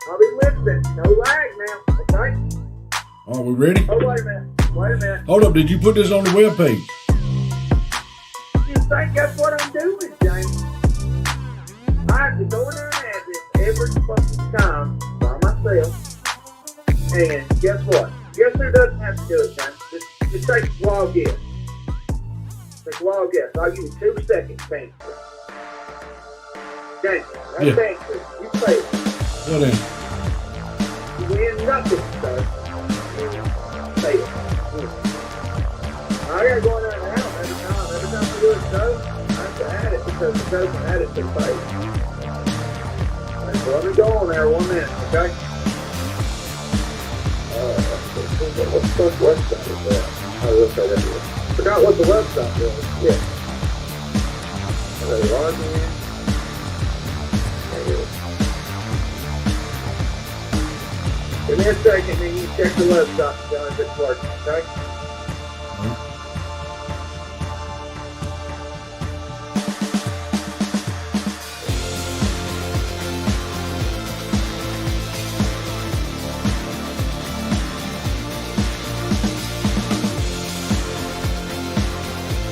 I'll be listening. No lag now, okay? Are we ready? Oh, wait a minute. Wait a minute. Hold up, did you put this on the webpage? You think that's what I'm doing, James? I have to go in there and add this every fucking time by myself. And guess what? Guess who doesn't have to do it, James? Just take a wild guess. Take a wild guess. I'll give you 2 seconds, James. James, that's Yeah. the answer. You failed. What then? You win nothing, sir. Fail. I gotta go in there and add them every time. Every time I do a show, I have to add it because the show can add it to the page. Right, so let me go on there 1 minute, okay? What website is that? Oh, website that is. Forgot what the website was. Yeah. Okay, log in. There it is. Give me a second, then you check the website and tell if it's working, okay?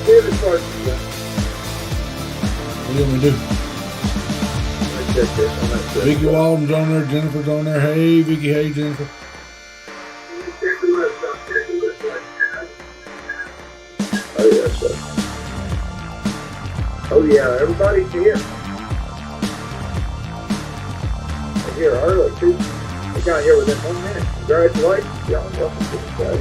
See if it's working, okay? What do you want me to do? Let me check this. I'm gonna check Vicky it. Walden's on there, Jennifer's on there. Hey, Vicky, hey, Jennifer. Check the website. Check the website. Oh, yeah, that's working. Oh, yeah, everybody's here. They're here early, too. They got here within 1 minute. Congratulations, y'all. Welcome to the show.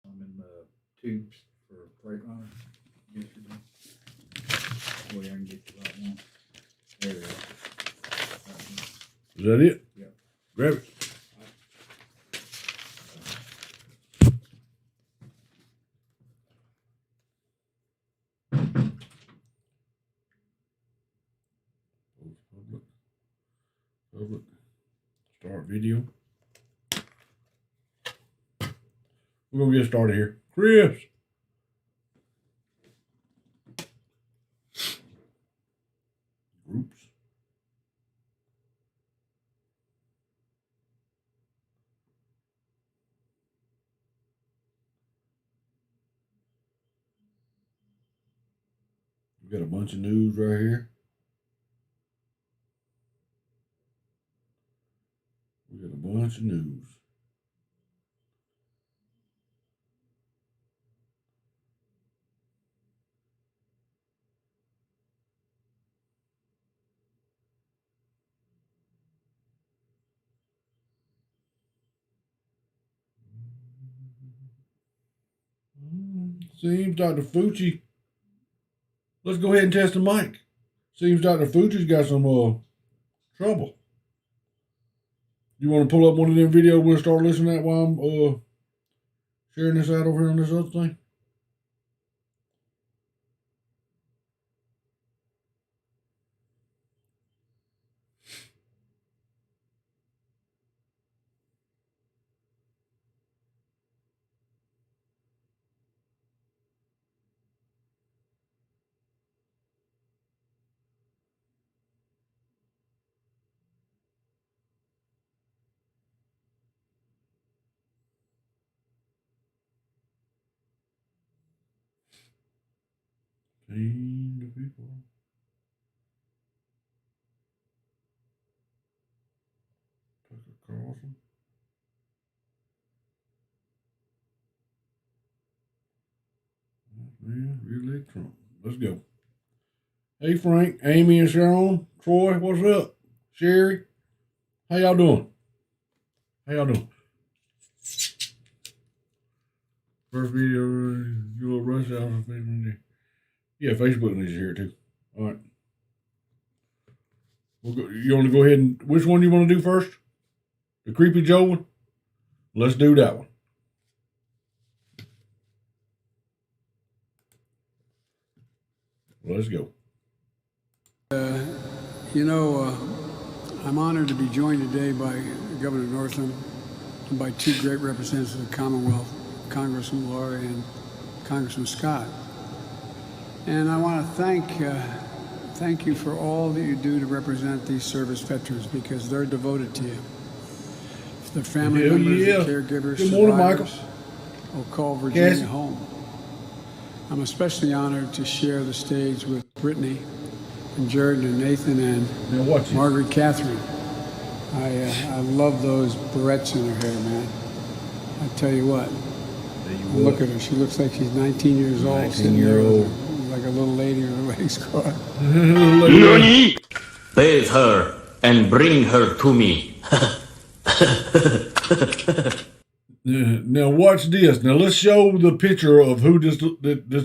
I'm in the tubes for freight runner yesterday. Boy, I can get you right now. There we go. Is that it? Yeah. Grab it. Public. Start video. We're gonna get started here. Chris. Groups. We got a bunch of news right here. We got a bunch of news. Seems Dr. Fucci. Let's go ahead and test the mic. Seems Dr. Fucci's got some trouble. You want to pull up one of them videos we'll start listening at while I'm sharing this out over here on this other thing? Team the people. Tucker Carlson. Man, really Trump. Let's go. Hey Frank, Amy and Sharon, Troy, what's up? Sherry, how y'all doing? How y'all doing? First video, you little rush out of Facebook. Yeah, Facebook needs to hear it too. All right. You want to go ahead and which one you want to do first? The Creepy Joe one? Let's do that one. Let's go. I'm honored to be joined today by Governor Northam and by two great representatives of the Commonwealth, Congressman Laurie and Congressman Scott. And I want to thank you for all that you do to represent these service veterans because they're devoted to you. Their family members, and caregivers, Good morning, Michael. Will call Virginia home. I'm especially honored to share the stage with Brittany and Jared and Nathan and Margaret Catherine. I love those barrettes in her hair, man. I tell you what. Look at her. She looks like she's 19 years old. 19-year-old. Like a little lady in a wedding scarf. Nani? Bathe her and bring her to me. Now watch this. Now let's show the picture of who this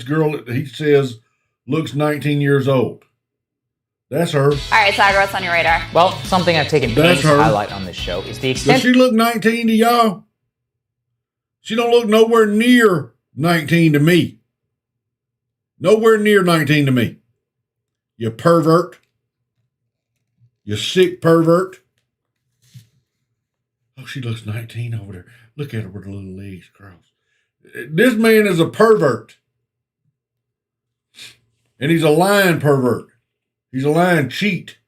girl he says looks 19 years old. That's her. All right, Sagar, what's on your radar? Well, something I've taken pains to highlight on this show is the extent. Does she look 19 to y'all? She don't look nowhere near 19 to me. Nowhere near 19 to me. You pervert. You sick pervert. Oh, she looks 19 over there. Look at her with her little legs crossed. This man is a pervert. And he's a lying pervert. He's a lying cheat.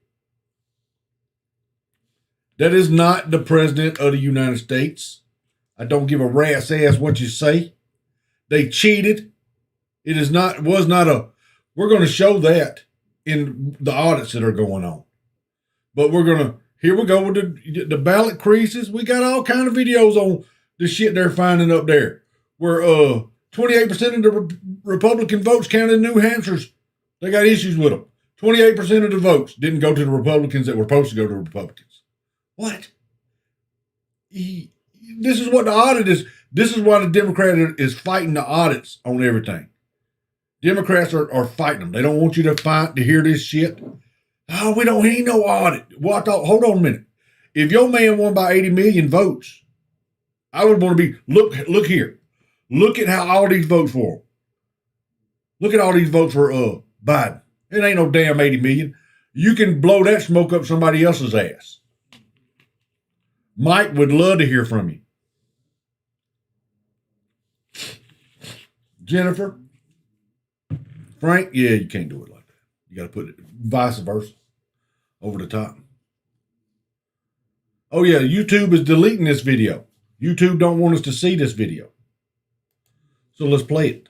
That is not the president of the United States. I don't give a rat's ass what you say. They cheated. It is not, was not a, we're going to show that in the audits that are going on. But we're going to, here we go with the ballot creases. We got all kind of videos on the shit they're finding up there. Where 28% of the Republican votes counted in New Hampshire's. They got issues with them. 28% of the votes didn't go to the Republicans that were supposed to go to the Republicans. What? This is what the audit is. This is why the Democrat is fighting the audits on everything. Democrats are fighting them. They don't want you to fight to hear this shit. Oh, we don't need no audit. Well, I thought, hold on a minute. If your man won by 80 million votes, I would want to be, look here. Look at how all these votes for him. Look at all these votes for Biden. It ain't no damn 80 million. You can blow that smoke up somebody else's ass. Mike would love to hear from you. Jennifer, Frank, yeah, you can't do it like that. You got to put it vice versa over the top. Oh yeah, YouTube is deleting this video. YouTube don't want us to see this video. So let's play it.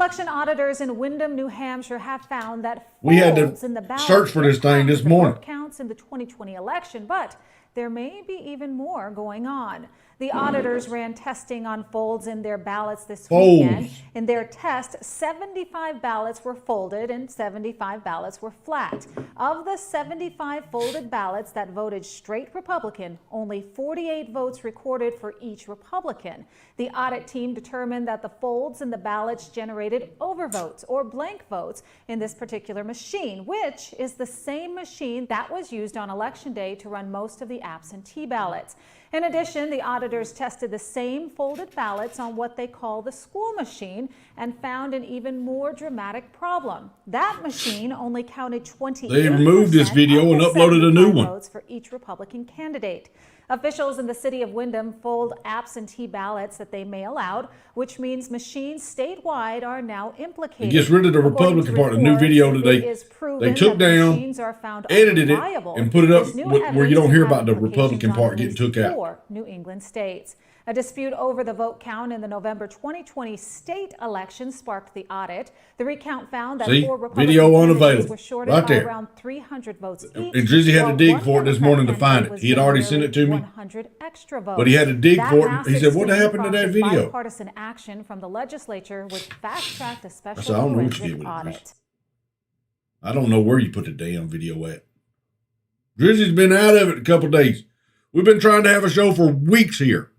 Election auditors in Windham, New Hampshire have found that We had folds to in the ballot search for this thing this the morning. vote counts in the 2020 election, but there may be even more going on. The auditors ran testing on folds in their ballots this weekend. In their test, 75 ballots were folded and 75 ballots were flat. Of the 75 folded ballots that voted straight Republican, only 48 votes recorded for each Republican. The audit team determined that the folds in the ballots generated overvotes or blank votes in this particular machine, which is the same machine that was used on Election Day to run most of the absentee ballots. In addition, the auditors tested the same folded ballots on what they call the school machine and found an even more dramatic problem. That machine only counted 28% They removed this video and uploaded a new one. votes for each Republican candidate. Officials in the city of Windham fold absentee ballots that they mail out, which means machines statewide are now implicated. It gets rid of the Republican part. A new video that they took down, edited it, and put it up where you don't hear about the Republican part getting took out. New England states. A dispute over the vote count in the November 2020 state election sparked the audit. The recount found that 4 Republican video candidates unavailable. were shorted Right by there. around 300 votes each. And Drizzy had to dig for it this morning to find it. He had already sent it to me, 100 extra votes. but he had to dig That for it. massive He said, "What scheme happened to that prompted video?" Bipartisan action from the legislature would fast-track the I special said, "I don't know what you forensic did with it, audit." Drizzy. I don't know where you put the damn video at. Drizzy's been out of it a couple days. We've been trying to have a show for weeks here.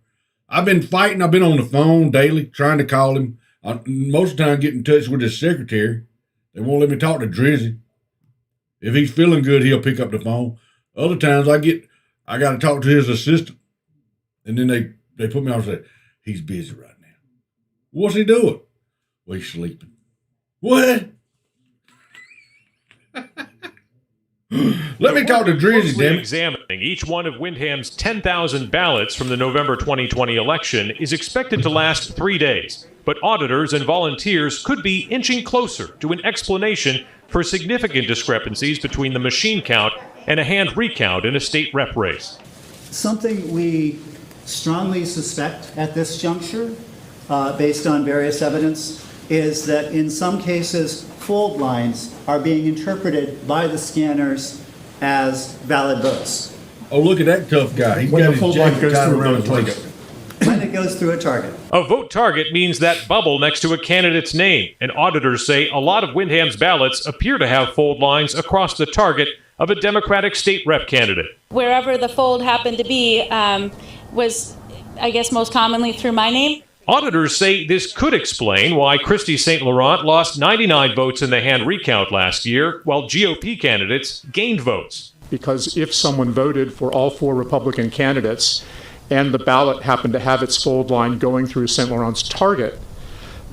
I've been fighting. I've been on the phone daily trying to call him. Most of the time, get in touch with his secretary. They won't let me talk to Drizzy. If he's feeling good, he'll pick up the phone. Other times, I got to talk to his assistant, and then they put me on and say, "He's busy right now." What's he doing? Well, he's sleeping. What? Let me talk to Drizzy, damn it. Examining each one of Windham's 10,000 ballots from the November 2020 election is expected to last 3 days. But auditors and volunteers could be inching closer to an explanation for significant discrepancies between the machine count and a hand recount in a state rep race. Something we strongly suspect at this juncture, based on various evidence, is that in some cases, fold lines are being interpreted by the scanners as valid votes. Oh, look at that tough guy. He's got his jacket tied around his waist. When it goes through a target. A vote target means that bubble next to a candidate's name, and auditors say a lot of Windham's ballots appear to have fold lines across the target of a Democratic state rep candidate. Wherever the fold happened to be was, I guess, most commonly through my name. Auditors say this could explain why Christy St. Laurent lost 99 votes in the hand recount last year, while GOP candidates gained votes. Because if someone voted for all 4 Republican candidates and the ballot happened to have its fold line going through St. Laurent's target,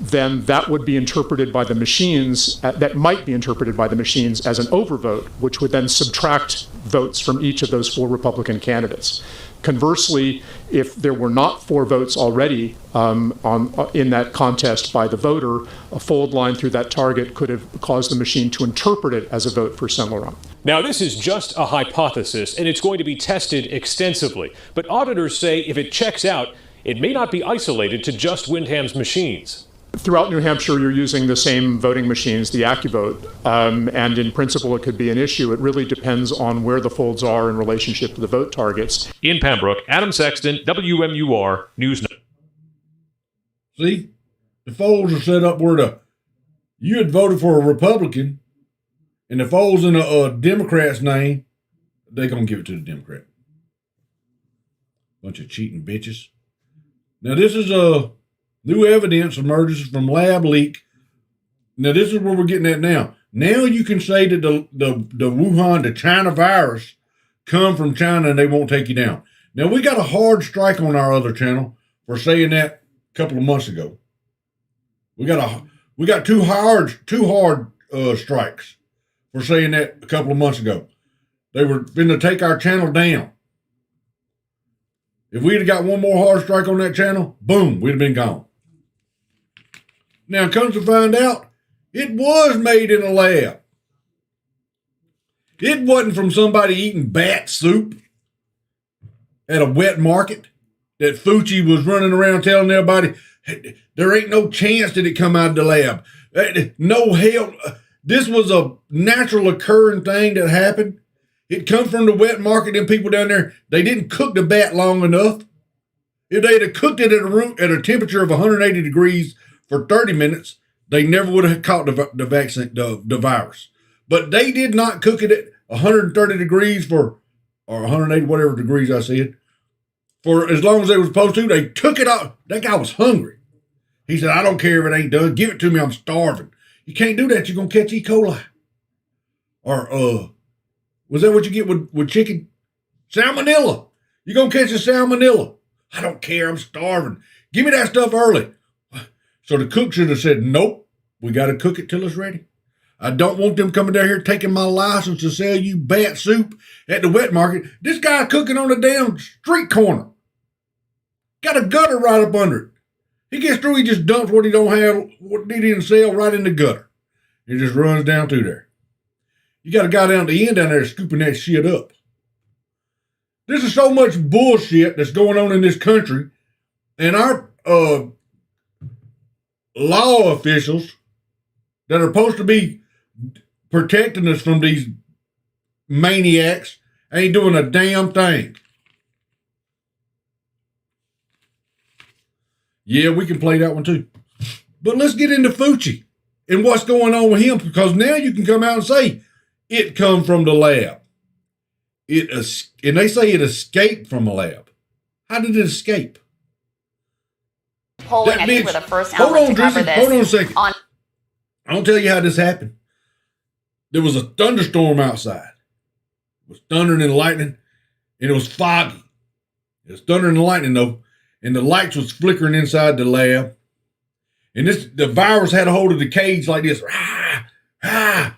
then that would be interpreted by the machines, that might be interpreted by the machines as an overvote, which would then subtract votes from each of those 4 Republican candidates. Conversely, if there were not 4 votes already in that contest by the voter, a fold line through that target could have caused the machine to interpret it as a vote for St. Laurent. Now, this is just a hypothesis, and it's going to be tested extensively. But auditors say if it checks out, it may not be isolated to just Windham's machines. Throughout New Hampshire, you're using the same voting machines, the AccuVote, and in principle, it could be an issue. It really depends on where the folds are in relationship to the vote targets. In Pembroke, Adam Sexton, WMUR News 9. See, the folds are set up where you had voted for a Republican, and the folds in a Democrat's name, they're going to give it to the Democrat. Bunch of cheating bitches. Now, this is new evidence emerges from lab leak. Now, this is where we're getting at now. Now you can say that the Wuhan, the China virus, come from China and they won't take you down. Now, we got a hard strike on our other channel for saying that a couple of months ago. We got two hard strikes for saying that a couple of months ago. They were going to take our channel down. If we'd have got one more hard strike on that channel, boom, we'd have been gone. Now, comes to find out, it was made in a lab. It wasn't from somebody eating bat soup at a wet market that Fauci was running around telling everybody, hey, there ain't no chance that it come out of the lab. No help. This was a natural occurring thing that happened. It come from the wet market, and people down there, they didn't cook the bat long enough. If they had cooked it at a temperature of 180 degrees for 30 minutes, they never would have caught the vaccine, the virus. But they did not cook it at 130 degrees or 180, whatever degrees I said, for as long as they were supposed to. They took it off. That guy was hungry. He said, I don't care if it ain't done. Give it to me. I'm starving. You can't do that. You're going to catch E. coli. Or, was that what you get with chicken? Salmonella. You're going to catch a salmonella. I don't care. I'm starving. Give me that stuff early. So the cook should have said, nope, we got to cook it till it's ready. I don't want them coming down here taking my license to sell you bat soup at the wet market. This guy cooking on a damn street corner. Got a gutter right up under it. He gets through, he just dumps what he don't have, what he didn't sell right in the gutter. It just runs down through there. You got a guy down at the end down there scooping that shit up. This is so much bullshit that's going on in this country, and our law officials that are supposed to be protecting us from these maniacs ain't doing a damn thing. Yeah, we can play that one too. But let's get into Fauci and what's going on with him, because now you can come out and say it come from the lab. And they say it escaped from a lab. How did it escape? Polling, I think we're the first hold outlet on, to cover Drizzy, this. hold on a second. I'll tell you how this happened. There was a thunderstorm outside. It was thundering and lightning, and it was foggy. It was thundering and lightning, though, and the lights was flickering inside the lab. And the virus had a hold of the cage like this. Ah, ah,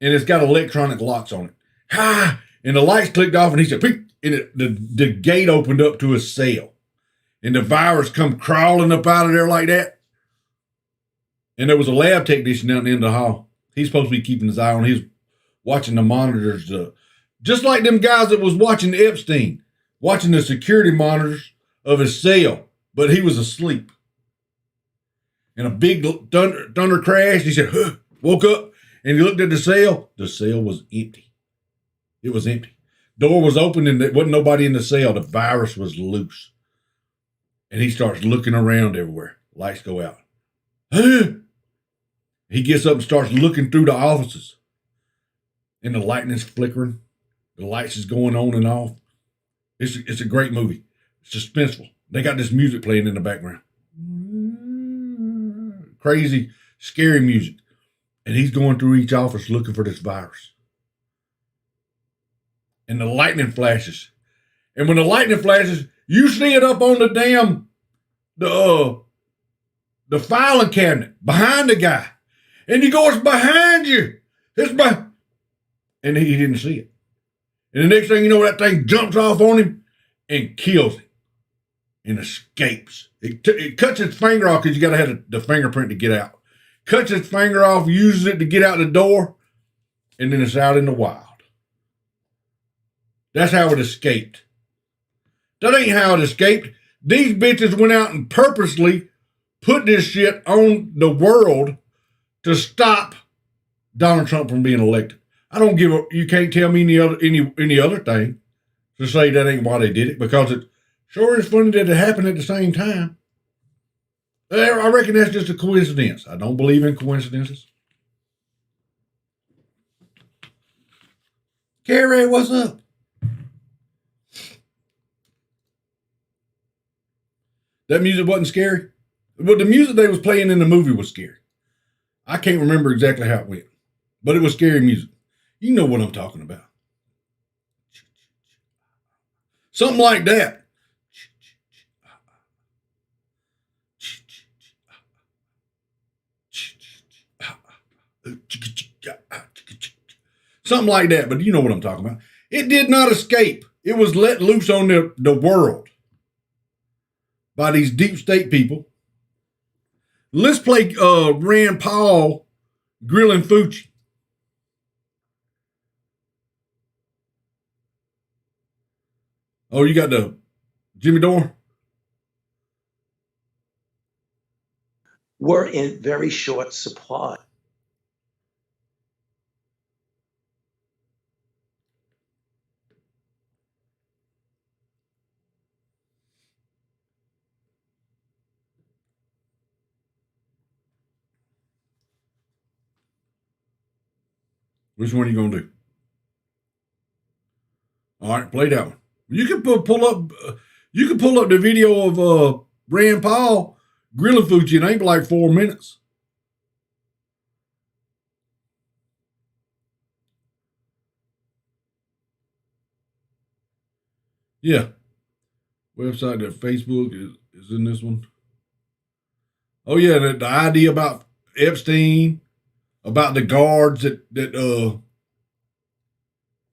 and it's got electronic locks on it. Ah, and the lights clicked off, and he said, peek, and the gate opened up to his cell. And the virus come crawling up out of there like that. And there was a lab technician down at the end of the hall. He's supposed to be keeping his eye on. He was watching the monitors, just like them guys that was watching Epstein, watching the security monitors of his cell, but he was asleep. And a big thunder crashed. He said, huh, woke up, and he looked at the cell. The cell was empty. It was empty. Door was open, and there wasn't nobody in the cell. The virus was loose. And he starts looking around everywhere. Lights go out. Huh? He gets up and starts looking through the offices. And the lightning's flickering. The lights is going on and off. It's a great movie. It's suspenseful. They got this music playing in the background. Crazy, scary music. And he's going through each office looking for this virus. And the lightning flashes. And when the lightning flashes, you see it up on the damn, the filing cabinet behind the guy. And you go, it's behind you. It's behind. And he didn't see it. And the next thing you know, that thing jumps off on him and kills him and escapes. It cuts its finger off because you got to have the fingerprint to get out. Cuts its finger off, uses it to get out the door, and then it's out in the wild. That's how it escaped. That ain't how it escaped. These bitches went out and purposely put this shit on the world to stop Donald Trump from being elected. I don't give a, you can't tell me any other thing to say that ain't why they did it, because it sure is funny that it happened at the same time. I reckon that's just a coincidence. I don't believe in coincidences. Carrie, what's up? That music wasn't scary. But the music they was playing in the movie was scary. I can't remember exactly how it went, but it was scary music. You know what I'm talking about. Something like that. Something like that, but you know what I'm talking about. It did not escape. It was let loose on the world by these deep state people. Let's play Rand Paul grilling Fauci. Oh, you got the Jimmy Dore? were in very short supply. Which one are you gonna do? All right, play that one. You can pull up. You can pull up the video of Rand Paul grilling Fauci. It ain't like 4 minutes. Yeah, website that Facebook is in this one. Oh yeah, the idea about Epstein, about the guards that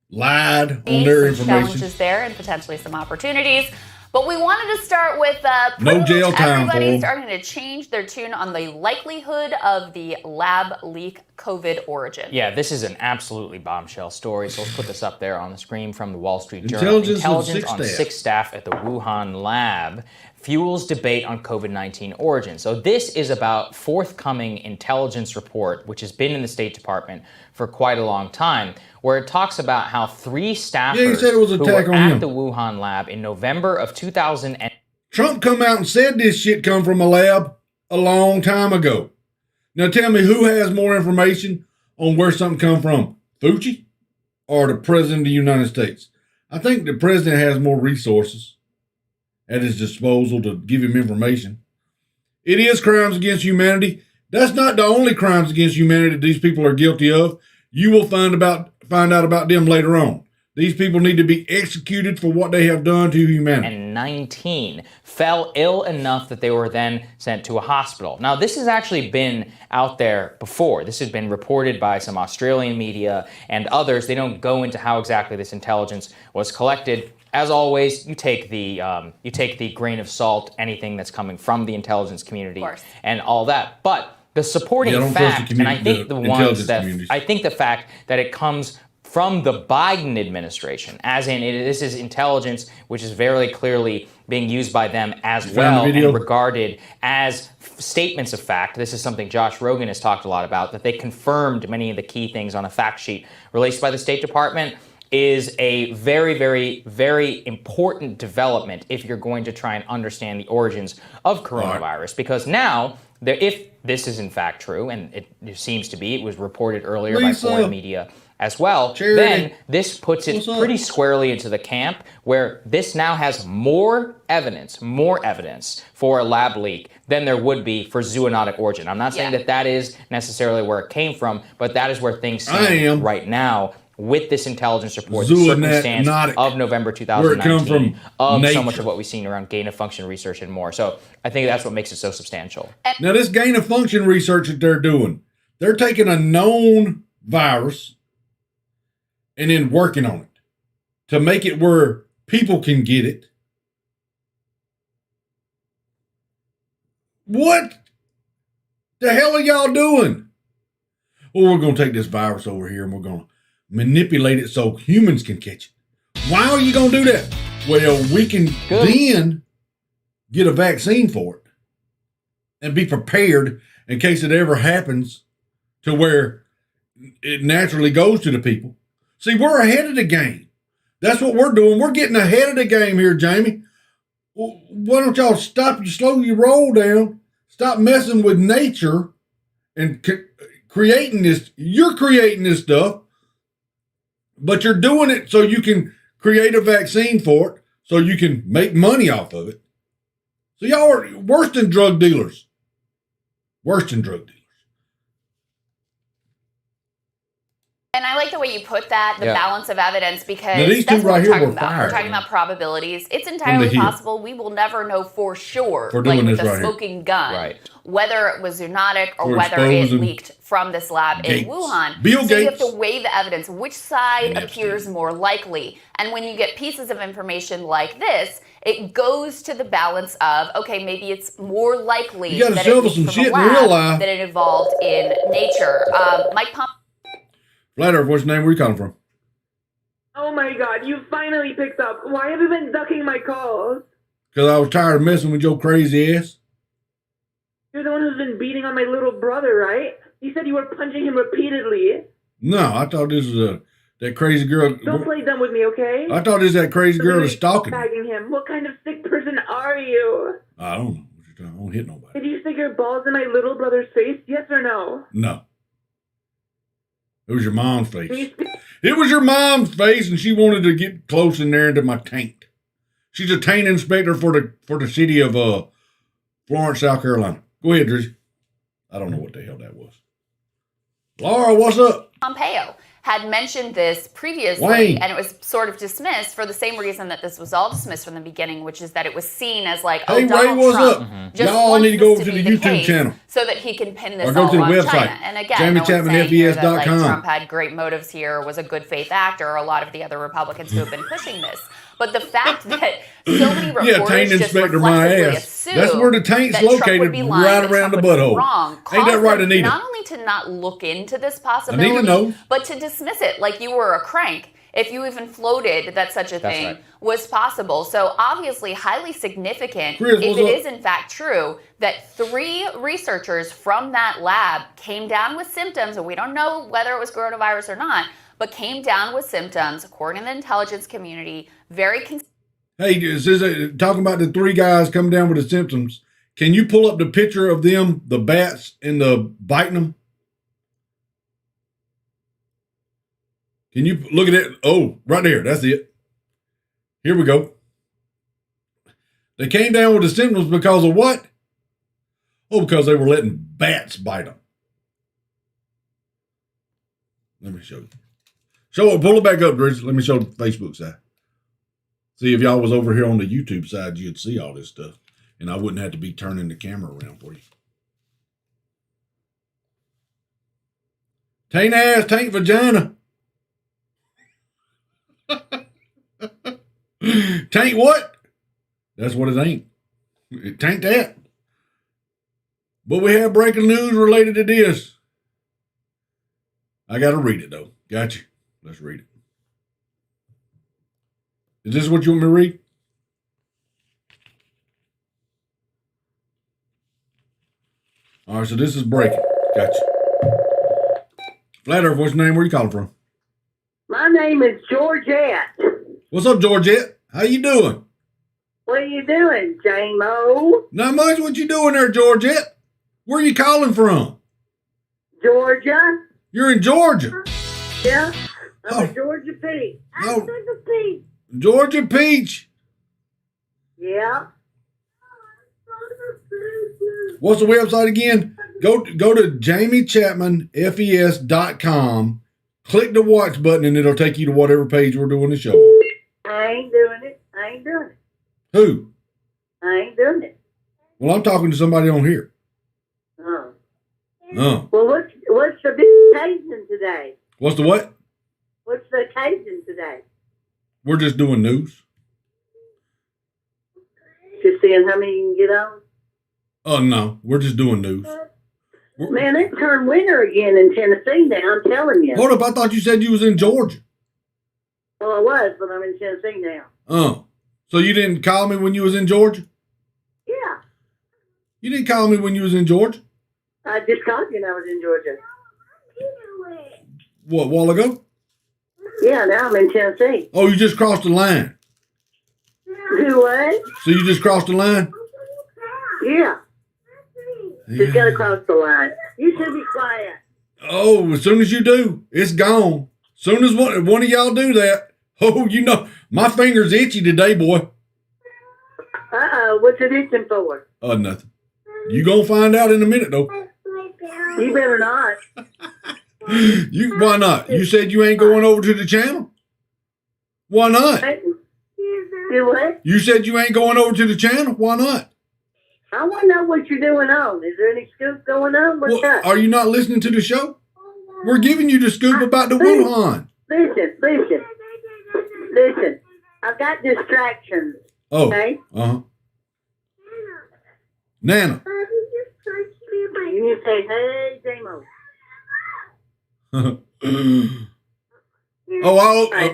lied on their information. Challenges there and potentially some opportunities. But we wanted to start with no jail time for everybody them. starting to change their tune on the likelihood of the lab leak COVID origin. Yeah, this is an absolutely bombshell story. So let's put this up there on the screen from the Wall Street Journal. Intelligence on sick staff at the Wuhan lab fuels debate on COVID-19 origin. So this is about forthcoming intelligence report, which has been in the State Department for quite a long time, where it talks about how 3 staffers who were at the Wuhan lab in November of 2000 and Trump come out and said this shit come from a lab a long time ago. Now tell me who has more information on where something come from, Fauci or the President of the United States? I think the President has more resources at his disposal to give him information. It is crimes against humanity. That's not the only crimes against humanity that these people are guilty of. You will find out about them later on. These people need to be executed for what they have done to humanity. And 19 fell ill enough that they were then sent to a hospital. Now, this has actually been out there before. This has been reported by some Australian media and others. They don't go into how exactly this intelligence was collected. As always, you take the grain of salt, anything that's coming from the intelligence community and all that. But the supporting fact, and I think the fact that it comes from the Biden administration, as in this is intelligence which is very clearly being used by them as well and regarded as statements of fact. This is something Josh Rogan has talked a lot about, that they confirmed many of the key things on a fact sheet released by the State Department, is a very, very, very important development if you're going to try and understand the origins of coronavirus. Because now, if this is in fact true, and it seems to be, it was reported earlier by foreign media as well, then this puts it pretty squarely into the camp where this now has more evidence for a lab leak than there would be for zoonotic origin. I'm not saying that is necessarily where it came from, but that is where things stand right now with this intelligence report, the circumstance of November 2019, of so much of what we've seen around gain-of-function research and more. So I think that's what makes it so substantial. Now, this gain-of-function research that they're doing, they're taking a known virus and then working on it to make it where people can get it. What the hell are y'all doing? Well, we're going to take this virus over here and we're going to manipulate it so humans can catch it. Why are you going to do that? Well, we can then get a vaccine for it and be prepared in case it ever happens to where it naturally goes to the people. See, we're ahead of the game. That's what we're doing. We're getting ahead of the game here, Jamie. Well, why don't y'all slow your roll down, stop messing with nature and creating this. You're creating this stuff, but you're doing it so you can create a vaccine for it, so you can make money off of it. So y'all are worse than drug dealers. Worse than drug dealers. And I like the way you put that, the balance of evidence, because now, these that's two what right we're here talking about. We're talking about probabilities. It's entirely possible we will never know for sure, like with a smoking gun, whether it was zoonotic or whether it leaked from this lab in Wuhan. So you have to weigh the evidence. Which side appears more likely? And when you get pieces of information like this, it goes to the balance of, okay, maybe it's more likely that it leaked from a lab than it evolved in nature. Mike Pompeo. Flat Earth, what's your name? Where you calling from? Oh my God, you finally picked up. Why have you been ducking my calls? Because I was tired of messing with your crazy ass. You're the one who's been beating on my little brother, right? You said you were punching him repeatedly. No, I thought this was that crazy girl. Don't play dumb with me, okay? I thought this was that crazy girl that's stalking me. Bagging him. What kind of sick person are you? I don't know. I don't hit nobody. Did you stick your balls in my little brother's face? Yes or no? No. It was your mom's face. It was your mom's face, and she wanted to get close in there into my taint. She's a taint inspector for the city of Florence, South Carolina. Go ahead, Drizzy. I don't know what the hell that was. Laura, what's up? Pompeo had mentioned this previously, Wayne. and it was sort of dismissed for the same reason that this was all dismissed from the beginning, which is that it was seen as like, hey, Donald Ray, what's Trump up? just Y'all wants need to go this over to be the YouTube case channel. so that he can pin this Or go all to the on website, China. And again, no one's saying here that like, JammyChapmanFES.com. Trump had great motives here, was a good faith actor, or a lot of the other Republicans who have been pushing this. But the fact that so many reporters just reflexively assume that's where the taint's that Trump located, would be lying, right that around Trump the would be butthole. wrong, Ain't that right, caused them Anita? not only to not look into this possibility, Anita knows. but to dismiss it like you were a crank if you even floated that such a thing was possible. So obviously highly significant Chris, if it is in fact true that 3 researchers from that lab came down with symptoms, and we don't know whether it was coronavirus or not, but came down with symptoms, according to the intelligence community, Hey, talking about the 3 guys coming down with the symptoms. Can you pull up the picture of them, the bats, and the biting them? Can you look at it? Oh, right there. That's it. Here we go. They came down with the symptoms because of what? Oh, because they were letting bats bite them. Let me show you. Pull it back up, Drizzy. Let me show the Facebook side. See, if y'all was over here on the YouTube side, you'd see all this stuff. And I wouldn't have to be turning the camera around for you. Taint ass, taint vagina. Taint what? That's what it ain't. It taint that. But we have breaking news related to this. I got to read it, though. Gotcha. Let's read it. Is this what you want me to read? All right, so this is breaking. Gotcha. Flat Earth, what's your name? Where you calling from? My name is Georgette. What's up, Georgette? How you doing? What are you doing, J-Mo? Not much. What you doing there, Georgette? Where are you calling from? Georgia. You're in Georgia? Yeah. I'm a Georgia Peach. I'm a Peach. Georgia Peach. Yeah. What's the website again? Go to JammyChapmanFES.com. Click the watch button and it'll take you to whatever page we're doing the show. I ain't doing it. Who? I ain't doing it. Well, I'm talking to somebody on here. Oh. Oh. Well, what's the big occasion today? What's the what? What's the occasion today? We're just doing news. Just seeing how many you can get on? Oh, no. We're just doing news. Man, it turned winter again in Tennessee now, I'm telling you. Hold up. I thought you said you was in Georgia. Well, I was, but I'm in Tennessee now. Oh. So you didn't call me when you was in Georgia? Yeah. You didn't call me when you was in Georgia? I just called you and I was in Georgia. What, a while ago? Yeah, now I'm in Tennessee. Oh, you just crossed the line. Do what? So you just crossed the line? Yeah. Just gotta cross the line. You should be quiet. Oh, as soon as you do, it's gone. As soon as one of y'all do that, oh, you know, my finger's itchy today, boy. Uh-oh, what's it itching for? Nothing. You gonna find out in a minute, though. You better not. Why not? You said you ain't going over to the channel? Why not? Do what? You said you ain't going over to the channel? Why not? I want to know what you're doing on. Is there any scoop going on? What's up? Are you not listening to the show? We're giving you the scoop about the Wuhan. Listen. I've got distractions. Oh. Okay? Uh-huh. Nana. You need to say, hey, J-Mo.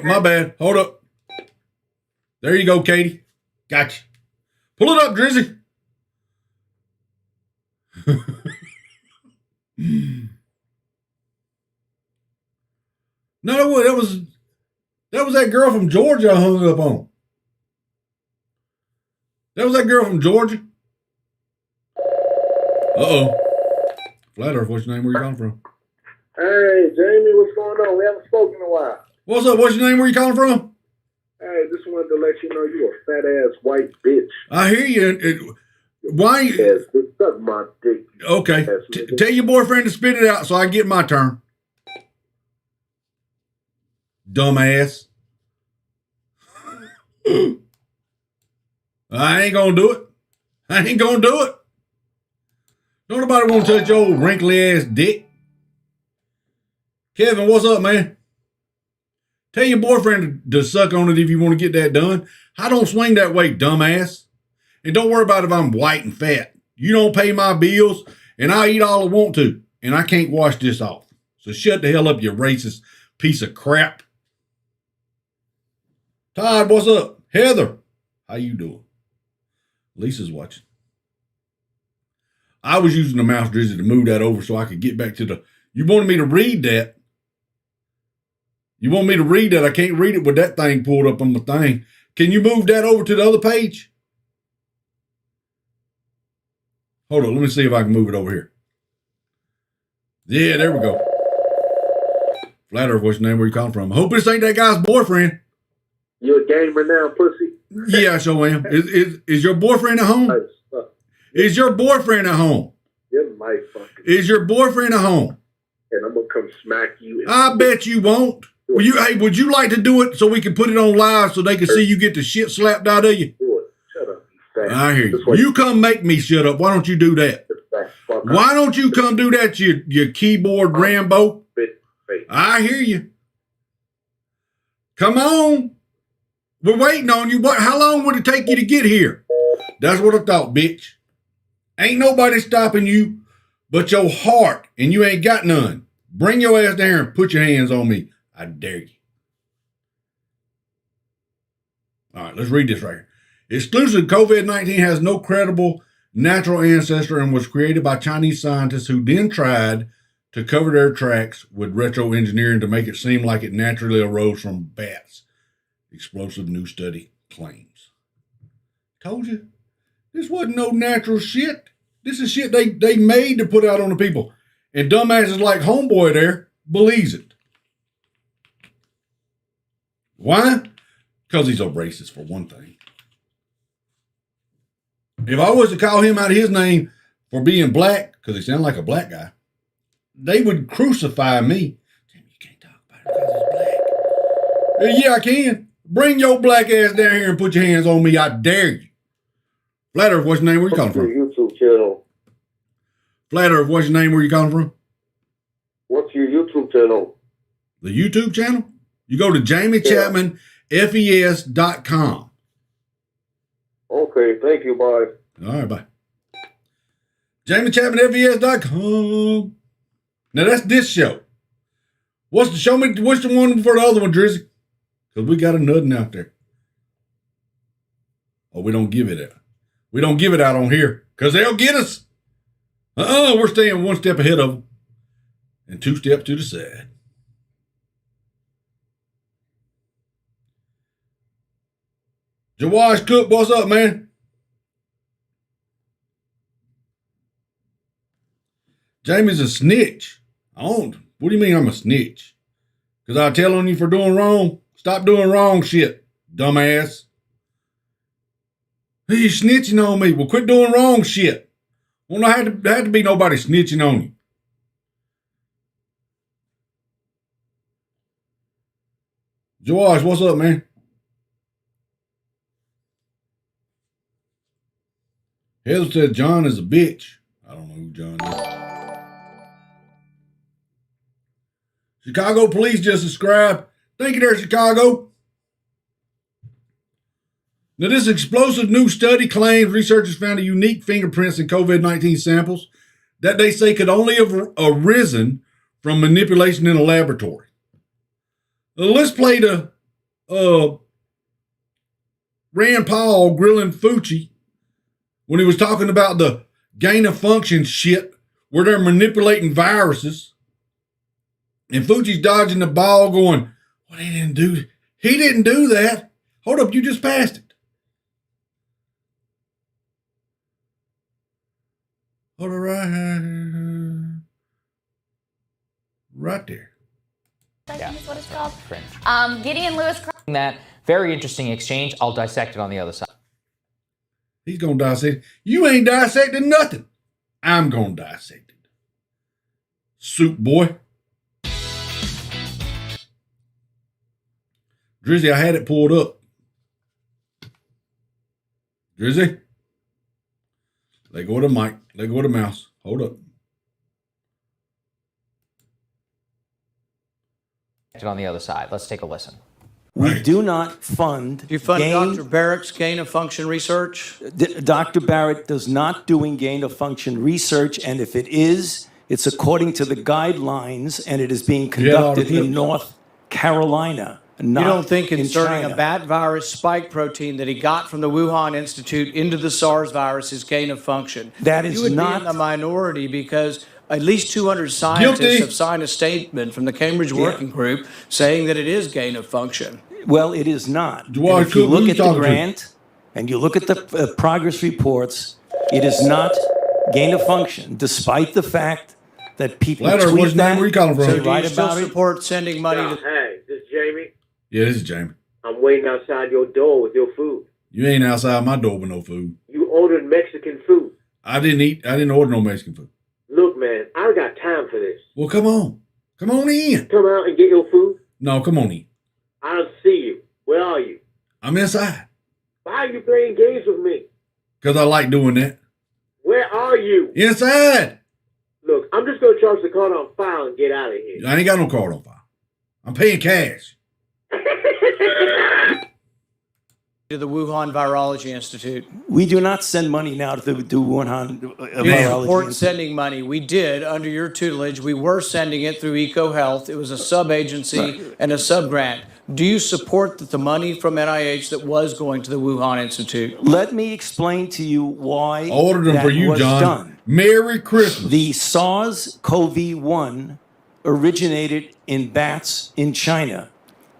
My bad. Hold up. There you go, Katie. Gotcha. Pull it up, Drizzy. No, that was that girl from Georgia I hung up on. That was that girl from Georgia. Uh-oh. Flat Earth, what's your name? Where you calling from? Hey, Jamie, what's going on? We haven't spoken in a while. What's up? What's your name? Where you calling from? Hey, just wanted to let you know you a fat-ass white bitch. I hear you. Why? Yes, suck my dick. Okay. Tell your boyfriend to spit it out so I get my turn. Dumbass. I ain't gonna do it. I ain't gonna do it. Don't nobody want to touch your old wrinkly ass dick. Kevin, what's up, man? Tell your boyfriend to suck on it if you want to get that done. I don't swing that way, dumbass. And don't worry about if I'm white and fat. You don't pay my bills, and I eat all I want to, and I can't wash this off. So shut the hell up, you racist piece of crap. Todd, what's up? Heather, how you doing? Lisa's watching. I was using the mouse drizzy to move that over so I could get back to the... You wanted me to read that? You want me to read that? I can't read it with that thing pulled up on the thing. Can you move that over to the other page? Hold on, let me see if I can move it over here. Yeah, there we go. Flat Earth, what's your name? Where you calling from? I hope this ain't that guy's boyfriend. You a gamer now, pussy? Yeah, I sure am. Is your boyfriend at home? Is your boyfriend at home? You might fucking. Is your boyfriend at home? And I'm gonna come smack you. I bet you won't. Would you like to do it so we can put it on live so they can see you get the shit slapped out of you? Shut up, you fat. I hear you. You come make me shut up. Why don't you do that? Why don't you come do that, you keyboard Rambo? I hear you. Come on. We're waiting on you. How long would it take you to get here? That's what I thought, bitch. Ain't nobody stopping you but your heart, and you ain't got none. Bring your ass down here and put your hands on me. I dare you. All right, let's read this right here. Exclusive, COVID-19 has no credible natural ancestor and was created by Chinese scientists who then tried to cover their tracks with retro engineering to make it seem like it naturally arose from bats. Explosive new study claims. Told you. This wasn't no natural shit. This is shit they made to put out on the people. And dumbasses like homeboy there believes it. Why? Because he's a racist, for one thing. If I was to call him out of his name for being black, because he sounded like a black guy, they would crucify me. You can't talk about it because he's black. Yeah, I can. Bring your black ass down here and put your hands on me. I dare you. Flat Earth, what's your name? Where you calling from? YouTube channel. Flat Earth, what's your name? Where you calling from? What's your YouTube channel? The YouTube channel? You go to Jamie Chapman FES.com. Okay, thank you, bye. All right, bye. Jamie Chapman FES.com. Now that's this show. What's the one for the other one, Drizzy? Because we got a nudding out there. Oh, we don't give it out. We don't give it out on here because they'll get us. We're staying one step ahead of them and two steps to the side. Jawash Cook, what's up, man? Jamie's a snitch. What do you mean I'm a snitch? Because I tell on you for doing wrong? Stop doing wrong shit, dumbass. Hey, you snitching on me. Well, quit doing wrong shit. Well, there had to be nobody snitching on you. Josh, what's up, man? Heather said John is a bitch. I don't know who John is. Chicago police just subscribed. Thank you there, Chicago. Now, this explosive new study claims researchers found a unique fingerprints in COVID-19 samples that they say could only have arisen from manipulation in a laboratory. Now, let's play the Rand Paul grilling Fauci when he was talking about the gain of function shit where they're manipulating viruses. And Fauci's dodging the ball going, well, he didn't do that. Hold up, you just passed it. Hold it right there. Yeah, is what it's called. Gideon Lewis. That very interesting exchange. I'll dissect it on the other side. He's going to dissect. You ain't dissecting nothing. I'm going to dissect it. Soup boy. Drizzy, I had it pulled up. Drizzy. Let go of the mic. Let go of the mouse. Hold up. On the other side. Let's take a listen. We do not fund. Do you fund Dr. Barrett's gain of function research? Dr. Barrett does not doing gain of function research, and if it is, it's according to the guidelines, and it is being conducted in North Carolina. You don't think inserting a bat virus spike protein that he got from the Wuhan Institute into the SARS virus is gain of function? That is you would not be in the minority because at least 200 scientists have signed a statement from the Cambridge Working Group saying that it is gain of function. Well, it is not. If you look at the grant and you look at the progress reports, it is not gain of function, despite the fact that people tweet that. Where you calling from? So do you still support sending money to... Hey, this is Jamie. Yeah, this is Jamie. I'm waiting outside your door with your food. You ain't outside my door with no food. You ordered Mexican food. I didn't order no Mexican food. Look, man, I don't got time for this. Well, come on. Come on in. Come out and get your food? No, come on in. I don't see you. Where are you? I'm inside. Why are you playing games with me? Because I like doing that. Where are you? Inside. Look, I'm just going to charge the card on file and get out of here. I ain't got no card on file. I'm paying cash. to the Wuhan Virology Institute? We do not send money now to the Wuhan Virology Support Institute. sending money. We did under your tutelage. We were sending it through EcoHealth. It was a sub-agency and a sub-grant. Do you support that the money from NIH that was going to the Wuhan Institute? Let me explain to you why I ordered them that for you, was John. done. Merry Christmas. The SARS-CoV-1 originated in bats in China.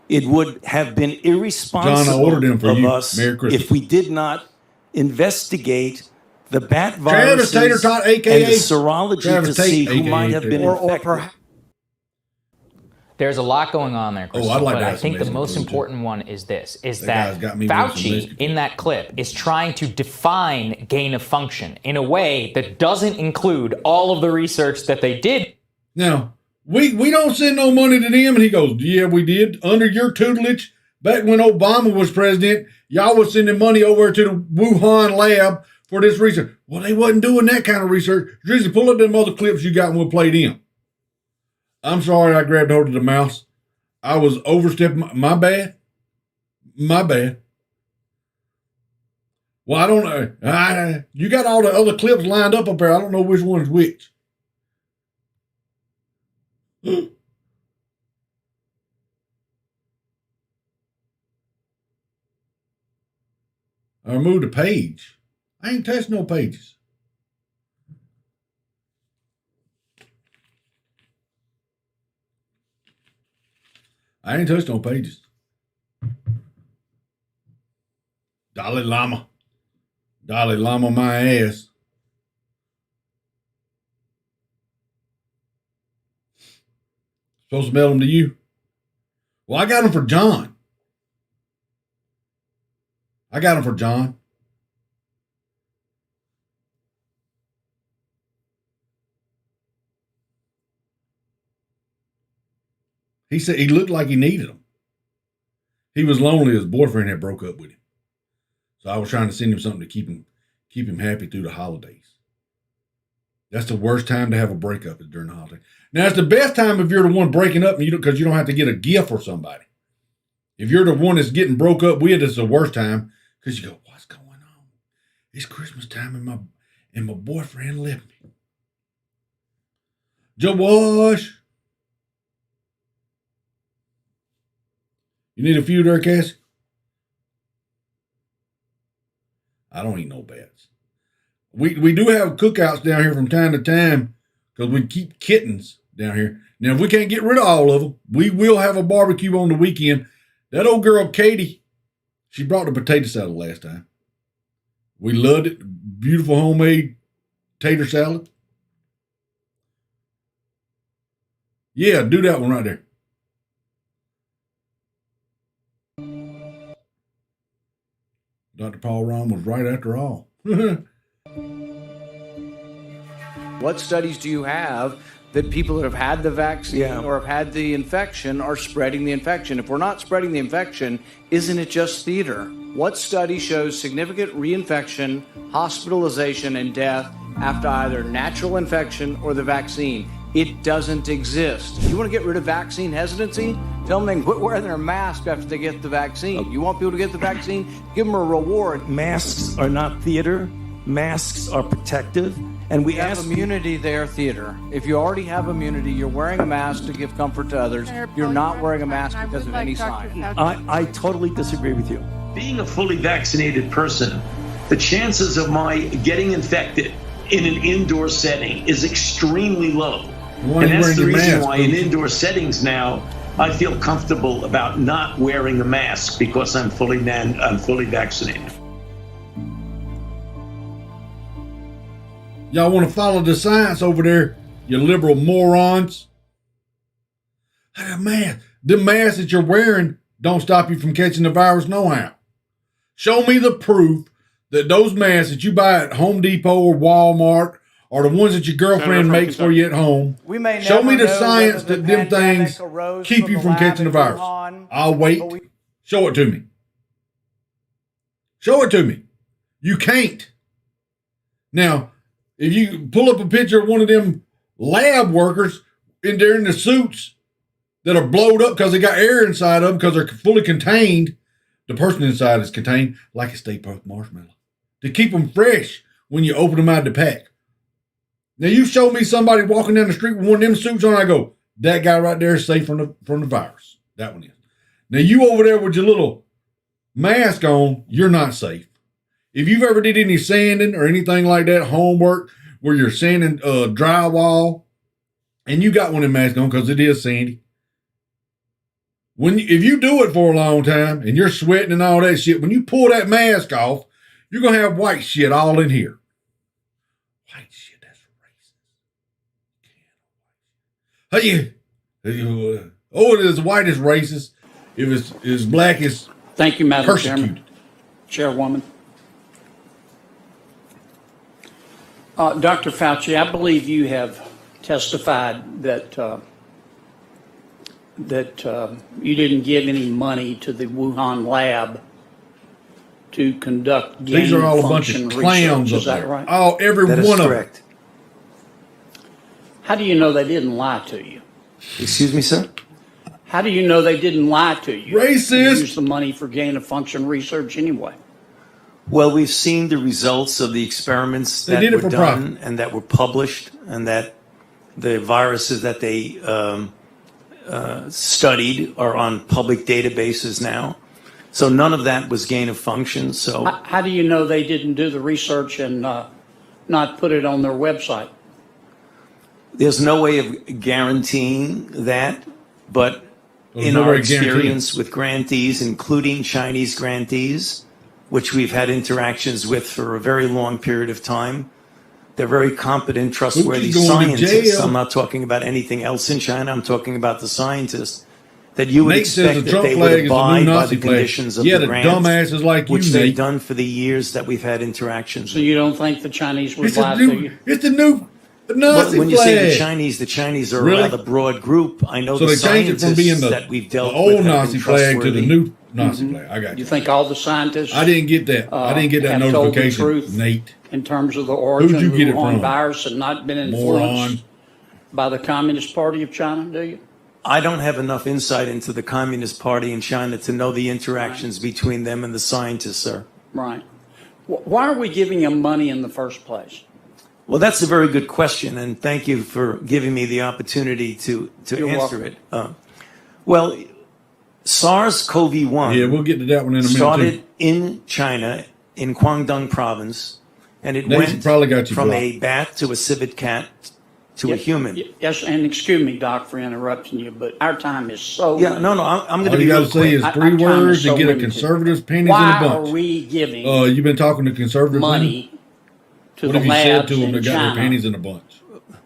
It would have been irresponsible John, I ordered them for of you. us Merry Christmas. if we did not investigate the bat Travis viruses Tater Tot, AKA and the serology Travis to see Tate, who AKA might have been infected. There's a lot going on there, Crystal, I'd like to but I have think some the most Mexican food, important one is this, is That that guy's got me with some Fauci, Mexican in that clip, is trying to define gain of function in a way that doesn't include all of the research that they did. Now, we don't send no money to them. And he goes, yeah, we did. Under your tutelage, back when Obama was president, y'all was sending money over to the Wuhan lab for this research. Well, they wasn't doing that kind of research. Drizzy, pull up them other clips you got and we'll play them. I'm sorry I grabbed hold of the mouse. I was overstepping. My bad. My bad. Well, I don't know. You got all the other clips lined up there. I don't know which one's which. I removed a page. I ain't touched no pages. I ain't touched no pages. Dalai Lama. Dalai Lama my ass. Supposed to mail them to you? Well, I got them for John. I got them for John. He said he looked like he needed them. He was lonely. His boyfriend had broke up with him. So I was trying to send him something to keep him happy through the holidays. That's the worst time to have a breakup is during the holidays. Now, it's the best time if you're the one breaking up and because you don't have to get a gift for somebody. If you're the one that's getting broke up with, it's the worst time because you go, what's going on? It's Christmas time and my boyfriend left me. Josh. You need a few there, Cassie? I don't eat no bats. We do have cookouts down here from time to time because we keep kittens down here. Now, if we can't get rid of all of them, we will have a barbecue on the weekend. That old girl, Katie, she brought the potato salad last time. We loved it. Beautiful homemade tater salad. Yeah, do that one right there. Dr. Paul Ron was right after all. What studies do you have that people that have had the vaccine or have had the infection are spreading the infection? If we're not spreading the infection, isn't it just theater? What study shows significant reinfection, hospitalization, and death after either natural infection or the vaccine? It doesn't exist. You want to get rid of vaccine hesitancy? Tell them they can quit wearing their mask after they get the vaccine. You want people to get the vaccine? Give them a reward. Masks are not theater. Masks are protective. And we have immunity there, theater. If you already have immunity, you're wearing a mask to give comfort to others. You're not wearing a mask because of any sign. I totally disagree with you. Being a fully vaccinated person, the chances of my getting infected in an indoor setting is extremely low. And that's the reason why in indoor settings now, I feel comfortable about not wearing a mask because I'm fully vaccinated. Y'all want to follow the science over there, you liberal morons? Man, the masks that you're wearing don't stop you from catching the virus no how. Show me the proof that those masks that you buy at Home Depot or Walmart or the ones that your girlfriend makes for you at home. Show me the science that them things keep you from catching the virus. I'll wait. Show it to me. Show it to me. You can't. Now, if you pull up a picture of one of them lab workers in there in the suits that are blowed up because they got air inside of them because they're fully contained, the person inside is contained like a Stay Puft Marshmallow to keep them fresh when you open them out of the pack. Now, you show me somebody walking down the street with one of them suits on, I go, that guy right there is safe from the virus. That one is. Now, you over there with your little mask on, you're not safe. If you've ever did any sanding or anything like that, homework, where you're sanding drywall, and you got one of them masks on because it is sandy. If you do it for a long time and you're sweating and all that shit, when you pull that mask off, you're going to have white shit all in here. White shit, that's racist. It is white is racist. If it's as black as Thank you, Madam persecuted. Chairman. Chairwoman. Dr. Fauci, I believe you have testified that you didn't give any money to the Wuhan lab to conduct These are all a bunch of clowns up Is that there. right? Oh, every That is one of them. correct. How do you know they didn't lie to you? Excuse me, sir? How do you know they didn't lie to you? Racist. You used the money for gain-of-function research anyway. Well, we've seen the results of the experiments that did it were for done profit. and that were published, and that the viruses that they studied are on public databases now. So none of that was gain of function. So How do you know they didn't do the research and not put it on their website? there's no way of guaranteeing that, but in no our way of guaranteeing. experience with grantees, including Chinese grantees, which we've had interactions with for a very long period of time, they're very competent, trustworthy going to scientists. jail. I'm not talking about anything else in China. I'm talking about the scientists that you would Nate says expect the that Trump they flag would is the new abide by Nazi the flag. conditions of Yeah, the the grant, dumbasses like you, which they've Nate. done for the years that we've had interactions. So you don't think the Chinese would lie to you? It's the new Nazi When you flag. say the Chinese are Really? a rather broad group. I know So the they changed it from scientists being the that we've dealt old with have Nazi been flag to the trustworthy. new Nazi flag. I got you. You think all the scientists? I didn't get that. I didn't get that have told the notification, truth Nate. in terms of the origin Who'd you of the get it Wuhan from? virus and not been influenced Moron. by the Communist Party of China, do you? I don't have enough insight into the Communist Party in China to know the interactions between them and the scientists, sir. Right. Why are we giving them money in the first place? Well, that's a very good question, and thank you for giving me the opportunity to You're answer welcome. it. Well, SARS-CoV-1 Yeah, we'll get to that one in a minute. started Too. in China, in Guangdong province, And it Nathan went probably got you from blocked. a bat to a civet cat to a human. Yes, and excuse me, Doc, for interrupting you, but our time is so. Yeah, no, I'm going to All be you got real to say quick. is Our 3 time is words so to get a limited. conservative's panties Why in a bunch. are we giving You've been talking to conservative money to What the have you said labs to them in that got their China panties in a bunch?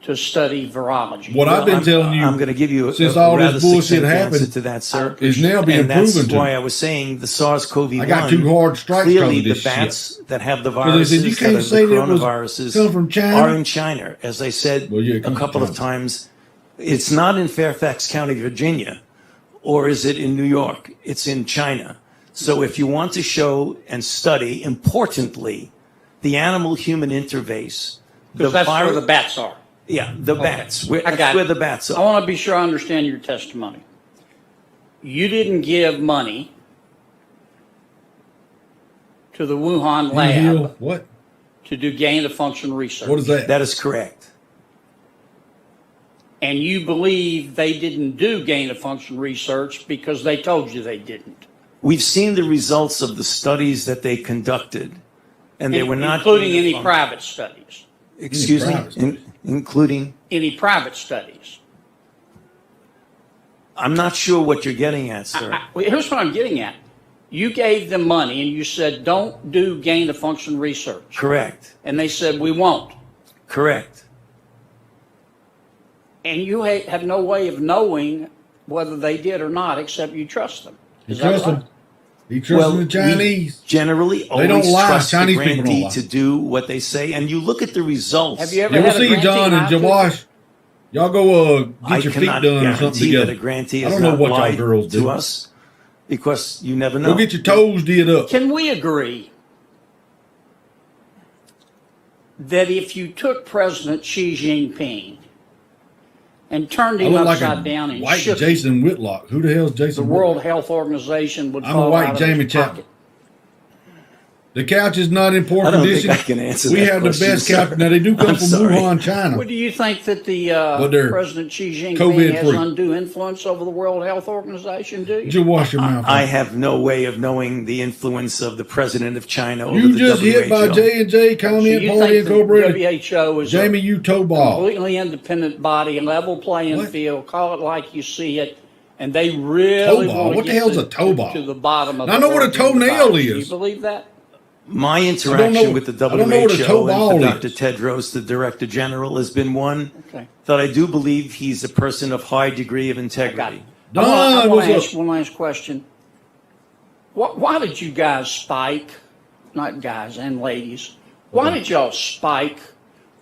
to study virology? What I've been telling you, I'm going to give you since a all rather this bullshit succinct answer happened, to that, sir. is now being and that's proven to why me. I was saying the SARS-CoV-1. I got 2 hard strikes Clearly, because of the this bats shit. that have the Because they said, viruses, you can't that are say the that it was coronaviruses, come from China. are in China. As I said it a comes couple from of times, it's not in Fairfax County, Virginia, or is it in New York? It's in China. So if you want to show and study, importantly, the animal-human interface, Because that's where the bats are. Yeah, the bats. I That's got where it. the bats I are. want to be sure I understand your testimony. You didn't give money to the Wuhan lab What? to do gain-of-function research. What is that? That is correct. And you believe they didn't do gain-of-function research because they told you they didn't. We've seen the results of the studies that they conducted, and they were not including any private studies. Excuse me, including. Any private studies. I'm not sure what you're getting at, sir. Well, here's what I'm getting at. You gave them money and you said, don't do gain-of-function research. Correct. And they said, we won't. Correct. And you have no way of knowing whether they did or not, except you trust them. He Is that trusts right? them. He trusts the we Chinese. generally They always don't lie. trust Chinese the people don't grantee lie. to do what they say, and you look at the results. Have you ever You ever had a see grantee John and lie to you? Jawash? Y'all go I get your feet cannot done or something guarantee together. that a grantee I is don't know not what y'all lied girls to do. us, because you never know. Go get your toes did up. Can we agree that if you took President Xi Jinping and turned I him look like upside a down and white shook Jason Whitlock. Who the hell's the Jason World Whitlock? Health Organization would I'm a fall white out of Jamie his Chapman. pocket? The couch is not in poor I don't condition. think I can answer we that have the question, best sir. couch. Now they do come I'm from sorry. Wuhan, China. Well, do you think that the But they're President Xi Jinping COVID has free. undue influence over the World Health Organization? Do you? Did you wash your mouth? I have no way of knowing the influence of the president of China over You the just WHO. hit by J&J Comment So you Party think the Incorporated. WHO is Jamie, you toe a ball. completely independent body, level playing What? field, call it like you see it, and they really Toe ball? want to What the get hell's a toe ball? to the bottom of Now, I the know what a origin of the toenail virus. is. Do you believe that? My know- interaction with the I don't know what a toe WHO ball and for is. Dr. Tedros, the Director General, has been one Okay. that I do believe he's a person of high degree of integrity. Don, I want what's to up? ask one last question. Why did you guys spike, not guys and ladies, why did y'all spike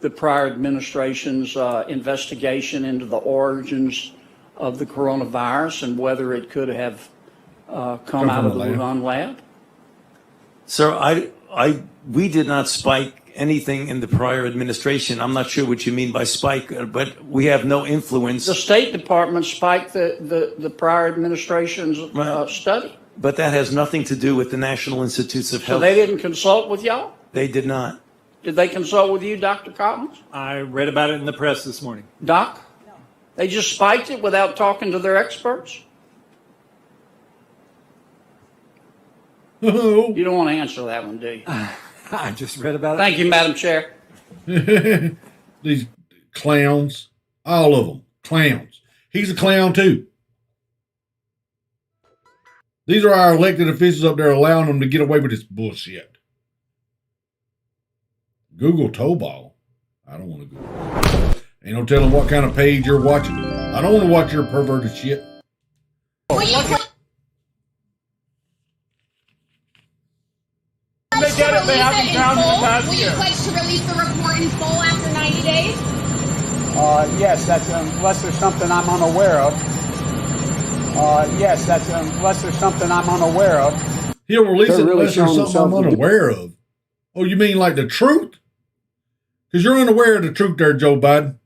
the prior administration's investigation into the origins of the coronavirus and whether it could have come out of the Wuhan lab? Sir, we did not spike anything in the prior administration. I'm not sure what you mean by spike, but we have no influence. The State Department spiked the prior administration's study. But that has nothing to do with the National Institutes of So Health. they didn't consult with y'all? They did not. Did they consult with you, Dr. Collins? I read about it in the press this morning. Doc? They just spiked it without talking to their experts? You don't want to answer that one, do you? I just read about it. Thank you, Madam Chair. These clowns, all of them, clowns. He's a clown too. These are our elected officials up there allowing them to get away with this bullshit. Google toe ball. I don't want to Google. Ain't no telling what kind of page you're watching. I don't want to watch your perverted shit. They get it, they haven't found it in the past year. Will you pledge to release the report in full after 90 days? Yes, that's unless there's something I'm unaware of. Yes, that's unless there's something I'm unaware of. He'll release They're it really unless there's showing something I'm themselves to be- unaware of. Oh, you mean like the truth? Because you're unaware of the truth there, Joe Biden.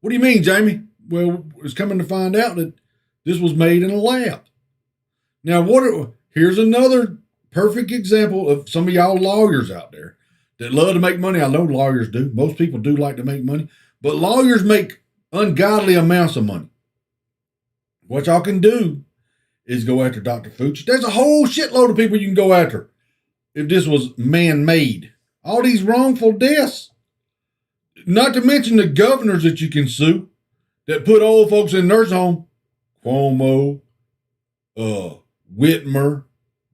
What do you mean, Jamie? Well, it's coming to find out that this was made in a lab. Now, here's another perfect example of some of y'all lawyers out there that love to make money. I know lawyers do. Most people do like to make money. But lawyers make ungodly amounts of money. What y'all can do is go after Dr. Fauci. There's a whole shitload of people you can go after. if this was man-made. All these wrongful deaths. Not to mention the governors that you can sue that put old folks in nursing home. Cuomo, Whitmer,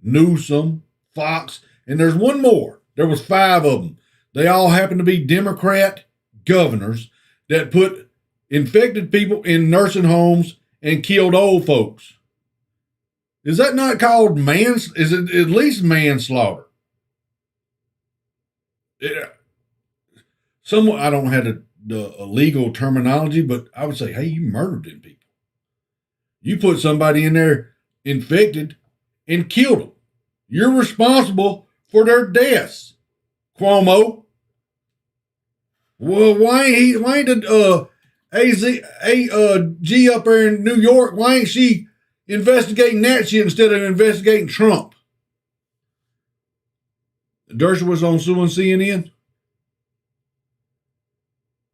Newsom, Fox, and there's one more. There was 5 of them. They all happen to be Democrat governors that put infected people in nursing homes and killed old folks. Is that not called is it at least manslaughter? Somewhat, I don't have the legal terminology, but I would say, hey, you murdered them people. You put somebody in there infected and killed them. You're responsible for their deaths, Cuomo. Well, why ain't the AG up there in New York, why ain't she investigating that shit instead of investigating Trump? Dershowitz on suing CNN?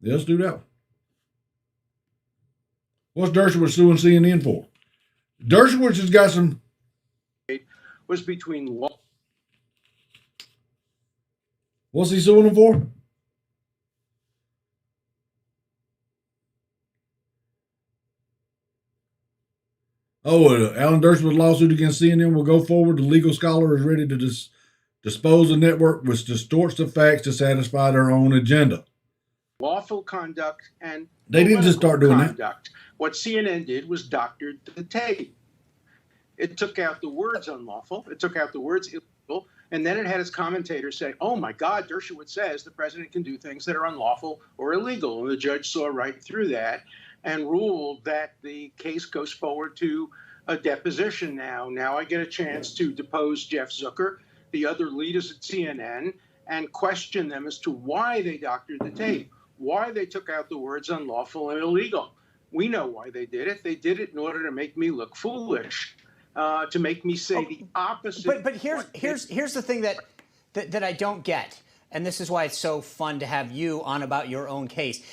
Yeah, let's do that one. What's Dershowitz suing CNN for? Dershowitz has got some... was between law. What's he suing them for? Oh, Alan Dershowitz's lawsuit against CNN will go forward. The legal scholar is ready to dispose of the network which distorts the facts to satisfy their own agenda. Lawful conduct and they didn't just start doing conduct. What CNN did was doctored the tape. It took out the words unlawful. It took out the words illegal. And then it had its commentators say, oh, my God, Dershowitz says the president can do things that are unlawful or illegal. And the judge saw right through that and ruled that the case goes forward to a deposition now. Now I get a chance to depose Jeff Zucker, the other leaders at CNN, and question them as to why they doctored the tape, why they took out the words unlawful and illegal. We know why they did it. They did it in order to make me look foolish, to make me say the opposite. But here's the thing that I don't get, and this is why it's so fun to have you on about your own case.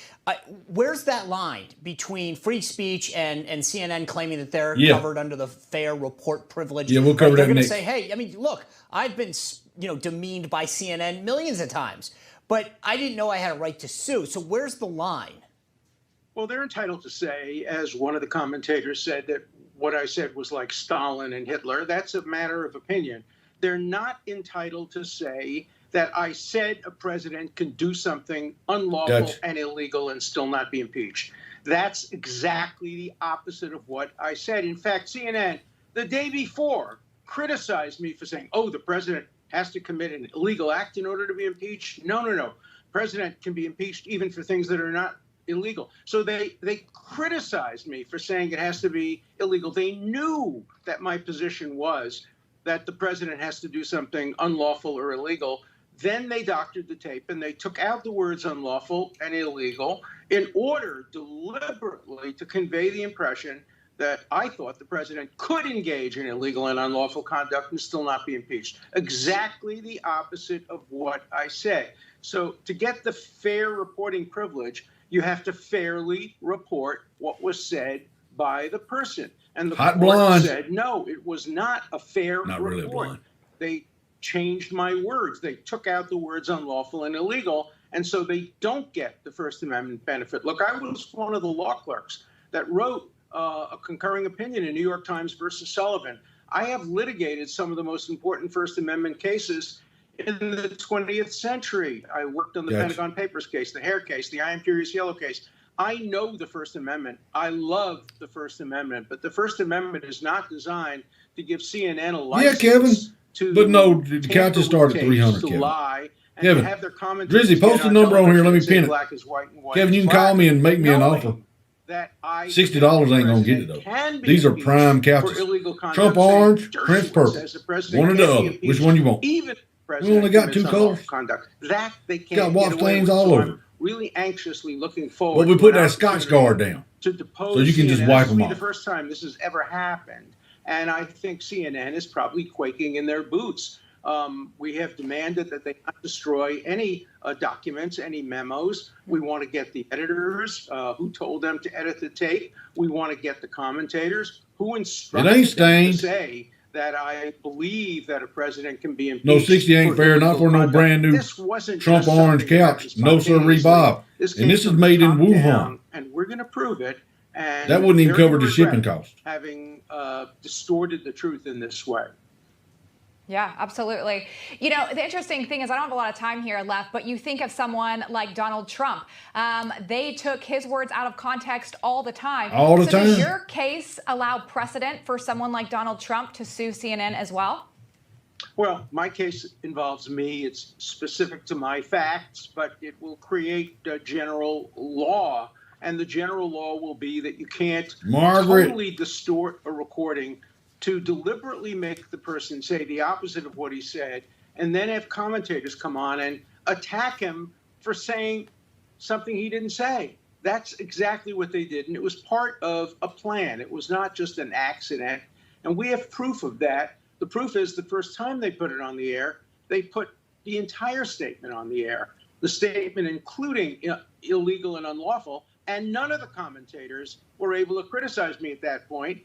Where's that line between free speech and CNN claiming that they're covered under the fair report privilege? Yeah, we'll cover They're that going to next. say, hey, I mean, look, I've been demeaned by CNN millions of times, but I didn't know I had a right to sue. So where's the line? Well, they're entitled to say, as one of the commentators said, that what I said was like Stalin and Hitler. That's a matter of opinion. They're not entitled to say that I said a president can do something unlawful and illegal and still not be impeached. That's exactly the opposite of what I said. In fact, CNN, the day before, criticized me for saying, oh, the president has to commit an illegal act in order to be impeached. No. President can be impeached even for things that are not illegal. So they criticized me for saying it has to be illegal. They knew that my position was that the president has to do something unlawful or illegal. Then they doctored the tape and they took out the words unlawful and illegal in order deliberately to convey the impression that I thought the president could engage in illegal and unlawful conduct and still not be impeached. Exactly the opposite of what I said. So to get the fair reporting privilege, you have to fairly report what was said by the person. And the court said, no, it was not a fair report. Really blind. They changed my words. They took out the words unlawful and illegal, and so they don't get the First Amendment benefit. Look, I was one of the law clerks that wrote a concurring opinion in New York Times versus Sullivan. I have litigated some of the most important First Amendment cases in the 20th century. I worked on the Pentagon Papers case, the Hare case, the I Am Furious Yellow case. I know the First Amendment. I love the First Amendment, but the First Amendment is not designed to give CNN a license. Yeah, Kevin. But no, the count just started at 300, Kevin. Kevin, Drizzy, post a number on here. Let me pin it. Kevin, you can call me and make me an offer. $60 ain't going to get it, though. These are prime couches. Trump orange, Prince purple. One or the other. Which one you want? We only got 2 colors. That they can't got wash stains all over. Really anxiously looking forward. Well, we put that Scotch guard down so you can just wipe them off. This will be the first time this has ever happened. And I think CNN is probably quaking in their boots. We have demanded that they not destroy any documents, any memos. We want to get the editors who told them to edit the tape. We want to get the commentators who instructed them to say that I believe that a president can be impeached. No, 60 ain't fair, not for no brand new Trump orange couch. No, sir, Bob. And this is made in Wuhan. And we're going to prove it. And that wouldn't even cover the shipping cost. Having distorted the truth in this way. Yeah, absolutely. You know, the interesting thing is I don't have a lot of time here left, but you think of someone like Donald Trump. They took his words out of context all the time. All the time. Does your case allow precedent for someone like Donald Trump to sue CNN as well? Well, my case involves me. It's specific to my facts, but it will create a general law. And the general law will be that you can't totally distort a recording to deliberately make the person say the opposite of what he said, and then have commentators come on and attack him for saying something he didn't say. That's exactly what they did, and it was part of a plan. It was not just an accident, and we have proof of that. The proof is the first time they put it on the air, they put the entire statement on the air, the statement including illegal and unlawful, and none of the commentators were able to criticize me at that point,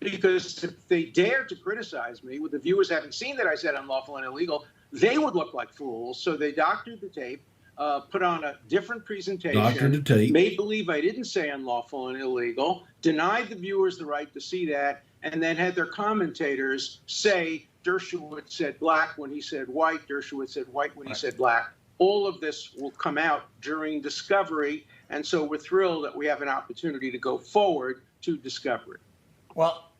because if they dared to criticize me, with the viewers having seen that I said unlawful and illegal, they would look like fools. So they doctored the tape, put on a different presentation, made believe I didn't say unlawful and illegal, denied the viewers the right to see that, and then had their commentators say Dershowitz said black when he said white, Dershowitz said white when he said black. All of this will come out during discovery, and so we're thrilled that we have an opportunity to go forward to discovery. Well,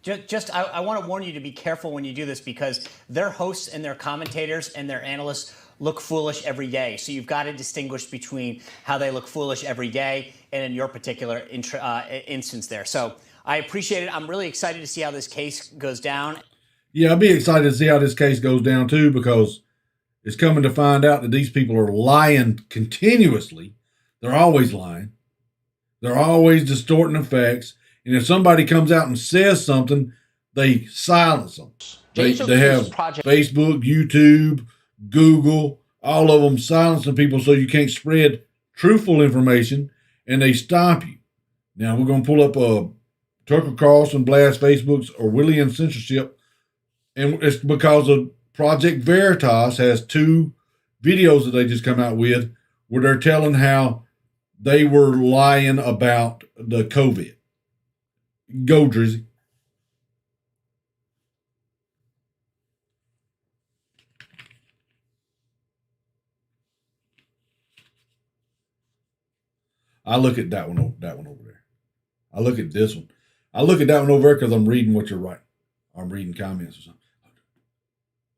I want to warn you to be careful when you do this, because their hosts and their commentators and their analysts look foolish every day. So you've got to distinguish between how they look foolish every day and in your particular instance there. So I appreciate it. I'm really excited to see how this case goes down. Yeah, I'll be excited to see how this case goes down too, because it's coming to find out that these people are lying continuously. They're always lying. They're always distorting the facts. And if somebody comes out and says something, they silence them. They have Facebook, YouTube, Google, all of them silencing people so you can't spread truthful information, and they stop you. Now, we're going to pull up Tucker Carlson blast Facebook's Orwellian censorship, and it's because of Project Veritas has 2 videos that they just come out with where they're telling how they were lying about the COVID. Go, Drizzy. I look at that one over there. I look at this one. I look at that one over there because I'm reading what you're writing. I'm reading comments or something.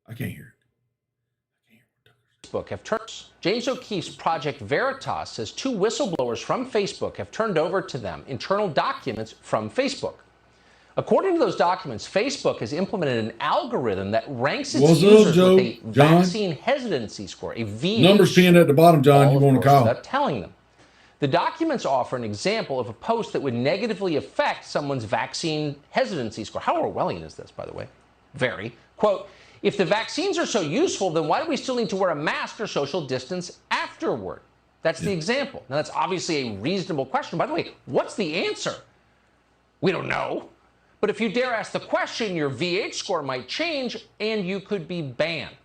I can't hear it. Facebook have turned. James O'Keefe's Project Veritas says 2 whistleblowers from Facebook have turned over to them internal documents from Facebook. According to those documents, Facebook has implemented an algorithm that ranks its users with a vaccine hesitancy score, a VH. Numbers pinned at the bottom, John, you want to call. Without telling them. The documents offer an example of a post that would negatively affect someone's vaccine hesitancy score. How Orwellian is this, by the way? Very. Quote, if the vaccines are so useful, then why do we still need to wear a mask or social distance afterward? That's the example. Now, that's obviously a reasonable question. By the way, what's the answer? We don't know. But if you dare ask the question, your VH score might change and you could be banned.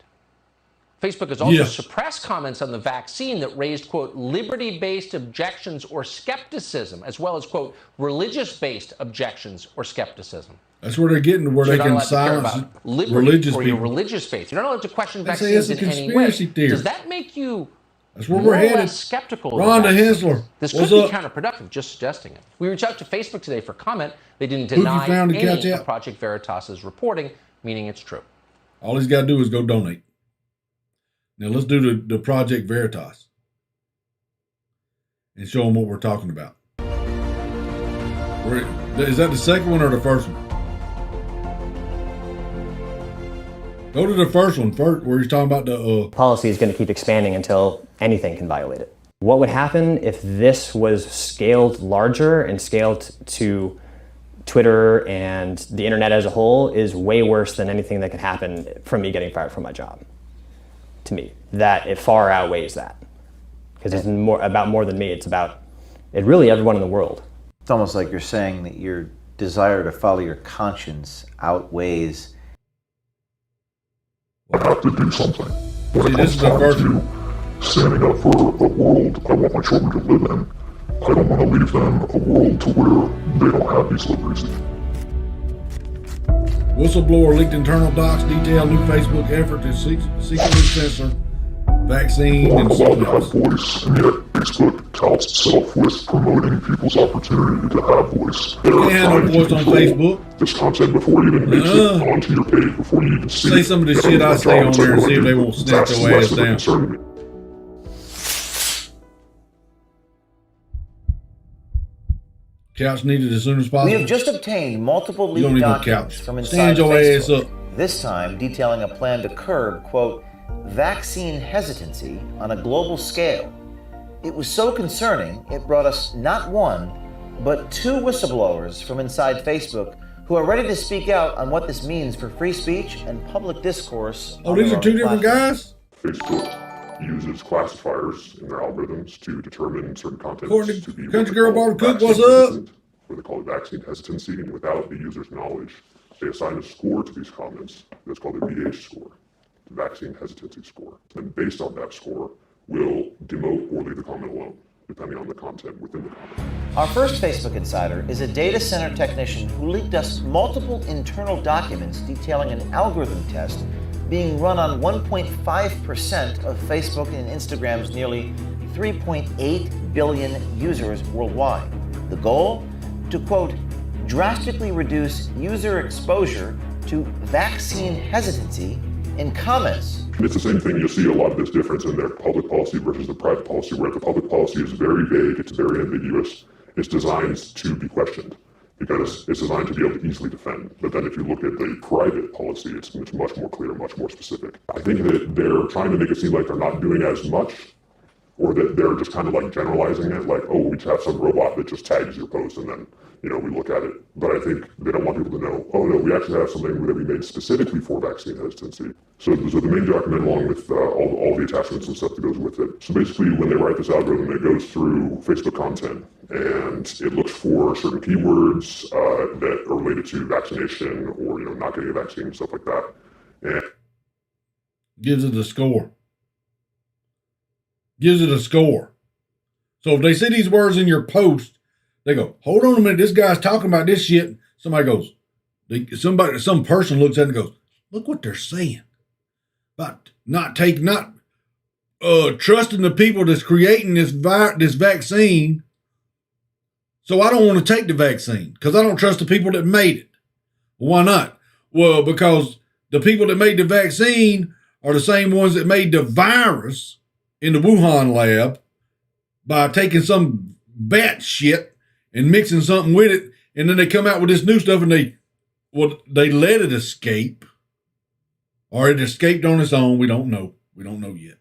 Facebook has also suppressed comments on the vaccine that raised, quote, liberty-based objections or skepticism, as well as, quote, religious-based objections or skepticism. That's where they're getting to where they can silence religious people. Your religious faith. You're not allowed to question vaccines in any way. Theory. Does that make you That's where we're headed. Less skeptical Rhonda Hensler. This could be counterproductive, just suggesting it. We reached out to Facebook today for comment. They didn't deny any of Project Veritas's reporting, meaning it's true. All he's got to do is go donate. Now let's do the Project Veritas and show them what we're talking about. Is that the second one or the first one? Go to the first one first, where he's talking about the policy is going to keep expanding until anything can violate it. What would happen if this was scaled larger and scaled to Twitter and the internet as a whole is way worse than anything that could happen from me getting fired from my job. To me, that it far outweighs that, because it's more about more than me. It's about really everyone in the world. It's almost like you're saying that you're desire to follow your conscience outweighs. I have to do something. See, this is the first standing up for a world I want my children to live in. I don't want to leave them a world to where they don't have these liberties. Whistleblower leaked internal docs detail new Facebook effort to secretly censor vaccine and something else. Voice, and yet Facebook touts itself with promoting people's opportunity to have voice. You can't have no voice on Facebook. This content before it even makes it onto your page, before you even see it. Say some of the shit I say on there and see if they won't snap your ass down. Couch needed as soon as possible. We have just obtained multiple You don't leaked need no documents couch. from inside Stand your ass Facebook. up. This time detailing a plan to curb, quote, vaccine hesitancy on a global scale. It was so concerning, it brought us not one, but two whistleblowers from inside Facebook who are ready to speak out on what this means for free speech and public discourse. Oh, these are two different guys? Facebook uses classifiers in their algorithms to determine certain content to be Country Girl Bar Cook, what's up? What they call it vaccine hesitancy, and without the user's knowledge, they assign a score to these comments that's called the VH score, the vaccine hesitancy score. And based on that score, will demote or leave the comment alone, depending on the content within the comment. Our first Facebook insider is a data center technician who leaked us multiple internal documents detailing an algorithm test being run on 1.5% of Facebook and Instagram's nearly 3.8 billion users worldwide. The goal? To, quote, drastically reduce user exposure to vaccine hesitancy in comments. It's the same thing. You'll see a lot of this difference in their public policy versus the private policy, where the public policy is very vague, it's very ambiguous, it's designed to be questioned, because it's designed to be able to easily defend. But then if you look at the private policy, it's much more clear, much more specific. I think that they're trying to make it seem like they're not doing as much, or that they're just kind of like generalizing it, like, oh, we just have some robot that just tags your post and then, we look at it. But I think they don't want people to know, oh no, we actually have something that we made specifically for vaccine hesitancy. So the main document, along with all the attachments and stuff that goes with it. So basically, when they write this algorithm, it goes through Facebook content, and it looks for certain keywords that are related to vaccination or not getting a vaccine and stuff like that, and gives it a score. Gives it a score. So if they see these words in your post, they go, hold on a minute, this guy's talking about this shit. Somebody goes, some person looks at it and goes, look what they're saying. But not trusting the people that's creating this vaccine. So I don't want to take the vaccine because I don't trust the people that made it. Why not? Well, because the people that made the vaccine are the same ones that made the virus in the Wuhan lab by taking some bat shit and mixing something with it, and then they come out with this new stuff and they let it escape, or it escaped on its own. We don't know. We don't know yet.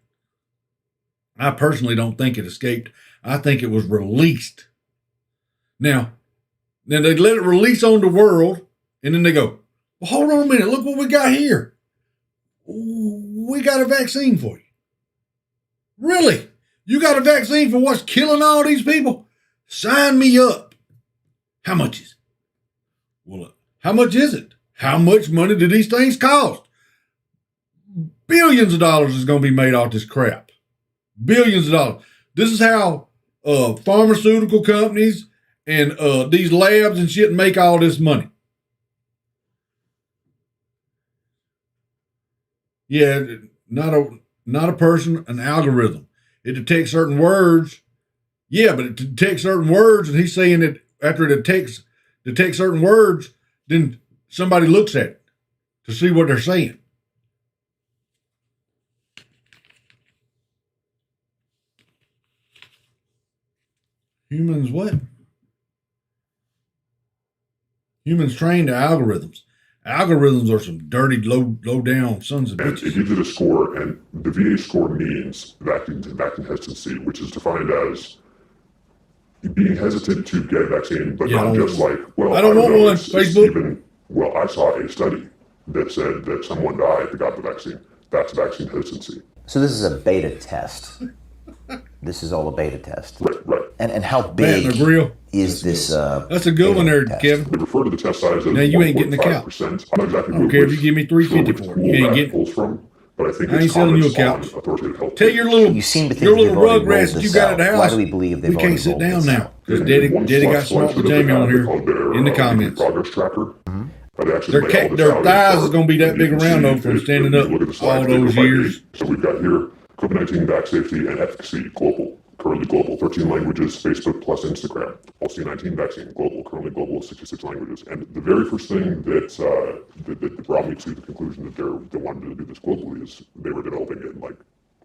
I personally don't think it escaped. I think it was released. Now they let it release on the world, and then they go, well, hold on a minute, look what we got here. We got a vaccine for you. Really? You got a vaccine for what's killing all these people? Sign me up. How much is it? Well, how much is it? How much money do these things cost? Billions of dollars is going to be made off this crap. Billions of dollars. This is how pharmaceutical companies and these labs and shit make all this money. Yeah, not a person, an algorithm. It detects certain words. Yeah, but it detects certain words, and he's saying that after it detects certain words, then somebody looks at it to see what they're saying. Humans what? Humans trained to algorithms. Algorithms are some dirty, low down sons of bitches. It gives it a score, and the VA score means vaccine hesitancy, which is defined as being hesitant to get a vaccine, but not just like, well, I don't want one. Facebook. I saw a study that said that someone died that got the vaccine. That's vaccine hesitancy. So this is a beta test. This is all a beta test. Right. And how big is this? That's a good one there, Kevin. They refer to the test size as now you ain't getting the count. I'm not exactly I don't care if you give me $3.50 for it. You ain't getting it. From, but I think I ain't selling you a couch. Tell your little rug rats that you got at the house. Why do we believe they've we can't sit down now because Daddy got smart with Jamie on here in the comments. Progress tracker. Their thighs is going to be that big around though from standing up all those years. So we've got here COVID-19 vac safety and efficacy global. Currently global, 13 languages, Facebook plus Instagram. Also 19 vaccine, global, currently global, 66 languages. And the very first thing that brought me to the conclusion that they wanted to do this globally is they were developing it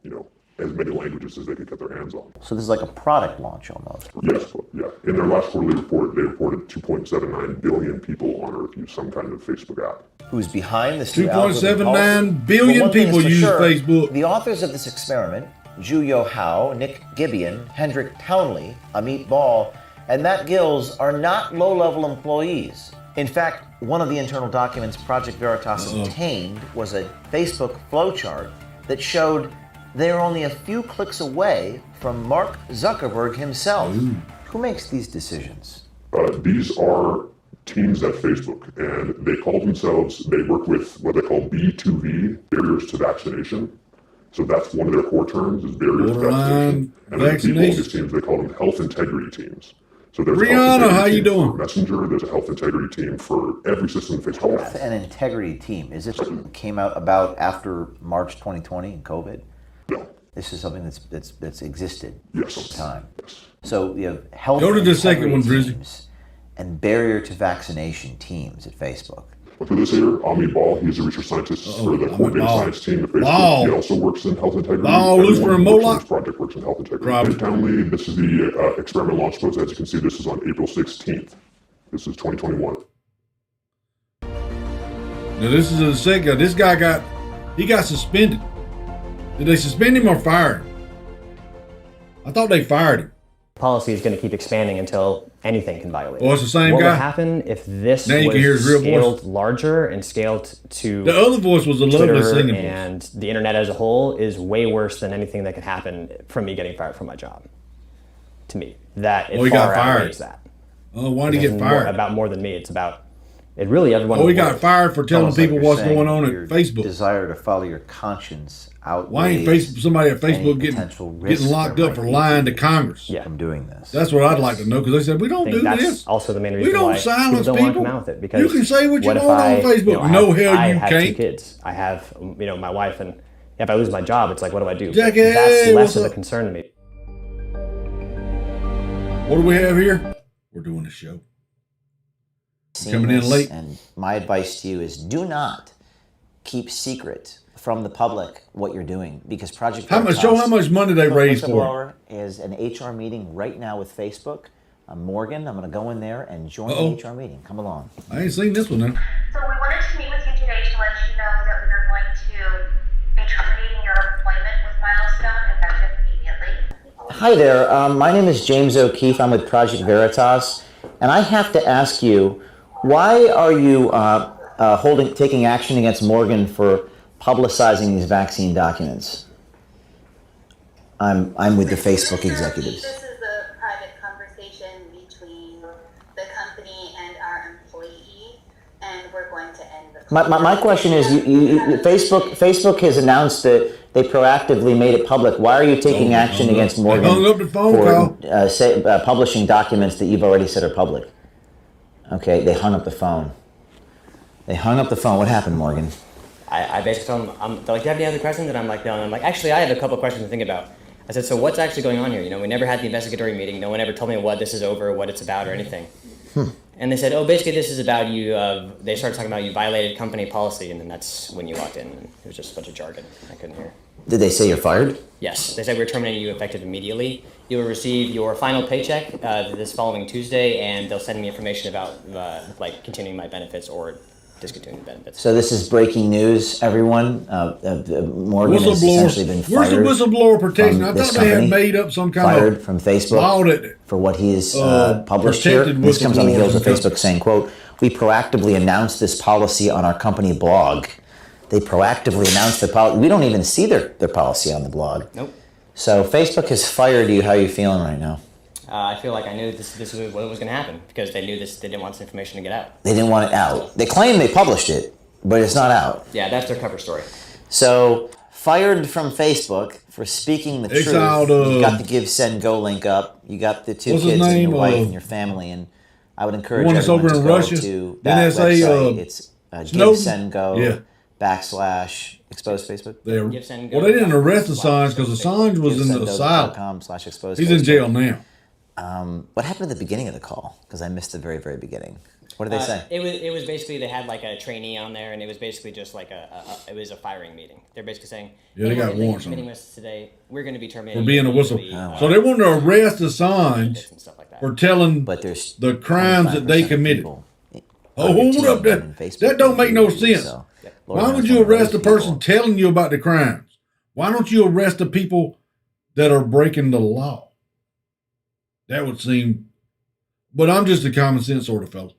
in as many languages as they could get their hands on. So this is like a product launch almost. Yes, yeah. In their last quarterly report, they reported 2.79 billion people on Earth use some kind of Facebook app. Who's behind this 2.79 billion people use Facebook. The authors of this experiment, Ju-Yo Hao, Nick Gibeon, Hendrik Townley, Amit Ball, and Matt Gills are not low-level employees. In fact, one of the internal documents Project Veritas obtained was a Facebook flowchart that showed they are only a few clicks away from Mark Zuckerberg himself. Who makes these decisions? These are teams at Facebook, and they work with what they call B2V, barriers to vaccination. So that's one of their core terms, is barriers to vaccination. And then people on these teams, they call them health integrity teams. So there's Rihanna, how you doing? For Messenger, there's a health integrity team for every system Facebook. Health and integrity team. Is this came out about after March 2020 and COVID? No. This is something that's existed yes. over time. Yes. So you have health Go to the second one, teams and barrier to vaccination teams at Facebook. But for this here, Ami Ball, he's a research scientist for the core data science team at Facebook. He also works in health integrity. Lucifer and Moloch. This project works in health integrity. And Townley, this is the experiment launch post. As you can see, this is on April 16th. This is 2021. Now this is a second. This guy got suspended. Did they suspend him or fire him? I thought they fired him. Policy is going to keep expanding until anything can violate it. Oh, it's the same guy? What would happen if this was scaled larger and scaled to the other voice was a lovely singing voice. And the internet as a whole is way worse than anything that could happen from me getting fired from my job. To me, that it far outweighs that. Oh, why did he get fired? About more than me. It's about it really everyone. Oh, he got fired for telling people what's going on at Facebook. Desire to follow your conscience outweighs. Why ain't somebody at Facebook getting locked up for lying to Congress? Yeah, I'm doing this. That's what I'd like to know, because they said we don't do that's this. Also, the main reason we don't why silence people people. don't want to come out with it, because you can say what you want on Facebook. I have can't. 2 kids. I have my wife, and if I lose my job, it's like, what do I do? Jackie, that's less of a concern to me. What do we have here? We're doing a show. Coming in late. And my advice to you is do not keep secret from the public what you're doing, because Project Veritas, show how much money they raised for it. Is an HR meeting right now with Facebook. I'm Morgan. I'm going to go in there and join the HR meeting. Come along. I ain't seen this one then. So we wanted to meet with you today to let you know that we are going to be terminating your employment with Milestone effective immediately. Hi there. My name is James O'Keefe. I'm with Project Veritas, and I have to ask you, why are you taking action against Morgan for publicizing these vaccine documents? I'm with the Facebook executives. This is a private conversation between the company and our employee, and we're going to end the call. My question is, Facebook has announced that they proactively made it public. Why are you taking action against Morgan for publishing documents that you've already said are public? Okay, they hung up the phone. What happened, Morgan? I basically told them, they're like, do you have any other questions? And I'm like, no. And I'm like, actually, I have a couple questions to think about. I said, so what's actually going on here? We never had the investigatory meeting. No one ever told me what this is over, what it's about, or anything. And they said, basically this is about you. They started talking about you violated company policy, and then that's when you walked in. And it was just a bunch of jargon I couldn't hear. Did they say you're fired? Yes. They said we're terminating you effective immediately. You will receive your final paycheck this following Tuesday, and they'll send me information about continuing my benefits or discontinuing the benefits. So this is breaking news, everyone. Morgan has essentially been fired. Where's the whistleblower protection? I thought they had made up some kind fired from Facebook for what he has published here. This comes on the heels of Facebook saying, quote, "We proactively announced this policy on our company blog." They proactively announced their policy. We don't even see their policy on the blog. Nope. So Facebook has fired you. How are you feeling right now? I feel like I knew this was what was going to happen because they knew this. They didn't want this information to get out. They didn't want it out. They claim they published it, but it's not out. Yeah, that's their cover story. So, fired from Facebook for speaking the truth. You got the Give, Send, Go link up. You got the 2 kids and your wife and your family. And I would encourage everyone to go to that website. It's Give, Send, Go /expose Facebook. Well, they didn't arrest Assange because Assange was in the asylum. He's in jail now. What happened at the beginning of the call? Because I missed the very, very beginning. What did they say? It was basically they had like a trainee on there, and it was basically just like it was a firing meeting. They're basically saying, they got warrants on us today. We're going to be terminated for being a whistle. So they wanted to arrest Assange for telling the crimes that they committed. Hold up, that don't make no sense. Why would you arrest a person telling you about the crimes? Why don't you arrest the people that are breaking the law? That would seem, but I'm just a common sense sort of fellow.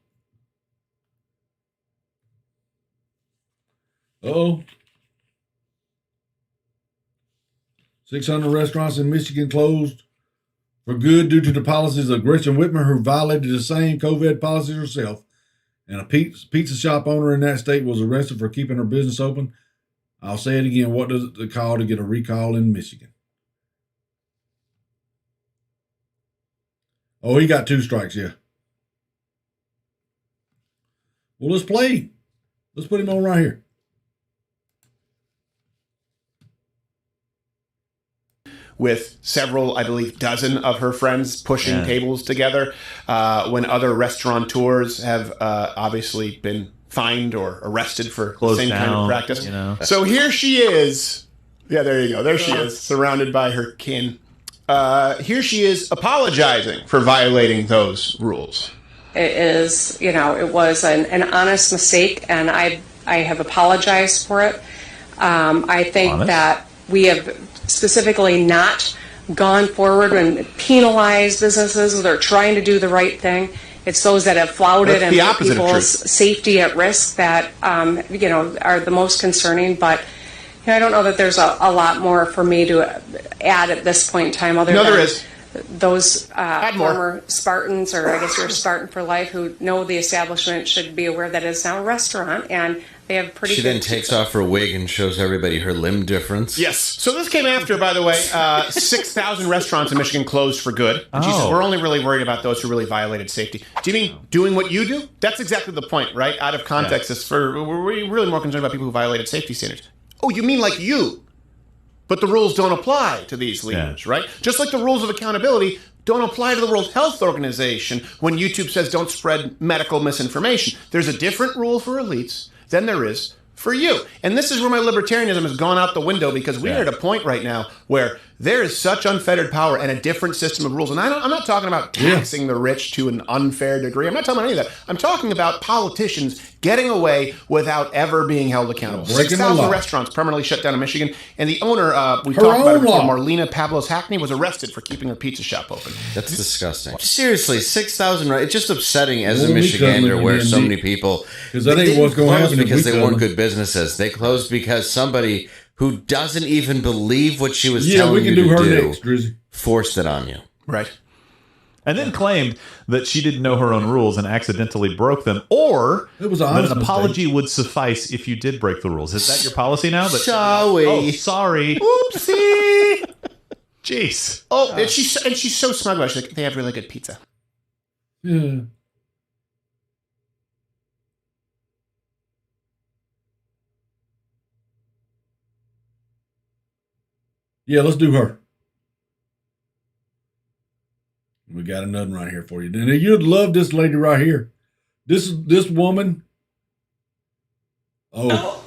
600 restaurants in Michigan closed for good due to the policies of Gretchen Whitmer, who violated the same COVID policies herself. And a pizza shop owner in that state was arrested for keeping her business open. I'll say it again. What does it call to get a recall in Michigan? Oh, he got 2 strikes, yeah. Well, let's play. Let's put him on right here. With several, I believe, dozen of her friends pushing tables together when other restaurateurs have obviously been fined or arrested for the same kind of practice. So here she is. Yeah, there you go. There she is, surrounded by her kin. Here she is apologizing for violating those rules. It was an honest mistake, and I have apologized for it. I think that we have specifically not gone forward and penalized businesses that are trying to do the right thing. It's those that have flouted and put people's safety at risk that are the most concerning. But I don't know that there's a lot more for me to add at this point in time, other than those former Spartans, or I guess you're a Spartan for life, who know the establishment should be aware that it's now a restaurant, and they have pretty. She then takes off her wig and shows everybody her limb difference. Yes. So this came after, by the way, 6,000 restaurants in Michigan closed for good. And she says, we're only really worried about those who really violated safety. Do you mean doing what you do? That's exactly the point, right? Out of context, we're really more concerned about people who violated safety standards. Oh, you mean like you? But the rules don't apply to these leaders, right? Just like the rules of accountability don't apply to the World Health Organization when YouTube says don't spread medical misinformation. There's a different rule for elites than there is for you. And this is where my libertarianism has gone out the window, because we're at a point right now where there is such unfettered power and a different system of rules. And I'm not talking about taxing the rich to an unfair degree. I'm not talking about any of that. I'm talking about politicians getting away without ever being held accountable. 6,000 restaurants permanently shut down in Michigan. And the owner, we talked about it before, Marlena Pavlos Hackney, was arrested for keeping her pizza shop open. That's disgusting. Seriously, 6,000. It's just upsetting as a Michigander where so many people. Because that ain't what's going to happen because they weren't good businesses. They closed because somebody who doesn't even believe what she was telling you to do forced it on you. Right. And then claimed that she didn't know her own rules and accidentally broke them, or that an apology would suffice if you did break the rules. Is that your policy now? Sorry. Oh, sorry. Oopsie. Jeez. Oh, and she's so smug about it. She's like, they have really good pizza. Yeah. Yeah, let's do her. We got another right here for you. And you'd love this lady right here. This woman. Oh.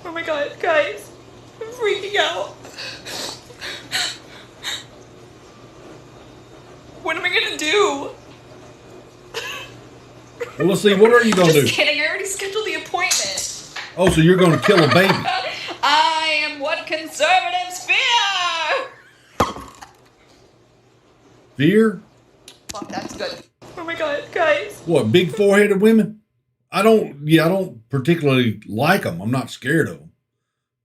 Oh my God, guys. I'm freaking out. What am I going to do? Well, let's see. What are you going to do? Just kidding. I already scheduled the appointment. Oh, so you're going to kill a baby. I am what conservatives fear. Fear? Fuck, that's good. Oh my God, guys. What, big foreheaded women? I don't particularly like them. I'm not scared of them.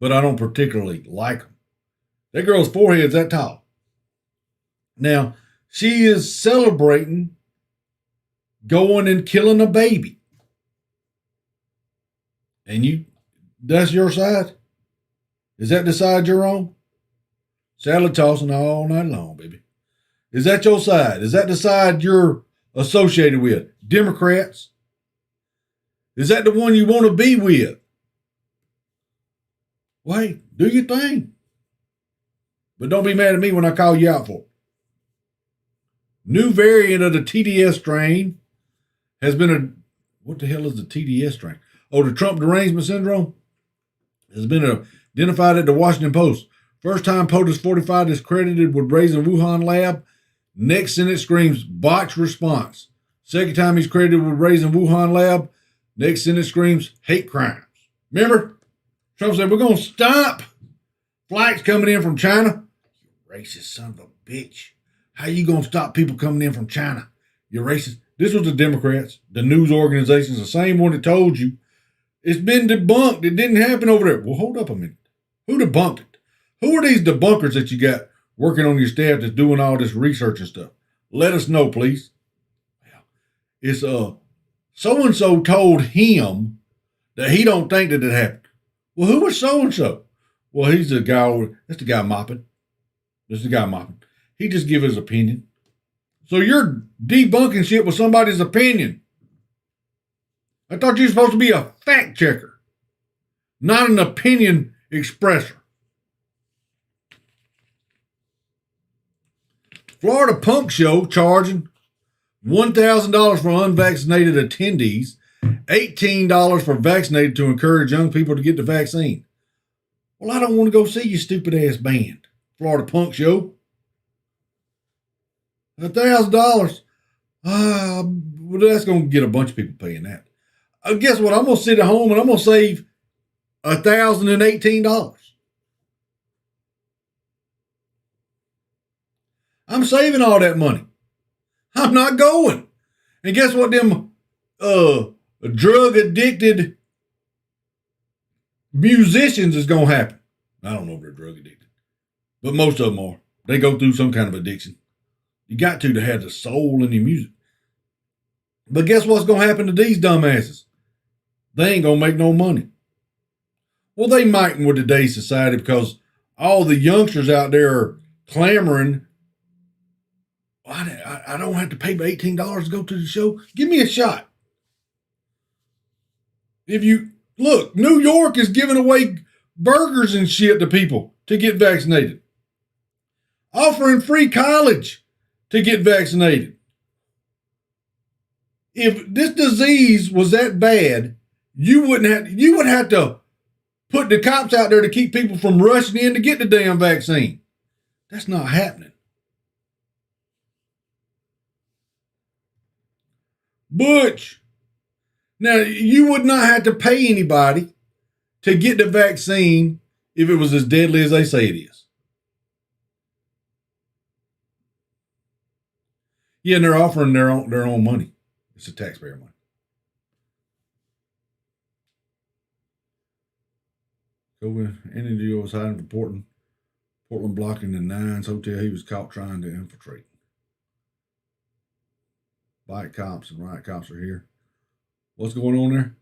but I don't particularly like them. That girl's forehead's that tall. Now, she is celebrating going and killing a baby. And that's your side? Is that the side you're on? Salad tossing all night long, baby. Is that your side? Is that the side you're associated with? Democrats? Is that the one you want to be with? Wait, do your thing. But don't be mad at me when I call you out for it. New variant of the TDS strain has been what the hell is the TDS strain? Oh, the Trump derangement syndrome has been identified at the Washington Post. First time POTUS 45 is credited with raising Wuhan lab. Next sentence screams botched response. Second time he's credited with raising Wuhan lab. Next sentence screams hate crimes. Remember? Trump said, we're going to stop flights coming in from China. You racist son of a bitch. How you going to stop people coming in from China? You're racist. This was the Democrats, the news organizations, the same one that told you. It's been debunked. It didn't happen over there. Well, hold up a minute. Who debunked it? Who are these debunkers that you got working on your staff that's doing all this research and stuff? Let us know, please. It's so-and-so told him that he don't think that it happened. Well, who was so-and-so? Well, he's the guy, that's the guy mopping. That's the guy mopping. He just give his opinion. So you're debunking shit with somebody's opinion. I thought you were supposed to be a fact checker, not an opinion expresser. Florida punk show charging $1,000 for unvaccinated attendees, $18 for vaccinated to encourage young people to get the vaccine. Well, I don't want to go see your stupid ass band, Florida punk show. $1,000. Well, that's going to get a bunch of people paying that. Guess what? I'm going to sit at home and I'm going to save $1,018. I'm saving all that money. I'm not going. And guess what? Them drug addicted musicians is going to happen. I don't know if they're drug addicted, but most of them are. They go through some kind of addiction. You got to have the soul in your music. But guess what's going to happen to these dumbasses? They ain't going to make no money. Well, they mightn't with today's society because all the youngsters out there are clamoring. I don't have to pay $18 to go to the show. Give me a shot. Look, New York is giving away burgers and shit to people to get vaccinated. Offering free college to get vaccinated. If this disease was that bad, you would have to put the cops out there to keep people from rushing in to get the damn vaccine. That's not happening. Butch, now you would not have to pay anybody to get the vaccine if it was as deadly as they say it is. Yeah, and they're offering their own money. It's the taxpayer money. Energy was hiding from Portland blocking the Nines Hotel. He was caught trying to infiltrate. Bike cops and riot cops are here. What's going on there?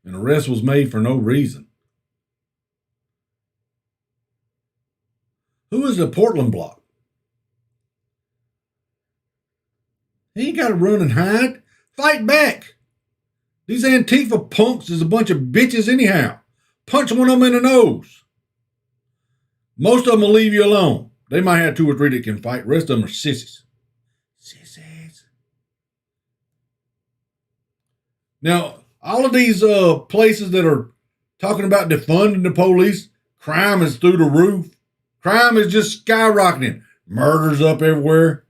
An arrest was made for no reason. Who is the Portland block? He ain't got to run and hide. Fight back. These Antifa punks is a bunch of bitches anyhow. Punch one of them in the nose. Most of them will leave you alone. They might have 2 or 3 that can fight. Rest of them are sissies. Sissies. Now, all of these places that are talking about defunding the police, crime is through the roof. Crime is just skyrocketing. Murders up everywhere.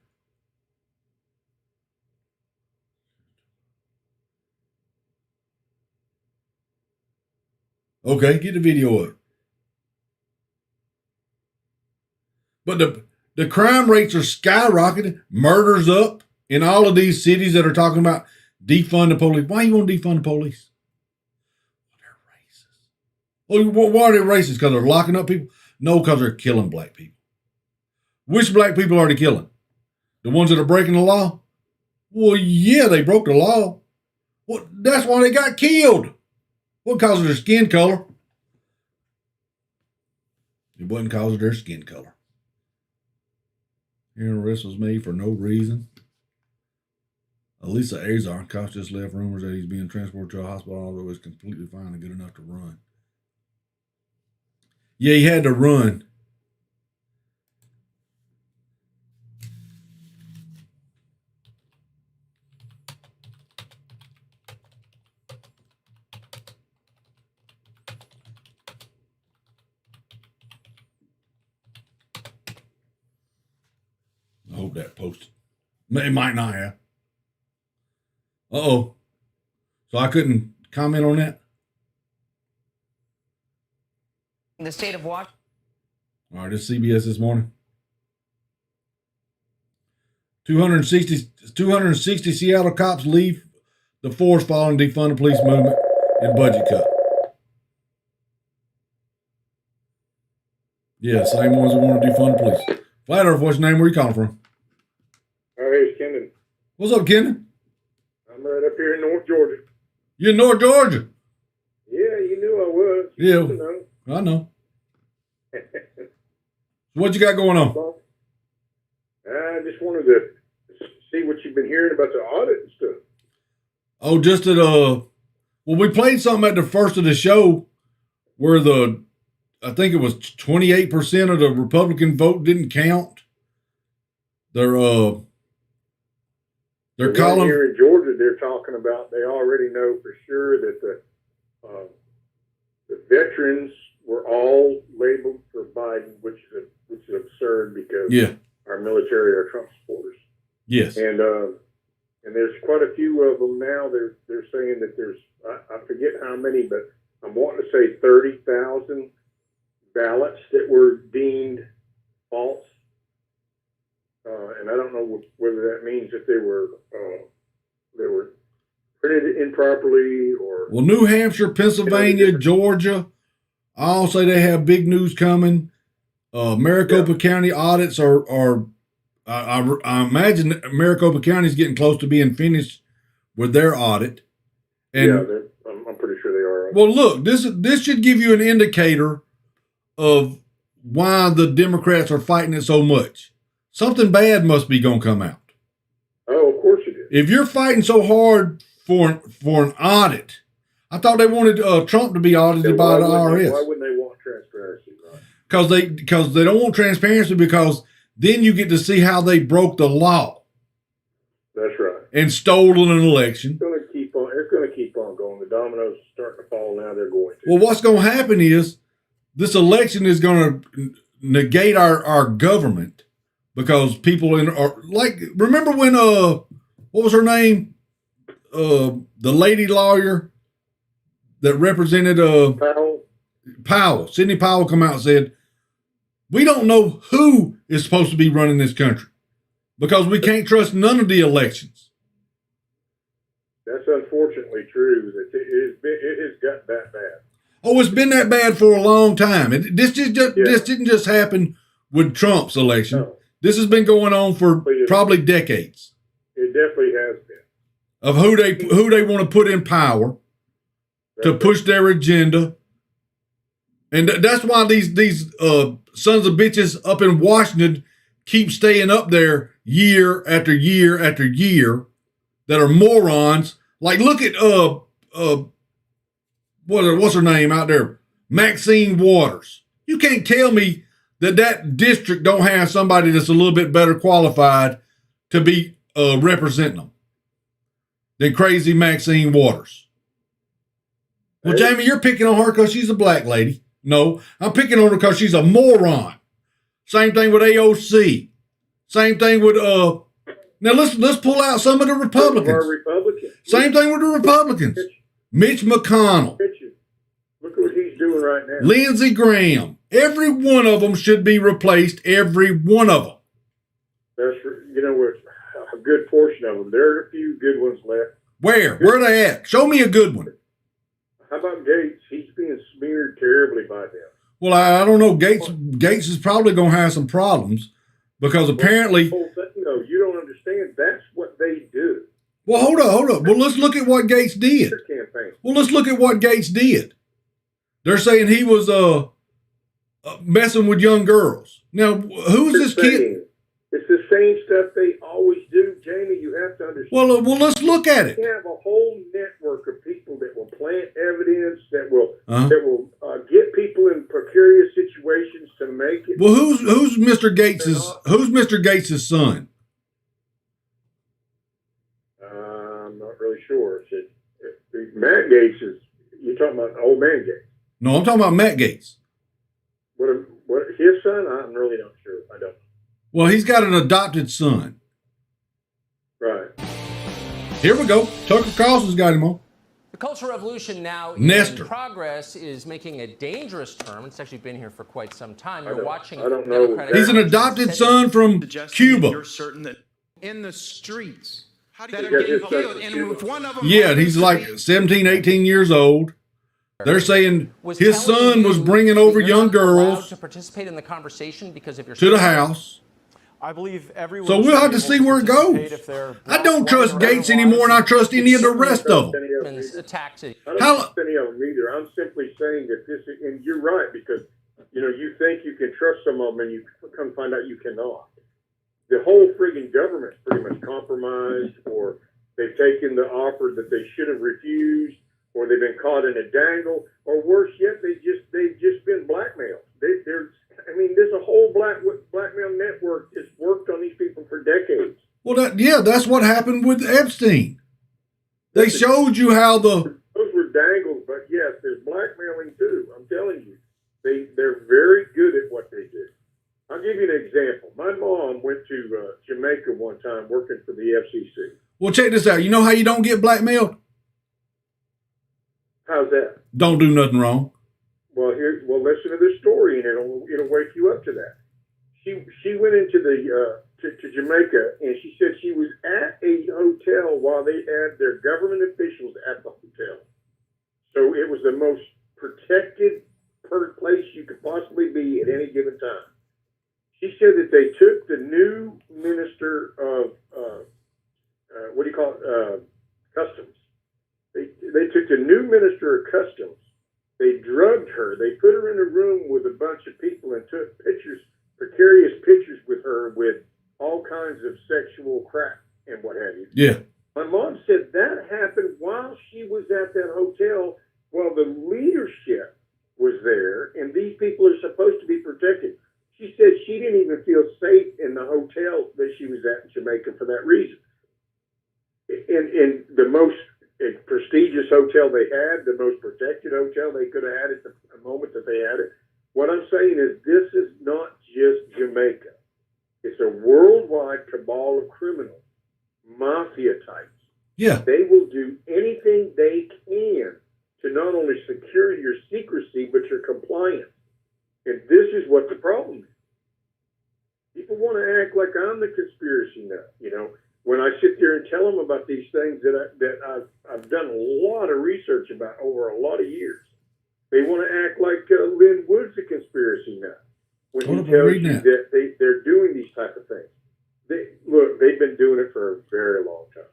Okay, get the video up. But the crime rates are skyrocketing. Murders up in all of these cities that are talking about Defund the police. Why you want to defund the police? They're racist. Well, why are they racist? Because they're locking up people? No, because they're killing black people. Which black people are they killing? The ones that are breaking the law? Well, yeah, they broke the law. Well, that's why they got killed. What because of their skin color? It wasn't because of their skin color. He arrests me for no reason. Elisa Azar, cops just left rumors that he's being transported to a hospital, although it's completely fine and good enough to run. Yeah, he had to run. I hope that posted. It might not have. Uh-oh. So I couldn't comment on that? In the state of Washington. All right, this is CBS this morning. 260 Seattle cops leave the force following defund the police movement and budget cut. Yeah, same ones that want to defund the police. Flat Earth, what's your name? Where you calling from? Hey, it's Kendon. What's up, Kendon? I'm right up here in North Georgia. You in North Georgia? Yeah, you knew I was. Yeah, I know. What you got going on? I just wanted to see what you've been hearing about the audit and stuff. Oh, just that, well, we played something at the first of the show where I think it was 28% of the Republican vote didn't count. They're calling here in Georgia. They're talking about. They already know for sure that the veterans were all labeled for Biden, which is absurd because our military are Trump supporters. Yes, and there's quite a few of them now. They're saying that there's I forget how many, but I'm wanting to say 30,000 ballots that were deemed false. And I don't know whether that means that they were printed improperly or. Well, New Hampshire, Pennsylvania, Georgia, all say they have big news coming. Maricopa County audits are I imagine Maricopa County is getting close to being finished with their audit. And I'm pretty sure they are. Well, look, this should give you an indicator of why the Democrats are fighting it so much. Something bad must be going to come out. Oh, of course it is. If you're fighting so hard for an audit, I thought they wanted Trump to be audited by the IRS. Why wouldn't they want transparency? Right? Because they don't want transparency because then you get to see how they broke the law. That's right. And stolen an election. It's going to keep on going. The dominoes are starting to fall now. They're going to. Well, what's going to happen is this election is going to negate our government. Because people remember when what was her name? The lady lawyer that represented Powell. Sidney Powell come out and said, we don't know who is supposed to be running this country because we can't trust none of the elections. That's unfortunately true. It has got that bad. Oh, it's been that bad for a long time. This didn't just happen with Trump's election. No. This has been going on for probably decades. It definitely has been. Of who they want to put in power to push their agenda. And that's why these sons of bitches up in Washington keep staying up there year after year after year that are morons. Like, look at what's her name out there? Maxine Waters. You can't tell me that district don't have somebody that's a little bit better qualified to be representing them than crazy Maxine Waters. Well, Jamie, you're picking on her because she's a black lady. No, I'm picking on her because she's a moron. Same thing with AOC. Same thing with now let's pull out some of the Republicans. Same thing with the Republicans. Mitch McConnell. Look what he's doing right now. Lindsey Graham. Every one of them should be replaced. Every one of them. That's a good portion of them. There are a few good ones left. Where? Where they at? Show me a good one. How about Gates? He's being smeared terribly by them. Well, I don't know. Gates is probably going to have some problems because apparently. No, you don't understand. That's what they do. Well, hold up. Well, let's look at what Gates did. Well, let's look at what Gates did. They're saying he was messing with young girls. Now, who's this kid? It's the same stuff they always do, Jamie. You have to understand. Well, let's look at it. We have a whole network of people that will plant evidence, that will get people in precarious situations to make it. Well, who's Mr. Gates's son? I'm not really sure. Matt Gates is. You're talking about old man Gates? No, I'm talking about Matt Gates. What his son? I'm really not sure. I don't. Well, he's got an adopted son. Right. Here we go. Tucker Carlson's got him on. The Cultural Revolution now Nestor. in progress is making a dangerous term. It's actually been here for quite some time. I You're don't watching. know. He's an adopted son from Cuba. You're certain that in the streets that are getting killed, and with one of them. Yeah, and he's like 17, 18 years old. They're saying his son was bringing over young girls to participate in the conversation because of your to the house. I believe everyone. So we'll have to see where it goes. I don't trust Gates anymore, and I trust any of the rest of them. I don't trust any of them either. I'm simply saying that this, and you're right, because you think you can trust some of them, and you come find out you cannot. The whole friggin' government's pretty much compromised, or they've taken the offer that they should have refused, or they've been caught in a dangle, or worse yet, they've just been blackmailed. There's a whole blackmail network that's worked on these people for decades. Well, that's what happened with Epstein. They showed you how those were dangles, but yes, there's blackmailing too. I'm telling you, they're very good at what they do. I'll give you an example. My mom went to Jamaica one time working for the FCC. Well, check this out. You know how you don't get blackmailed? How's that? Don't do nothing wrong. Well, listen to this story, and it'll wake you up to that. She went into to Jamaica, and she said she was at a hotel while they had their government officials at the hotel. So it was the most protected place you could possibly be at any given time. She said that they took the new minister of customs. They took the new minister of customs. They drugged her. They put her in a room with a bunch of people and took precarious pictures with her with all kinds of sexual crap and what have you. Yeah. My mom said that happened while she was at that hotel while the leadership was there, and these people are supposed to be protected. She said she didn't even feel safe in the hotel that she was at in Jamaica for that reason. In the most prestigious hotel they had, the most protected hotel they could have had at the moment that they had it. What I'm saying is this is not just Jamaica. It's a worldwide cabal of criminals, mafia types. Yeah. They will do anything they can to not only secure your secrecy, but your compliance. And this is what the problem is. People want to act like I'm the conspiracy nut, When I sit there and tell them about these things that I've done a lot of research about over a lot of years, they want to act like Lynn Wood's a conspiracy nut when he tells you that they're doing these type of things. They've been doing it for a very long time.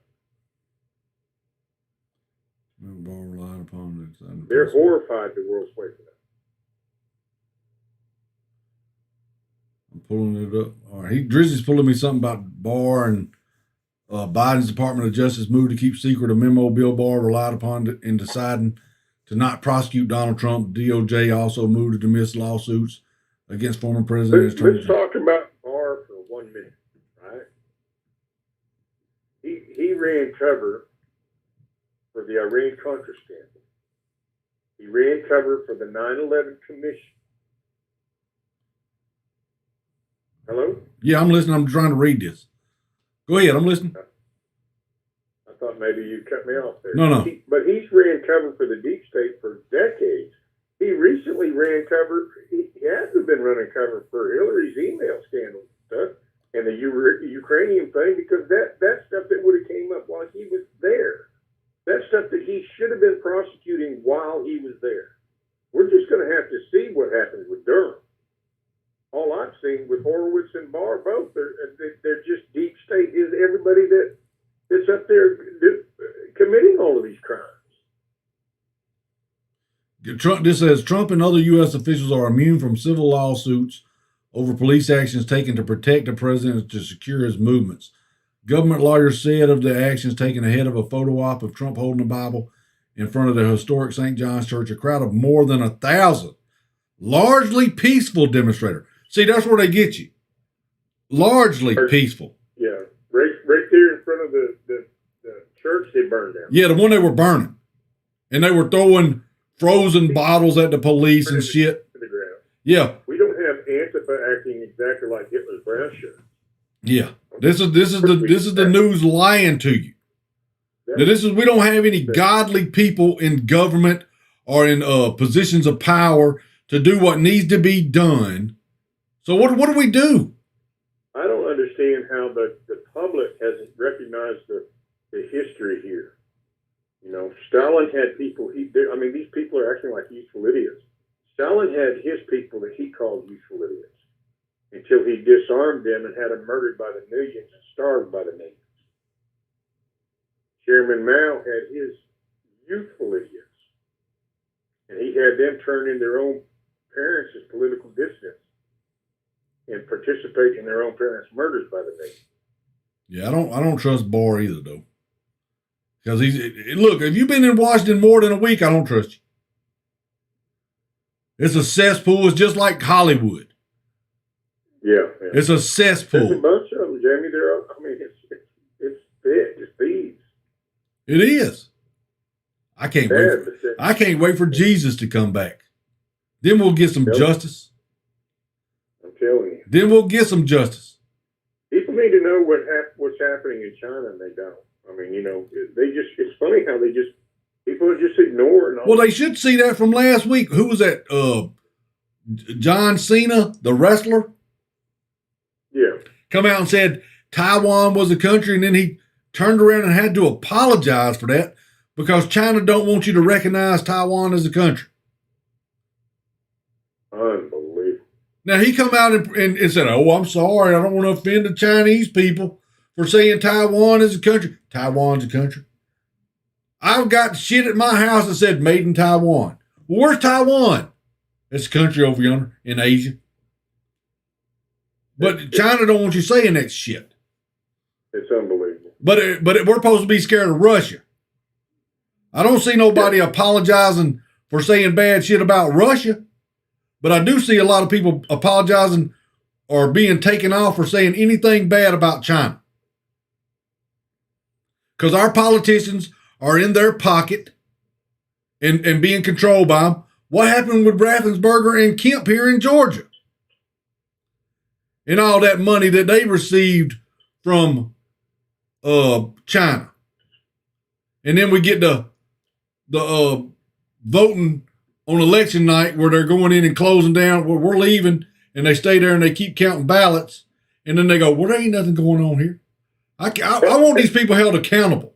They're horrified the world's waiting for them. I'm pulling it up. All right, Drizzy's pulling me something about Barr and Biden's Department of Justice moved to keep secret a memo Bill Barr relied upon in deciding to not prosecute Donald Trump. DOJ also moved to dismiss lawsuits against former president. Let's talk about Barr for 1 minute, right? He ran cover for the Iran-Contra scandal. He ran cover for the 9/11 Commission. Hello? Yeah, I'm listening. I'm trying to read this. Go ahead. I'm listening. I thought maybe you cut me off there. No. But he's ran cover for the deep state for decades. He recently ran cover. He hasn't been running cover for Hillary's email scandal stuff and the Ukrainian thing because that stuff that would have came up while he was there. stuff that he should have been prosecuting while he was there. We're just going to have to see what happens with Durham. All I've seen with Horowitz and Barr, both, they're just deep state. Is everybody that's up there committing all of these crimes. This says Trump and other U.S. officials are immune from civil lawsuits over police actions taken to protect the president to secure his movements. Government lawyers said of the actions taken ahead of a photo op of Trump holding the Bible in front of the historic St. John's Church, a crowd of more than 1,000, largely peaceful demonstrators. See, that's where they get you. Largely peaceful. Yeah, right there in front of the church they burned down. Yeah, the one they were burning. And they were throwing frozen bottles at the police and shit. Yeah. We don't have Antifa acting exactly like Hitler's brown shirt. Yeah. This is the news lying to you. Now, we don't have any godly people in government or in positions of power to do what needs to be done. So what do we do? I don't understand how the public hasn't recognized the history here. You know, Stalin had people, these people are acting like useful idiots. Stalin had his people that he called useful idiots until he disarmed them and had them murdered by the millions and starved by the millions. Chairman Mao had his youthful idiots, and he had them turn in their own parents as political dissidents and participate in their own parents' murders by the millions. Yeah, I don't trust Barr either, though. Because look, if you've been in Washington more than a week, I don't trust you. It's a cesspool. It's just like Hollywood. Yeah. It's a cesspool. There's a bunch of them, Jamie. It's thieves. It is. I can't wait for Jesus to come back. Then we'll get some justice. I'm telling you. Then we'll get some justice. People need to know what's happening in China, and they don't. I mean, it's funny how people are just ignoring all. Well, they should see that from last week. Who was that? John Cena, the wrestler? Yeah. Come out and said Taiwan was a country, and then he turned around and had to apologize for that because China don't want you to recognize Taiwan as a country. Unbelievable. Now, he come out and said, oh, I'm sorry. I don't want to offend the Chinese people for saying Taiwan is a country. Taiwan's a country. I've got shit at my house that said made in Taiwan. Well, where's Taiwan? It's a country over yonder in Asia. But China don't want you saying that shit. It's unbelievable. But we're supposed to be scared of Russia. I don't see nobody apologizing for saying bad shit about Russia. But I do see a lot of people apologizing or being taken off for saying anything bad about China. Because our politicians are in their pocket and being controlled by them. What happened with Raffensperger and Kemp here in Georgia? And all that money that they received from China. And then we get the voting on election night where they're going in and closing down, where we're leaving, and they stay there and they keep counting ballots. And then they go, well, there ain't nothing going on here. I want these people held accountable.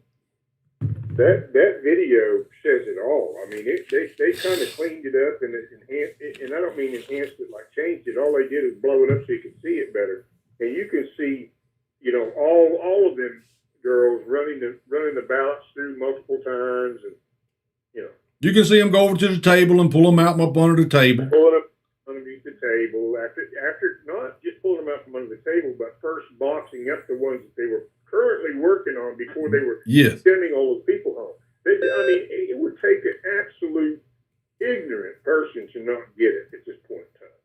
That video says it all. I mean, they kind of cleaned it up and enhanced it, and I don't mean enhanced it like changed it. All they did is blow it up so you can see it better, and you can see, all of them girls running the ballots through multiple times, and you can see them go over to the table and pull them out from up under the table. Pull it up underneath the table after not just pulling them out from under the table, but first boxing up the ones that they were currently working on before they were sending all those people home. It would take an absolute ignorant person to not get it at this point in time.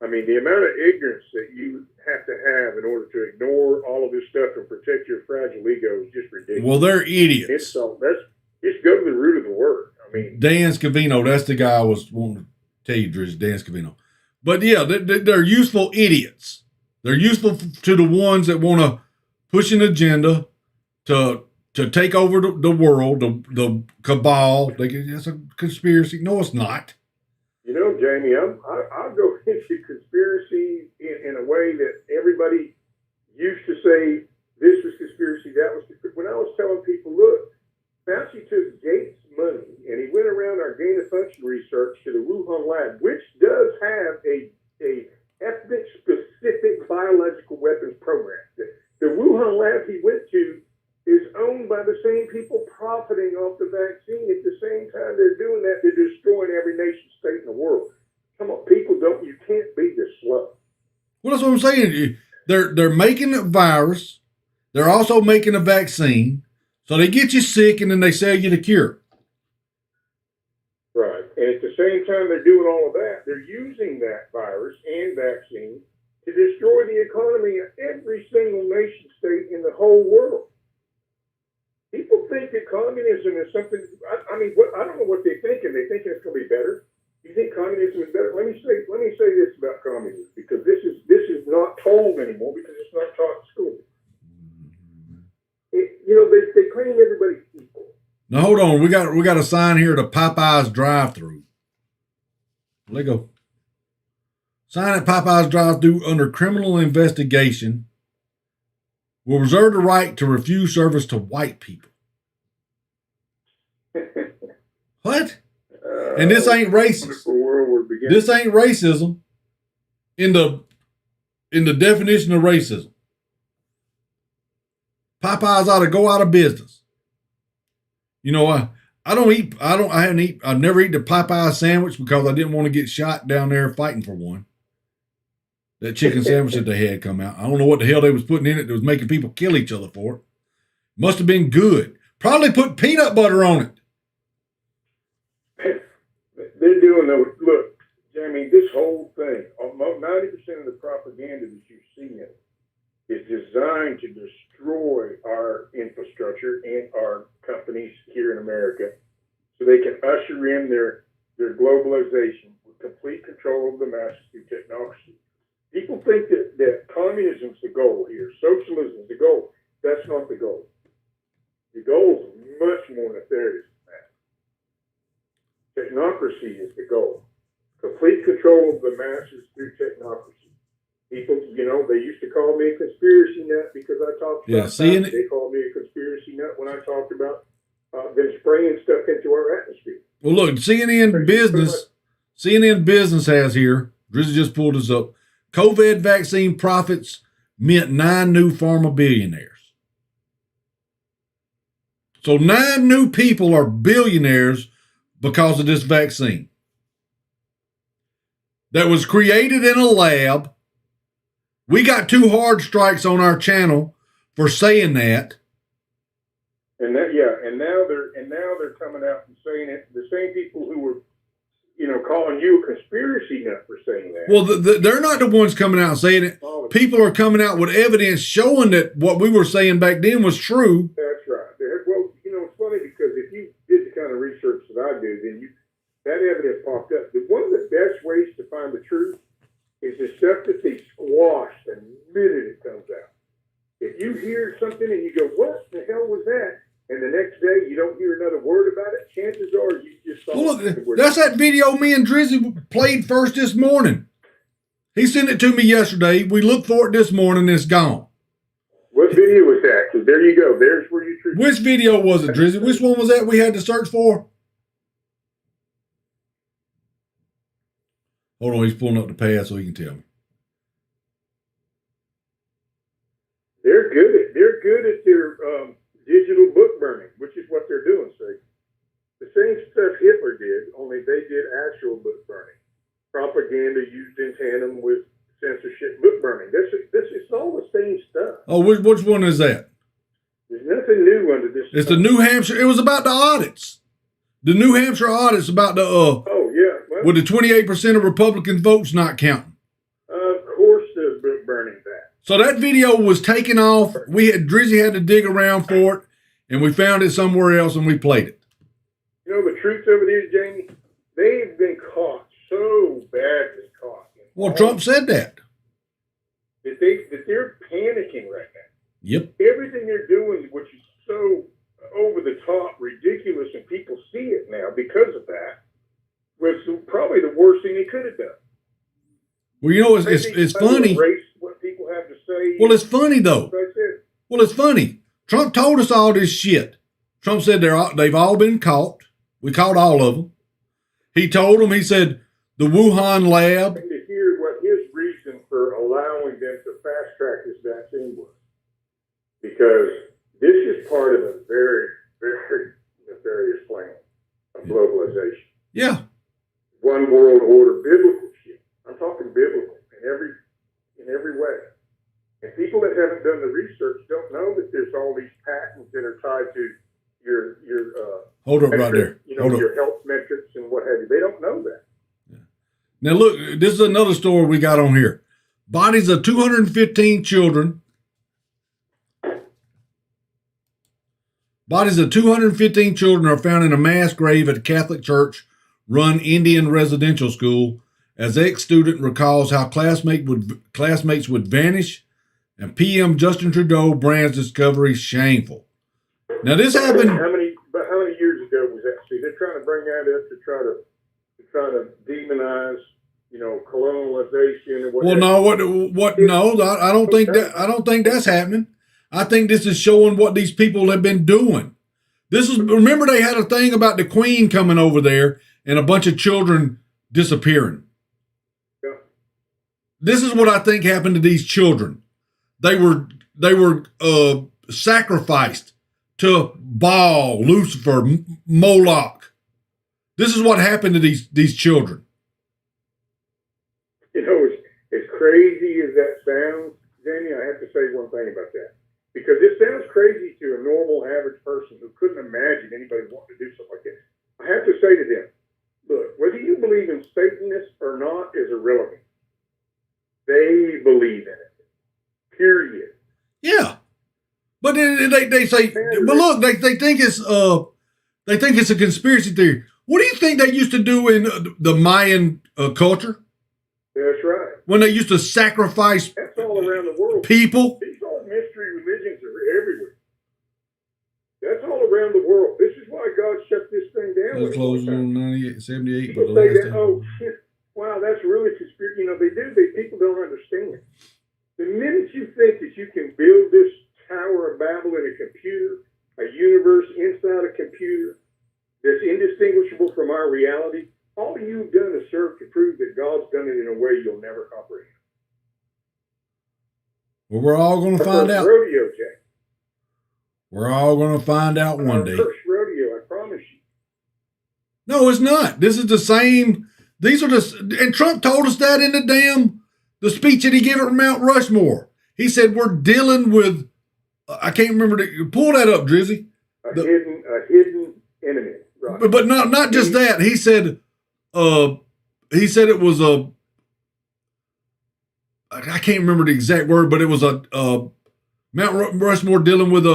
I mean, the amount of ignorance that you have to have in order to ignore all of this stuff and protect your fragile ego is just ridiculous. Well, they're idiots. Just go to the root of the word. I mean, Dan Scavino, that's the guy I was wanting to tell you, Driz, Dan Scavino. But yeah, they're useful idiots. They're useful to the ones that want to push an agenda to take over the world, the cabal. It's a conspiracy. No, it's not. Jamie, I'll go into conspiracy in a way that everybody used to say this was conspiracy, that was conspiracy. When I was telling people, look, Fauci took research to the Wuhan lab, which does have a ethnic-specific biological weapons program. The Wuhan lab he went to is owned by the same people profiting off the vaccine. At the same time they're doing that, they're destroying every nation state in the world. Come on, people, you can't be this slow. Well, that's what I'm saying. They're making a virus. They're also making a vaccine. So they get you sick and then they sell you the cure. Right. And at the same time they're doing all of that, they're using that virus and vaccine to destroy the economy of every single nation state in the whole world. People think that communism is something, I don't know what they're thinking. They think it's going to be better. You think communism is better? Let me say this about communism, because this is not told anymore because it's not taught in school. They claim everybody's equal. Now hold on, we got a sign here to Popeye's drive-through. Let go. Sign at Popeye's drive-through under criminal investigation will reserve the right to refuse service to white people. What? And this ain't racist. This ain't racism in the definition of racism. Popeyes ought to go out of business. You know, I've never eaten the Popeye sandwich because I didn't want to get shot down there fighting for one. That chicken sandwich that they had come out. I don't know what the hell they was putting in it that was making people kill each other for it. Must have been good. Probably put peanut butter on it. They're doing those. Look, Jamie, this whole thing, 90% of the propaganda that you see in it is designed to destroy our infrastructure and our companies here in America so they can usher in their globalization with complete control of the masses through technocracy. People think that communism is the goal here. Socialism is the goal. That's not the goal. The goal is much more nefarious than that. Technocracy is the goal. Complete control of the masses through technocracy. People, they used to call me a conspiracy nut because I talked about that. They called me a conspiracy nut when I talked about them spraying stuff into our atmosphere. Well, look, CNN Business has here, Drizzy just pulled this up, COVID vaccine profits meant 9 new pharma billionaires. So 9 new people are billionaires because of this vaccine that was created in a lab. We got 2 hard strikes on our channel for saying that. And now they're coming out and saying it. The same people who were, calling you a conspiracy nut for saying that. Well, they're not the ones coming out and saying it. People are coming out with evidence showing that what we were saying back then was true. That's right. Well, it's funny because if you did the kind of research that I do, then that evidence popped up. One of the best ways to find the truth is the stuff that they squash the minute it comes out. If you hear something and you go, what the hell was that? And the next day you don't hear another word about it, chances are you just saw it. That's that video me and Drizzy played first this morning. He sent it to me yesterday. We looked for it this morning and it's gone. What video was that? Because there you go. There's where you truth. Which video was it, Drizzy? Which one was that we had to search for? Hold on, he's pulling up the pad so he can tell me. They're good at their digital book burning, which is what they're doing. See, the same stuff Hitler did, only they did actual book burning, propaganda used in tandem with censorship book burning. It's all the same stuff. Oh, which one is that? There's nothing new under this. It's the New Hampshire. It was about the audits. The New Hampshire audits about the with the 28% of Republican votes not counting. Of course, the book burning that. So that video was taken off. Drizzy had to dig around for it, and we found it somewhere else, and we played it. The truth of it is, Jamie, they've been caught so badly caught. Well, Trump said that. That they're panicking right now. Yep. Everything they're doing, which is so over the top, ridiculous, and people see it now because of that, was probably the worst thing they could have done. Well, it's funny. What people have to say. Well, it's funny though. Well, it's funny. Trump told us all this shit. Trump said they've all been caught. We caught all of them. He told them, he said, the Wuhan lab. To hear what his reason for allowing them to fast track this vaccine was. Because this is part of a very, very nefarious plan of globalization. Yeah. One world order, biblical shit. I'm talking biblical in every way. And people that haven't done the research don't know that there's all these patents that are tied to your hold up metrics, right there. Hold your up. health metrics and what have you. They don't know that. Now look, this is another story we got on here. Bodies of 215 children. Bodies of 215 children are found in a mass grave at a Catholic church-run Indian residential school, as ex-student recalls how classmates would vanish, and PM Justin Trudeau brands discovery shameful. Now this happened. How many years ago was that? See, they're trying to bring that up to try to demonize, colonialization and what. Well, no, what? No, I don't think that. I don't think that's happening. I think this is showing what these people have been doing. Remember they had a thing about the Queen coming over there and a bunch of children disappearing. Yeah. This is what I think happened to these children. They were sacrificed to Baal, Lucifer, Moloch. This is what happened to these children. As crazy as that sounds, Jamie, I have to say one thing about that. Because it sounds crazy to a normal, average person who couldn't imagine anybody wanting to do something like this. I have to say to them, look, whether you believe in Satanists or not is irrelevant. They believe in it. Period. Yeah. But they say, but look, they think it's a conspiracy theory. What do you think they used to do in the Mayan culture? That's right. When they used to sacrifice That's all around the world. people. These old mystery religions are everywhere. That's all around the world. This is why God shut this thing down. It was closed on 78, but People the say last that, time. oh, shit, wow, that's really conspiracy. People don't understand. The minute you think that you can build this Tower of Babel in a computer, a universe inside a computer that's indistinguishable from our reality, all you've done is serve to prove that God's done it in a way you'll never comprehend. Well, we're all going to find out. Rodeo, Jack. We're all going to find out one day. First rodeo, I promise you. No, it's not. This is the same. These are and Trump told us that in the speech that he gave at Mount Rushmore. He said we're dealing with. I can't remember. Pull that up, Drizzy. A hidden enemy. Right. But not just that. He said it was a. I can't remember the exact word, but it was a Mount Rushmore dealing with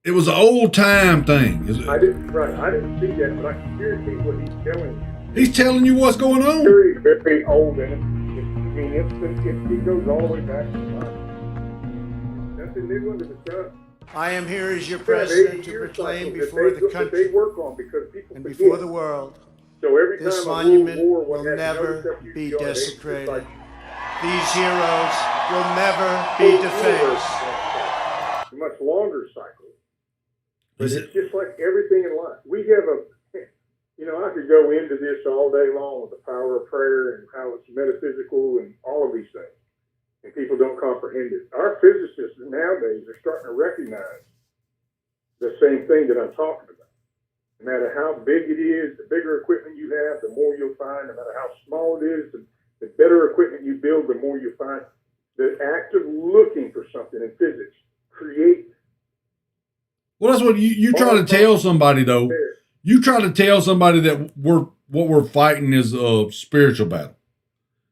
it was an old time thing. I didn't see that, but I can guarantee what he's telling you. He's telling you what's going on. Very, very old enemy. It goes all the way back to the Bible. Nothing new under the sun. I am here as your president to proclaim before the country they work on because people and forget. before the world. So every This time monument war will never be desecrated. Like, these heroes will never be defaced. a much longer cycle. But it's just like everything in life. We have I could go into this all day long with the power of prayer and how it's metaphysical and all of these things. And people don't comprehend it. Our physicists nowadays are starting to recognize the same thing that I'm talking about. No matter how big it is, the bigger equipment you have, the more you'll find. No matter how small it is, the better equipment you build, the more you'll find. The act of looking for something in physics creates. Well, that's what you try to tell somebody, though. You try to tell somebody that what we're fighting is a spiritual battle.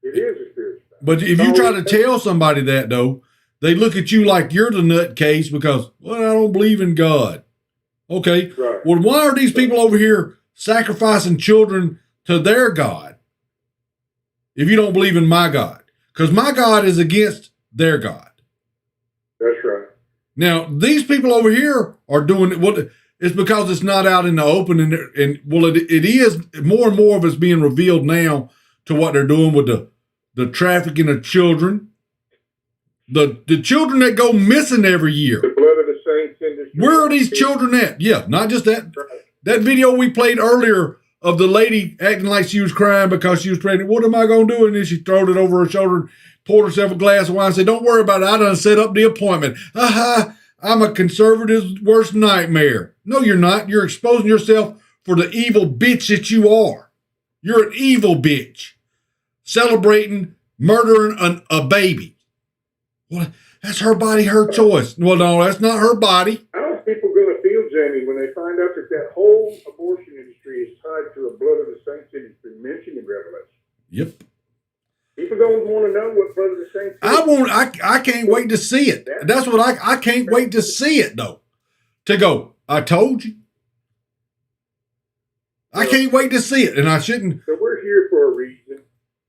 It is a spiritual battle. But if you try to tell somebody that, though, they look at you like you're the nutcase because, well, I don't believe in God. Okay. Right. Well, why are these people over here sacrificing children to their God if you don't believe in my God? Because my God is against their God. That's right. Now, these people over here are doing what it's because it's not out in the open. And it is more and more of it's being revealed now to what they're doing with the trafficking of children, the children that go missing every year. The blood of the Saints industry. Where are these children at? Yeah, not just that. That video we played earlier of the lady acting like she was crying because she was pregnant. What am I going to do? And then she throwed it over her shoulder, poured herself a glass of wine, and said, don't worry about it. I done set up the appointment. I'm a conservative's worst nightmare. No, you're not. You're exposing yourself for the evil bitch that you are. You're an evil bitch. Celebrating murdering a baby. Well, that's her body, her choice. Well, no, that's not her body. How are people going to feel, Jamie, when they find out that that whole abortion industry is tied to the blood of the saints industry mentioned in Revelation? Yep. People don't want to know what blood of the saints is. I can't wait to see it. That's what I can't wait to see it, though. To go, I told you. I can't wait to see it, and I shouldn't. So we're here for a reason.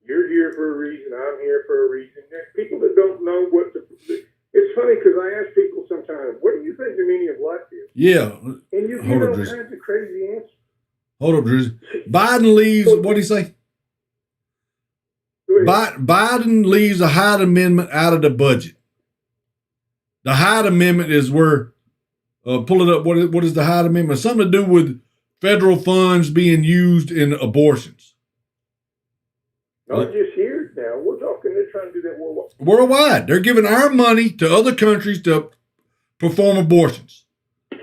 You're here for a reason. I'm here for a reason. There's people that don't know what the... It's funny because I ask people sometimes, what do you think the meaning of life is? Yeah. And you get all kinds of crazy answers. Hold up, Drizzy. Biden leaves, what did he say? Biden leaves the Hyde Amendment out of the budget. The Hyde Amendment is where, pull it up, what is the Hyde Amendment? Something to do with federal funds being used in abortions. Not just here now. We're talking, they're trying to do that worldwide. Worldwide. They're giving our money to other countries to perform abortions.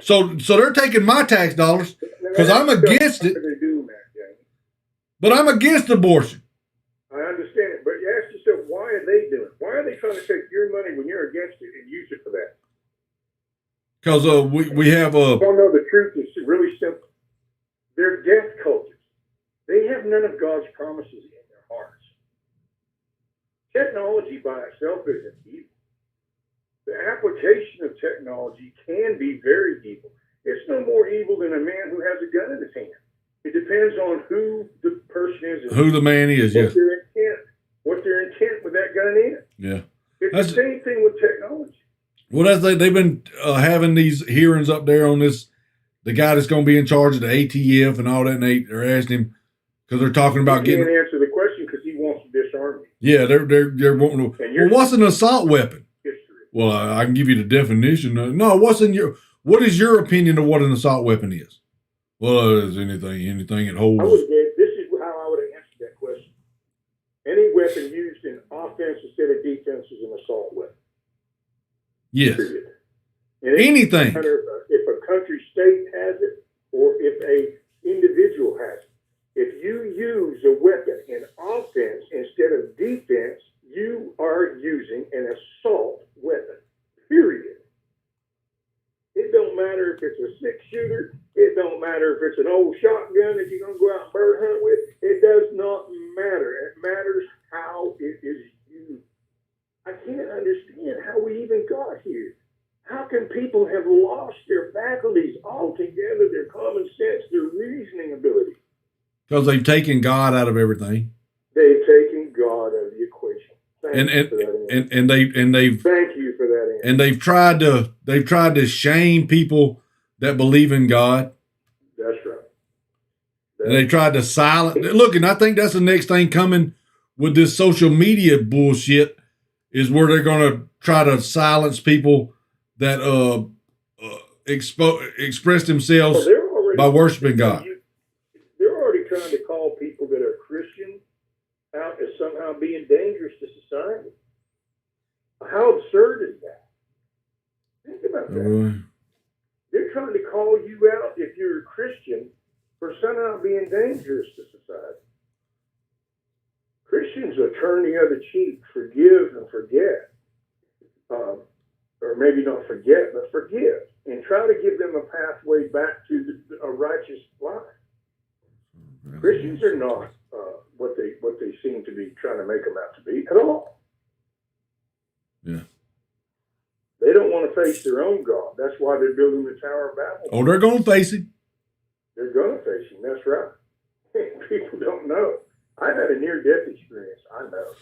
So they're taking my tax dollars because I'm against it. But I'm against abortion. I understand it. But you ask yourself, why are they doing it? Why are they trying to take your money when you're against it and use it for that? Because we have a... I know the truth is really simple. They're death cultures. They have none of God's promises in their hearts. Technology by itself isn't evil. The application of technology can be very evil. It's no more evil than a man who has a gun in his hand. It depends on who the person is. And who the man is, yes. What their intent with that gun is. Yeah. It's the same thing with technology. Well, they've been having these hearings up there on this, the guy that's going to be in charge of the ATF and all that, and they're asking him, because they're talking about he getting... can't answer the question because he wants to disarm me. Yeah, they're wanting to... Well, what's an assault weapon? History. Well, I can give you the definition. No, what is your opinion of what an assault weapon is? Well, is anything it holds... This is how I would have answered that question. Any weapon used in offense instead of defense is an assault weapon. Yes. Anything. If a country state has it or if a individual has it. If you use a weapon in offense instead of defense, you are using an assault weapon. Period. It don't matter if it's a six-shooter. It don't matter if it's an old shotgun that you're going to go out and bird hunt with. It does not matter. It matters how it is used. I can't understand how we even got here. How can people have lost their faculties altogether, their common sense, their reasoning ability? Because they've taken God out of everything. They've taken God out of the equation. Thank you for that answer. And they've tried to shame people that believe in God. That's right. And they tried to silence. Look, and I think that's the next thing coming with this social media bullshit is where they're going to try to silence people that express themselves by worshiping God. They're already trying to call people that are Christian out as somehow being dangerous to society. How absurd is that? Think about that. They're trying to call you out if you're a Christian for somehow being dangerous to society. Christians will turn the other cheek, forgive and forget. Or maybe not forget, but forgive. And try to give them a pathway back to a righteous life. Christians are not what they seem to be trying to make them out to be at all. Yeah. They don't want to face their own God. That's why they're building the Tower of Babel. Oh, they're going to face him. They're going to face him. That's right. People don't know. I've had a near-death experience. I know.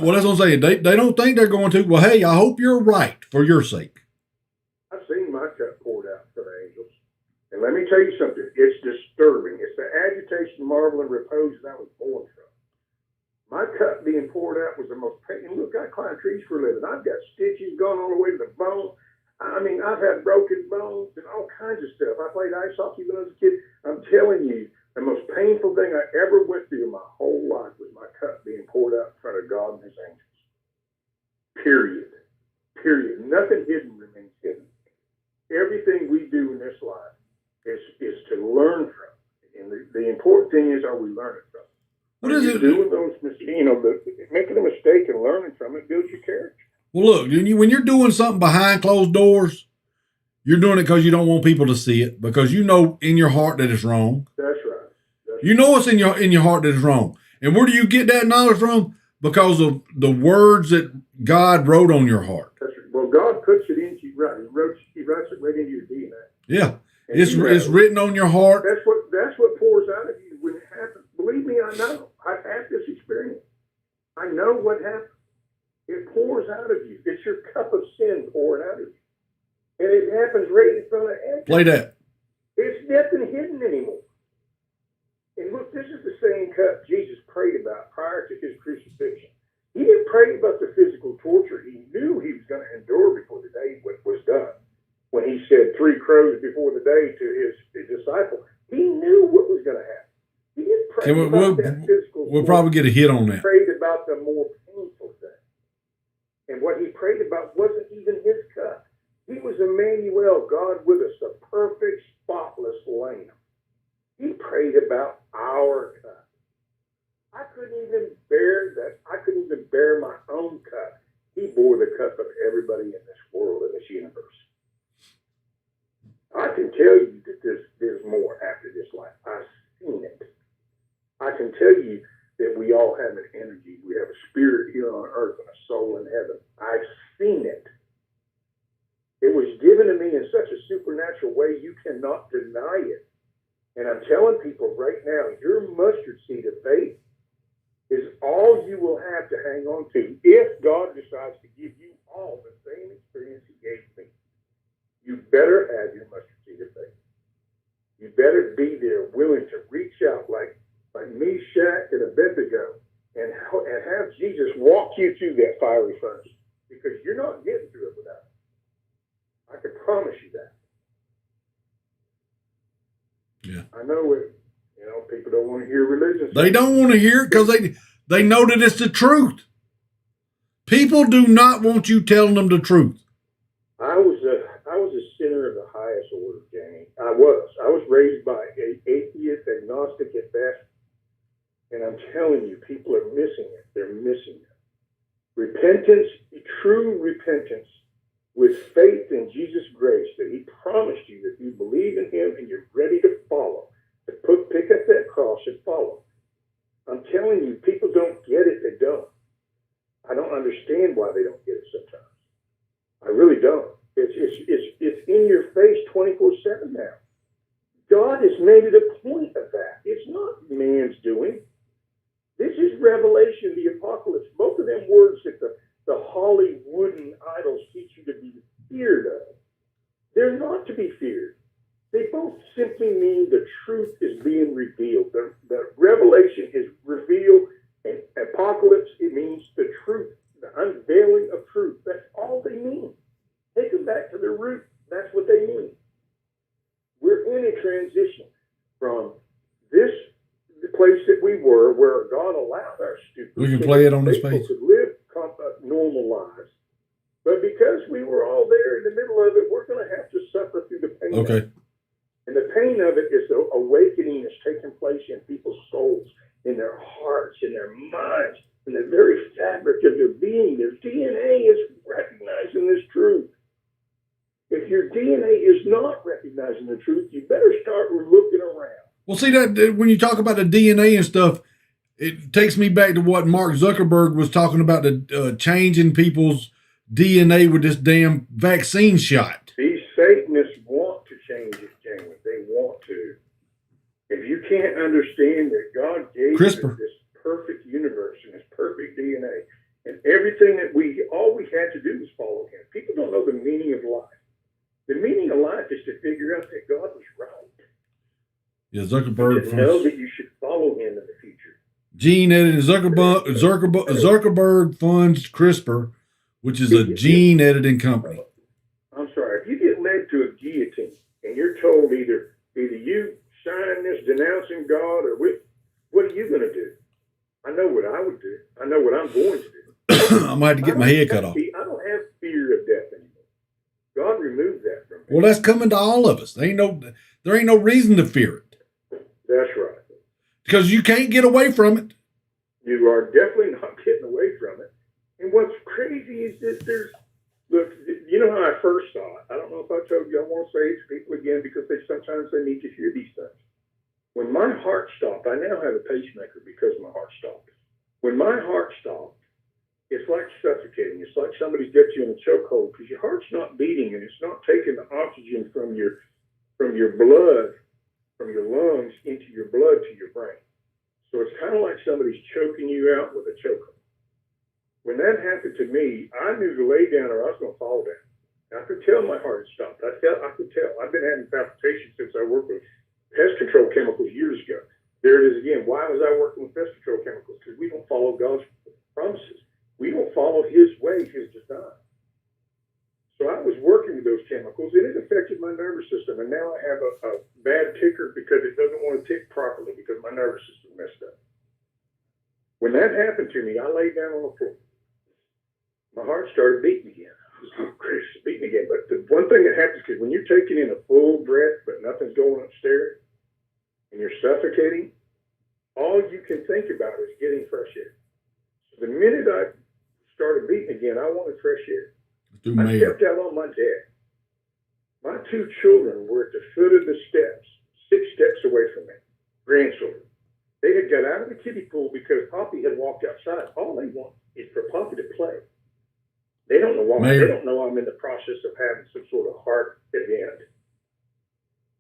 Well, that's what I'm saying. They don't think they're going to. Well, hey, I hope you're right for your sake. I've seen my cup poured out for the angels. And let me tell you something. It's disturbing. It's the agitation, marvel, and repose that I was born from. My cup being poured out was the most painful. Look, I climb trees for a living. I've got stitches going all the way to the bone. I mean, I've had broken bones and all kinds of stuff. I played ice hockey when I was a kid. I'm telling you, the most painful thing I ever went through in my whole life was my cup being poured out in front of God and his angels. Period. Period. Nothing hidden remains hidden. Everything we do in this life is to learn from. And the important thing is, are we learning from it? What is it? Doing those, making a mistake and learning from it builds your character. Well, look, when you're doing something behind closed doors, you're doing it because you don't want people to see it, because you know in your heart that it's wrong. That's right. You know it's in your heart that it's wrong. And where do you get that knowledge from? Because of the words that God wrote on your heart. That's right. Well, God puts it into you, right? He writes it right into your DNA. Yeah, it's written on your heart. That's what pours out of you when it happens. Believe me, I know. I've had this experience. I know what happens. It pours out of you. It's your cup of sin pouring out of you. And it happens right in front of everyone. Play that. It's nothing hidden anymore. And look, this is the same cup Jesus prayed about prior to his crucifixion. He didn't pray about the physical torture he knew he was going to endure before the day was done. When he said 3 crows before the day to his disciple, he knew what was going to happen. He didn't pray about that physical torture. We'll probably get a hit on that. He prayed about the more painful thing. And what he prayed about wasn't even his cup. He was Emmanuel, God with us, the perfect, spotless Lamb. He prayed about our cup. I couldn't even bear that. I couldn't even bear my own cup. He bore the cup of everybody in this world, in this universe. I can tell you that there's more after this life. I've seen it. I can tell you that we all have an energy. We have a spirit here on earth and a soul in heaven. I've seen it. It was given to me in such a supernatural way, you cannot deny it. And I'm telling people right now, your mustard seed of faith is all you will have to hang on to if God decides to give you all the same experience he gave me. You better have your mustard seed of faith. You better be there willing to reach out like Meshach and Abednego and have Jesus walk you through that fiery furnace, because you're not getting through it without him. I can promise you that. Yeah. I know it. People don't want to hear religion. They don't want to hear it because they know that it's the truth. People do not want you telling them the truth. I was a sinner of the highest order, Jamie. I was raised by an atheist, agnostic at best. And I'm telling you, people are missing it. They're missing it. Repentance, true repentance, with faith in Jesus' grace, that he promised you that you believe in him and you're ready to follow, to pick up that cross and follow. I'm telling you, people don't get it. They don't. I don't understand why they don't get it sometimes. I really don't. It's in your face 24/7 now. God has made it a point of that. It's not man's doing. This is Revelation, the Apocalypse. Both of them words that the holly wooden idols teach you to be feared of. They're not to be feared. They both simply mean the truth is being revealed. The Revelation is revealed, and Apocalypse, it means the truth, the unveiling of truth. That's all they mean. Take them back to their root. That's what they mean. We're in a transition from this place that we were, where God allowed our stupid we can play it on this people page. to live normal lives. But because we were all there in the middle of it, we're going to have to suffer through the pain. Okay. Of it. And the pain of it is the awakening that's taking place in people's souls, in their hearts, in their minds, in the very fabric of their being. Their DNA is recognizing this truth. If your DNA is not recognizing the truth, you better start looking around. Well, see, that when you talk about the DNA and stuff, it takes me back to what Mark Zuckerberg was talking about, the changing people's DNA with this damn vaccine shot. These Satanists want to change it, Jamie. They want to. If you can't understand that God gave us this perfect universe and this perfect DNA, and everything that all we had to do was follow him. People don't know the meaning of life. The meaning of life is to figure out that God was right. Yeah, Zuckerberg. To know that you should follow him in the future. Gene editing. Zuckerberg funds CRISPR, which is a gene editing company. I'm sorry. either you sign this denouncing God or what are you going to do? I know what I would do. I know what I'm going to do. I might have to get my head cut off. I don't have fear of death anymore. God removed that from me. Well, that's coming to all of us. There ain't no reason to fear it. That's right. Because you can't get away from it. You are definitely not getting away from it. And what's crazy is that look, you know how I first saw it. I don't know if I told you. I won't say it to people again because sometimes they need to hear these things. When my heart stopped, I now have a pacemaker because my heart stopped. When my heart stopped, it's like suffocating. It's like somebody's got you in a chokehold because your heart's not beating and it's not taking the oxygen from your blood, from your lungs into your blood to your brain. So it's kind of like somebody's choking you out with a chokehold. When that happened to me, I knew to lay down or I was going to fall down. I could tell my heart had stopped. I could tell. I've been having palpitations since I worked with pest control chemicals years ago. There it is again. Why was I working with pest control chemicals? Because we don't follow God's promises. We don't follow His way, His design. So I was working with those chemicals, and it affected my nervous system. And now I have a bad ticker because it doesn't want to tick properly because my nervous system messed up. When that happened to me, I laid down on the floor. My heart started beating again. Beating again. But the one thing that happens is when you're taking in a full breath, but nothing's going upstairs, and you're suffocating, all you can think about is getting fresh air. So the minute I started beating again, I wanted fresh air. I stepped out on my deck. My two children were at the foot of the steps, 6 steps away from me, grandchildren. They had got out of the kiddie pool because Poppy had walked outside. All they want is for Poppy to play. They don't know why. They don't know I'm in the process of having some sort of heart event.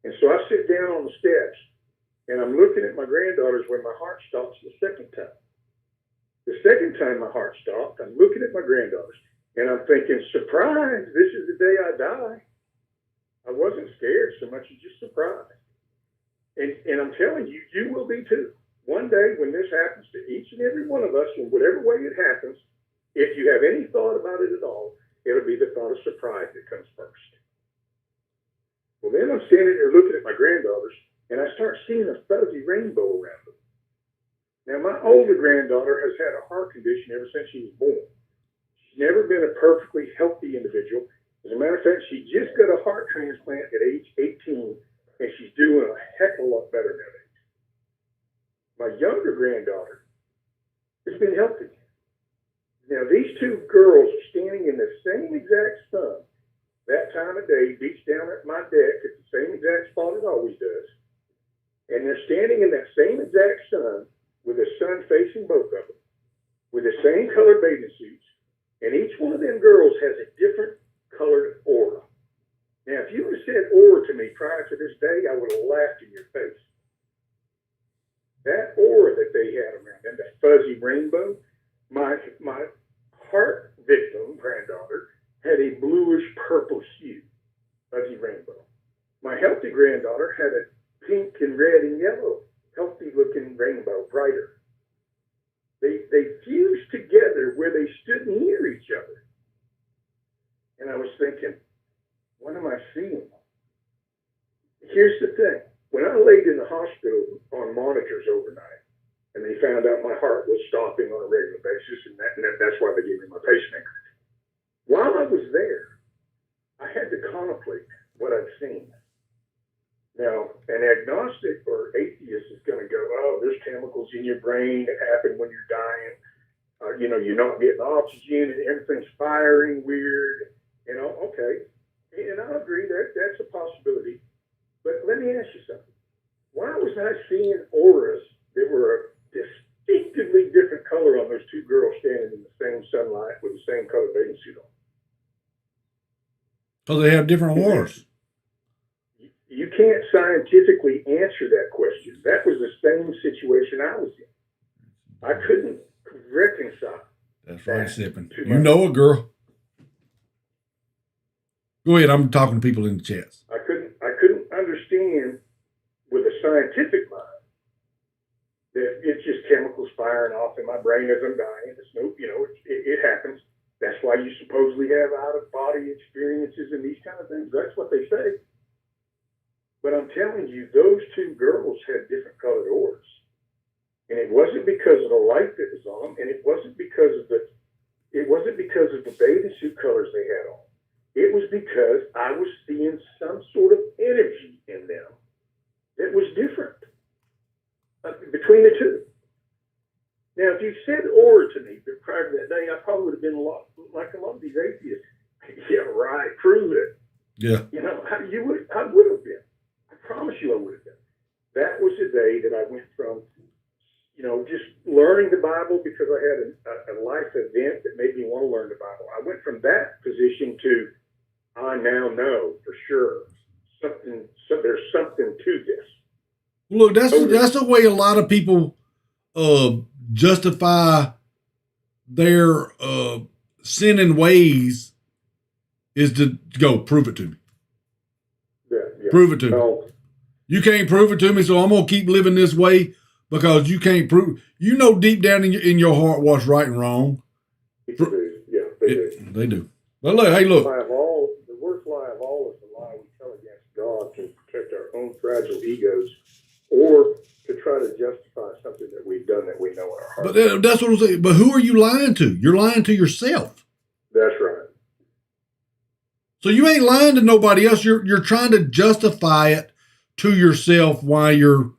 And so I sit down on the steps, and I'm looking at my granddaughters when my heart stops the second time. The second time my heart stopped, I'm looking at my granddaughters, and I'm thinking, surprise, this is the day I die. I wasn't scared so much as just surprised. And I'm telling you, you will be too. One day when this happens to each and every one of us, in whatever way it happens, if you have any thought about it at all, it'll be the thought of surprise that comes first. Well, then I'm standing there looking at my granddaughters, and I start seeing a fuzzy rainbow around them. Now, my older granddaughter has had a heart condition ever since she was born. She's never been a perfectly healthy individual. As a matter of fact, she just got a heart transplant at age 18, and she's doing a heck of a lot better nowadays. My younger granddaughter has been healthy. Now, these two girls are standing in the same exact sun that time of day, beached down at my deck at the same exact spot it always does. And they're standing in that same exact sun with the sun facing both of them, with the same color bathing suits. And each one of them girls has a different colored aura. Now, if you would have said aura to me prior to this day, I would have laughed in your face. That aura that they had around them, that fuzzy rainbow, my heart victim granddaughter had a bluish purple hue, fuzzy rainbow. My healthy granddaughter had a pink and red and yellow, healthy looking rainbow, brighter. They fused together where they stood near each other. And I was thinking, what am I seeing? Here's the thing. When I laid in the hospital on monitors overnight, and they found out my heart was stopping on a regular basis, and that's why they gave me my pacemaker. While I was there, I had to contemplate what I'd seen. Now, an agnostic or atheist is going to go, oh, there's chemicals in your brain that happen when you're dying. You're not getting oxygen and everything's firing weird. Okay. And I agree that's a possibility. But let me ask you something. Why was I seeing auras that were a distinctively different color on those two girls standing in the same sunlight with the same color bathing suit on? Because they have different auras. You can't scientifically answer that question. That was the same situation I was in. I couldn't reconcile. That's right, Sippin. You know a girl. Go ahead. I'm talking to people in the chats. I couldn't understand with a scientific mind that it's just chemicals firing off in my brain as I'm dying. It's it happens. That's why you supposedly have out-of-body experiences and these kind of things. That's what they say. But I'm telling you, those two girls had different colored oars. And it wasn't because of the light that was on them, and it wasn't because of the bathing suit colors they had on. It was because I was seeing some sort of energy in them that was different between the two. Now, if you said "or" to me prior to that day, I probably would have been a lot like a lot of these atheists. Yeah, right. Prove it. Yeah. You know, I would have been. I promise you, I would have been. That was the day that I went from, just learning the Bible because I had a life event that made me want to learn the Bible. I went from that position to, I now know for sure there's something to this. Look, that's the way a lot of people justify their sinning ways is to go prove it to me. Yeah. Prove it to me. You can't prove it to me, so I'm gonna keep living this way because you can't prove. You know deep down in your heart what's right and wrong. They do. They do. But look, hey, look. The worst lie of all is the lie we tell against God to protect our own fragile egos, or to try to justify something that we've done that we know in our heart. But that's what I'm saying. But who are you lying to? You're lying to yourself. That's right. So you ain't lying to nobody else. You're trying to justify it to yourself why you're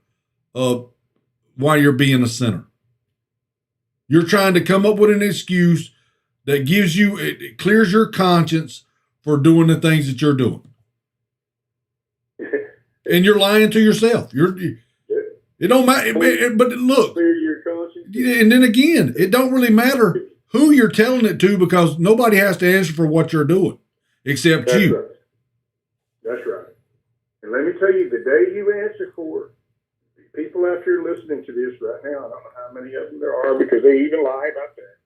being a sinner. You're trying to come up with an excuse that gives you it clears your conscience for doing the things that you're doing. And you're lying to yourself. It don't matter. But look, clear your conscience. And then again, it don't really matter who you're telling it to because nobody has to answer for what you're doing except you. Right. That's right. And let me tell you, the day you answer for it, people out here listening to this right now, I don't know how many of them there are because they even lie about that.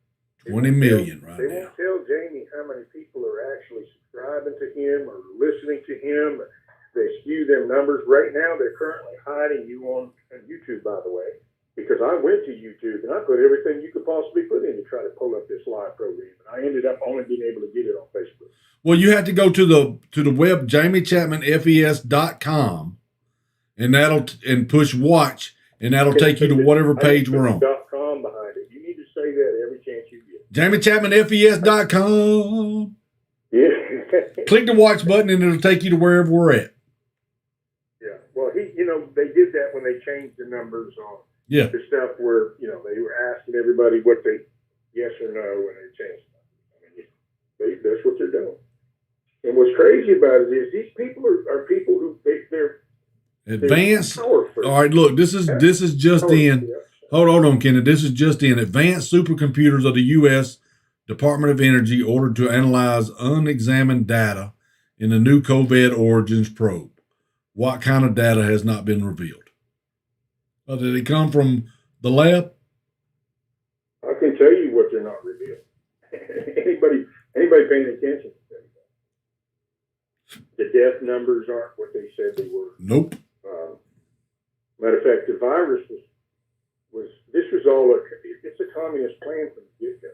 20 million right now. They won't tell Jamie how many people are actually subscribing to him or listening to him. They skew them numbers. Right now, they're currently hiding you on YouTube, by the way, because I went to YouTube and I put everything you could possibly put in to try to pull up this live program. And I ended up only being able to get it on Facebook. Well, you have to go to the web, JamieChapmanFES.com, and push watch, and that'll take you to whatever page we're on. .com behind it. You need to say that every chance you get. JamieChapmanFES.com. Yeah. Click the watch button, and it'll take you to wherever we're at. Yeah. Well, they did that when they changed the numbers on the stuff where, they were asking everybody what they yes or no, and they changed it. That's what they're doing. And what's crazy about it is these people are people who they're advanced. All right, look, this is just in. Hold on, Kenneth. This is just in. Advanced supercomputers of the U.S. Department of Energy ordered to analyze unexamined data in the new COVID origins probe. What kind of data has not been revealed? Did it come from the lab? I can tell you what they're not revealed. Anybody paying attention? The death numbers aren't what they said they were. Nope. Matter of fact, the virus was all it's a communist plan from the get-go.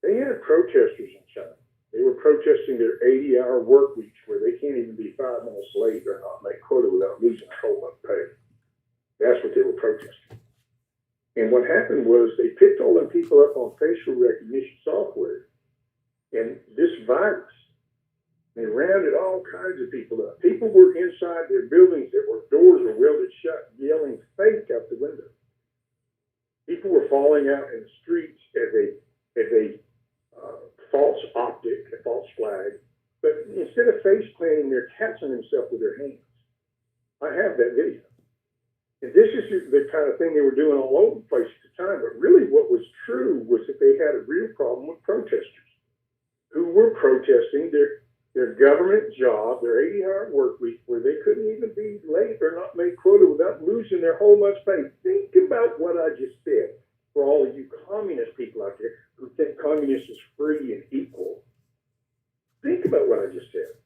They had protesters in China. They were protesting their 80-hour work weeks where they can't even be 5 minutes late or not make quota without losing a whole month pay. That's what they were protesting. And what happened was they picked all them people up on facial recognition software. And this virus, they rounded all kinds of people up. People were inside their buildings that were doors were welded shut, yelling fake out the window. People were falling out in the streets as a false optic, a false flag. But instead of face planting, they're catching themselves with their hands. I have that video. And this is the kind of thing they were doing all over the place at the time. But really what was true was that they had a real problem with protesters who were protesting their government job, their 80-hour work week, where they couldn't even be late or not make quota without losing their whole month's pay. Think about what I just said for all of you communist people out there who think communism is free and equal. Think about what I just said.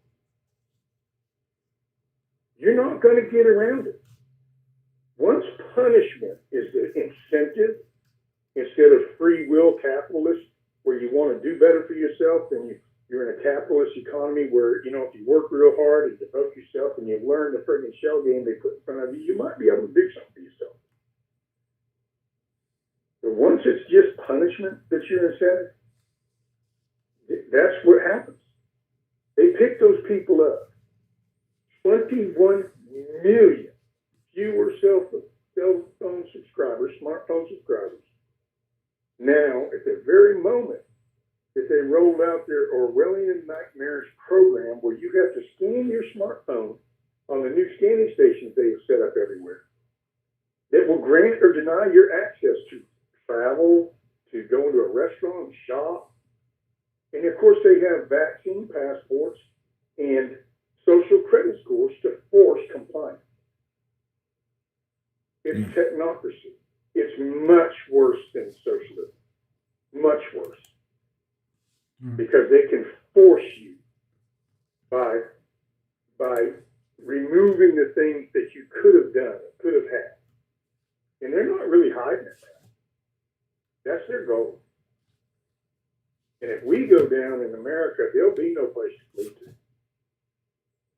You're not going to get around it. Once punishment is the incentive, instead of free will capitalism, where you want to do better for yourself than You're in a capitalist economy where, you know, if you work real hard and devote yourself and you learn the friggin' shell game they put in front of you, you might be able to do something for yourself. But once it's just punishment that you're incented, that's what happens. They pick those people up. 21 million fewer cell phone subscribers, smartphone subscribers. Now, at the very moment that they rolled out their Orwellian nightmarish program where you have to scan your smartphone on the new scanning stations they have set up everywhere, that will grant or deny your access to travel, to go into a restaurant and shop. And of course, they have vaccine passports and social credit scores to force compliance. It's technocracy. It's much worse than socialism. Much worse. Because they can force you by removing the things that you could have done, could have had. And they're not really hiding it. That's their goal. And if we go down in America, there'll be no place to flee to.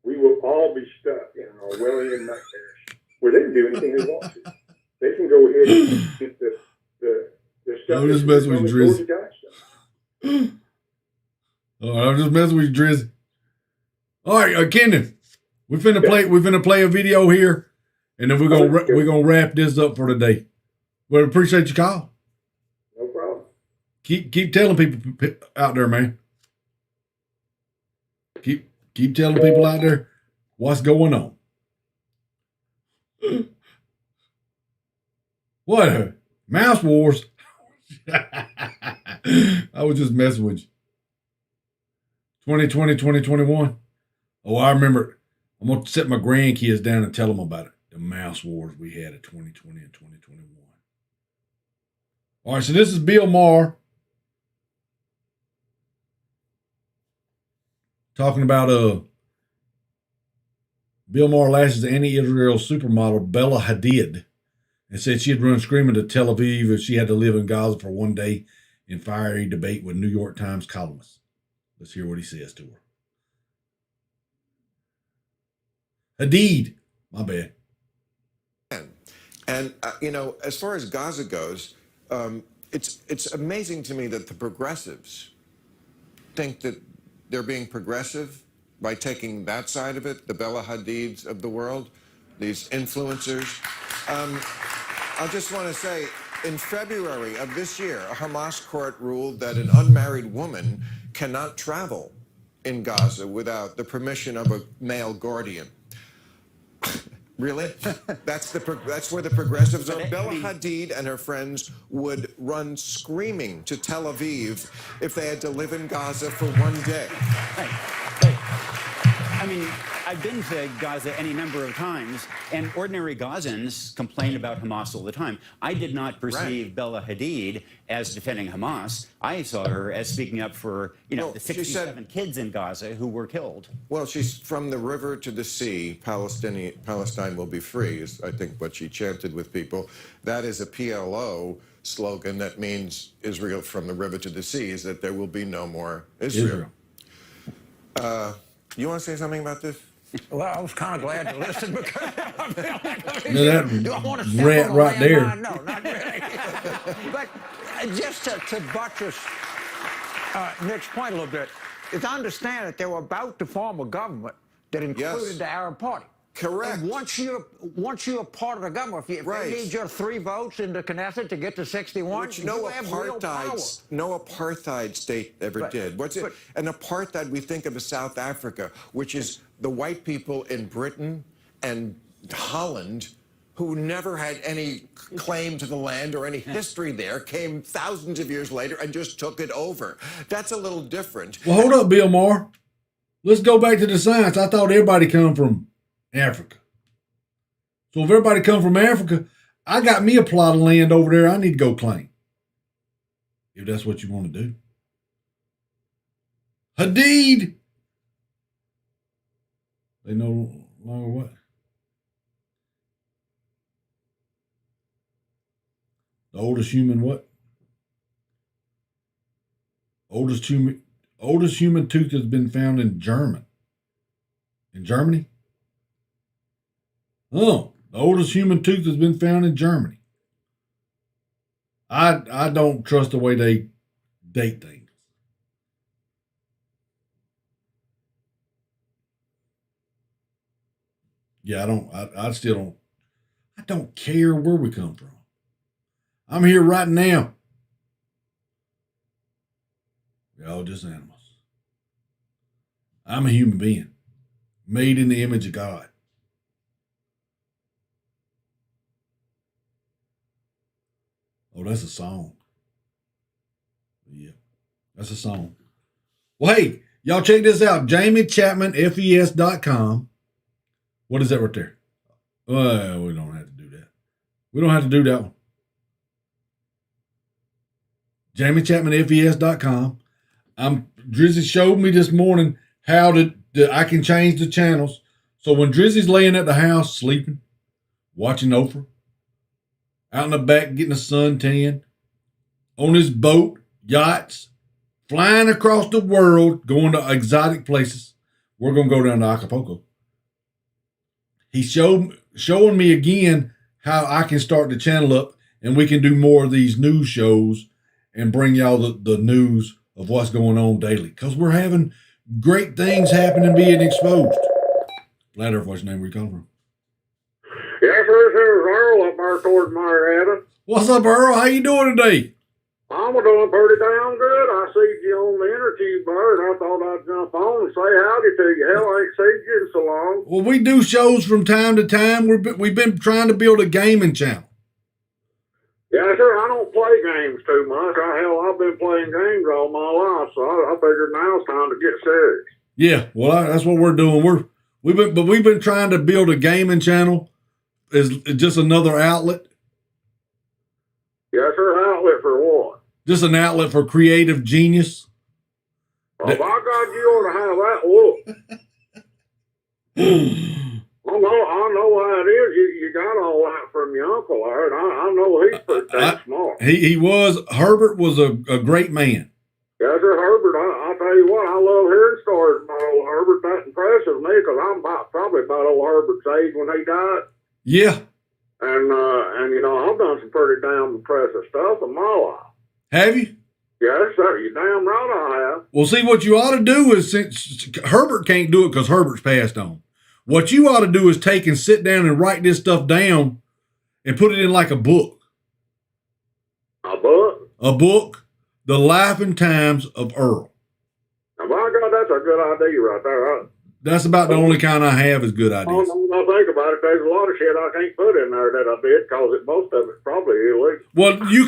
We will all be stuck in an Orwellian nightmare where they can do anything they want to. They can go ahead and get the stuff. I'm just messing with Drizzy. I'm just messing with Drizzy. All right, Kenan, we're finna play a video here, and then we're gonna wrap this up for today. Well, appreciate your call. No problem. Keep telling people out there, man. Keep telling people out there what's going on. What? Mouse Wars? I was just messing with you. 2020, 2021. Oh, I remember. I'm going to sit my grandkids down and tell them about it. The Mouse Wars we had in 2020 and 2021. All right, so this is Bill Maher talking about Bill Maher lashes anti-Israel supermodel Bella Hadid and said she'd run screaming to Tel Aviv if she had to live in Gaza for one day in fiery debate with New York Times columnists. Let's hear what he says to her. Hadid, my bad. And you know, as far as Gaza goes, it's amazing to me that the progressives think that they're being progressive by taking that side of it, the Bella Hadids of the world, these influencers. I just want to say, in February of this year, a Hamas court ruled that an unmarried woman cannot travel in Gaza without the permission of a male guardian. Really? That's where the progressives are. Bella Hadid and her friends would run screaming to Tel Aviv if they had to live in Gaza for one day. I mean, I've been to Gaza any number of times, and ordinary Gazans complain about Hamas all the time. I did not perceive Bella Hadid as defending Hamas. I saw her as speaking up for, the 67 kids in Gaza who were killed. Well, she's from the river to the sea, Palestine will be free, is I think what she chanted with people. That is a PLO slogan that means Israel from the river to the sea, is that there will be no more Israel. You want to say something about this? Well, I was kind of glad to listen because Do I want to step right there? No, not really. But just to buttress Nick's point a little bit, is I understand that they were about to form a government that included the Arab Party. Correct. And once you're part of the government, if they need your 3 votes in the Knesset to get to 61, which no apartheid state ever did. An apartheid we think of as South Africa, which is the white people in Britain and Holland who never had any claim to the land or any history there, came thousands of years later and just took it over. That's a little different. Well, hold up, Bill Maher. Let's go back to the science. I thought everybody come from Africa. So if everybody come from Africa, I got me a plot of land over there I need to go claim. If that's what you want to do. Hadid. They no longer what? The oldest human what? Oldest Oldest human tooth has been found in Germany. In Germany? Oh, the oldest human tooth has been found in Germany. I don't trust the way they date things. Yeah, I still don't. I don't care where we come from. I'm here right now. We're all just animals. I'm a human being, made in the image of God. Oh, that's a song. Yeah, that's a song. Well, hey, y'all check this out. Jamie Chapman FES.com. What is that right there? Well, we don't have to do that. We don't have to do that one. Jamie Chapman FES.com. Drizzy showed me this morning how I can change the channels. So when Drizzy's laying at the house sleeping, watching Oprah, out in the back getting a suntan, on his boat, yachts, flying across the world, going to exotic places. We're going to go down to Acapulco. He's showing me again how I can start the channel up and we can do more of these news shows and bring y'all the news of what's going on daily. Because we're having great things happening being exposed. Ladder, what's your name? Where you calling from? Yes, sir. This is Earl up there towards Marietta. What's up, Earl? How you doing today? I'm doing pretty damn good. I see you on the interview bar, and I thought I'd jump on and say howdy to you. Hell, I ain't seen you in so long. Well, we do shows from time to time. We've been trying to build a gaming channel. Yeah, sir. I don't play games too much. I've been playing games all my life, so I figured now it's time to get serious. Yeah, well, that's what we're doing. We've been trying to build a gaming channel as just another outlet. Yes, sir. Outlet for what? Just an outlet for creative genius. Well, by God, you ought to have that look. I know how it is. You got all that from your uncle. I know he's pretty damn smart. Herbert was a great man. Yes, sir, Herbert. I'll tell you what, I love hearing stories about old Herbert. That impresses me because I'm probably about old Herbert's age when he died. Yeah. And I've done some pretty damn impressive stuff in my life. Have you? Yes, sir. You damn right I have. Well, see, what you ought to do is, since Herbert can't do it because Herbert's passed on, what you ought to do is take and sit down and write this stuff down and put it in like a book. A book? A book, The Life and Times of Earl. Now, my God, that's a good idea right there. That's about the only kind I have is good ideas. When I think about it, there's a lot of shit I can't put in there that I did because most of it's probably illegal. Well, you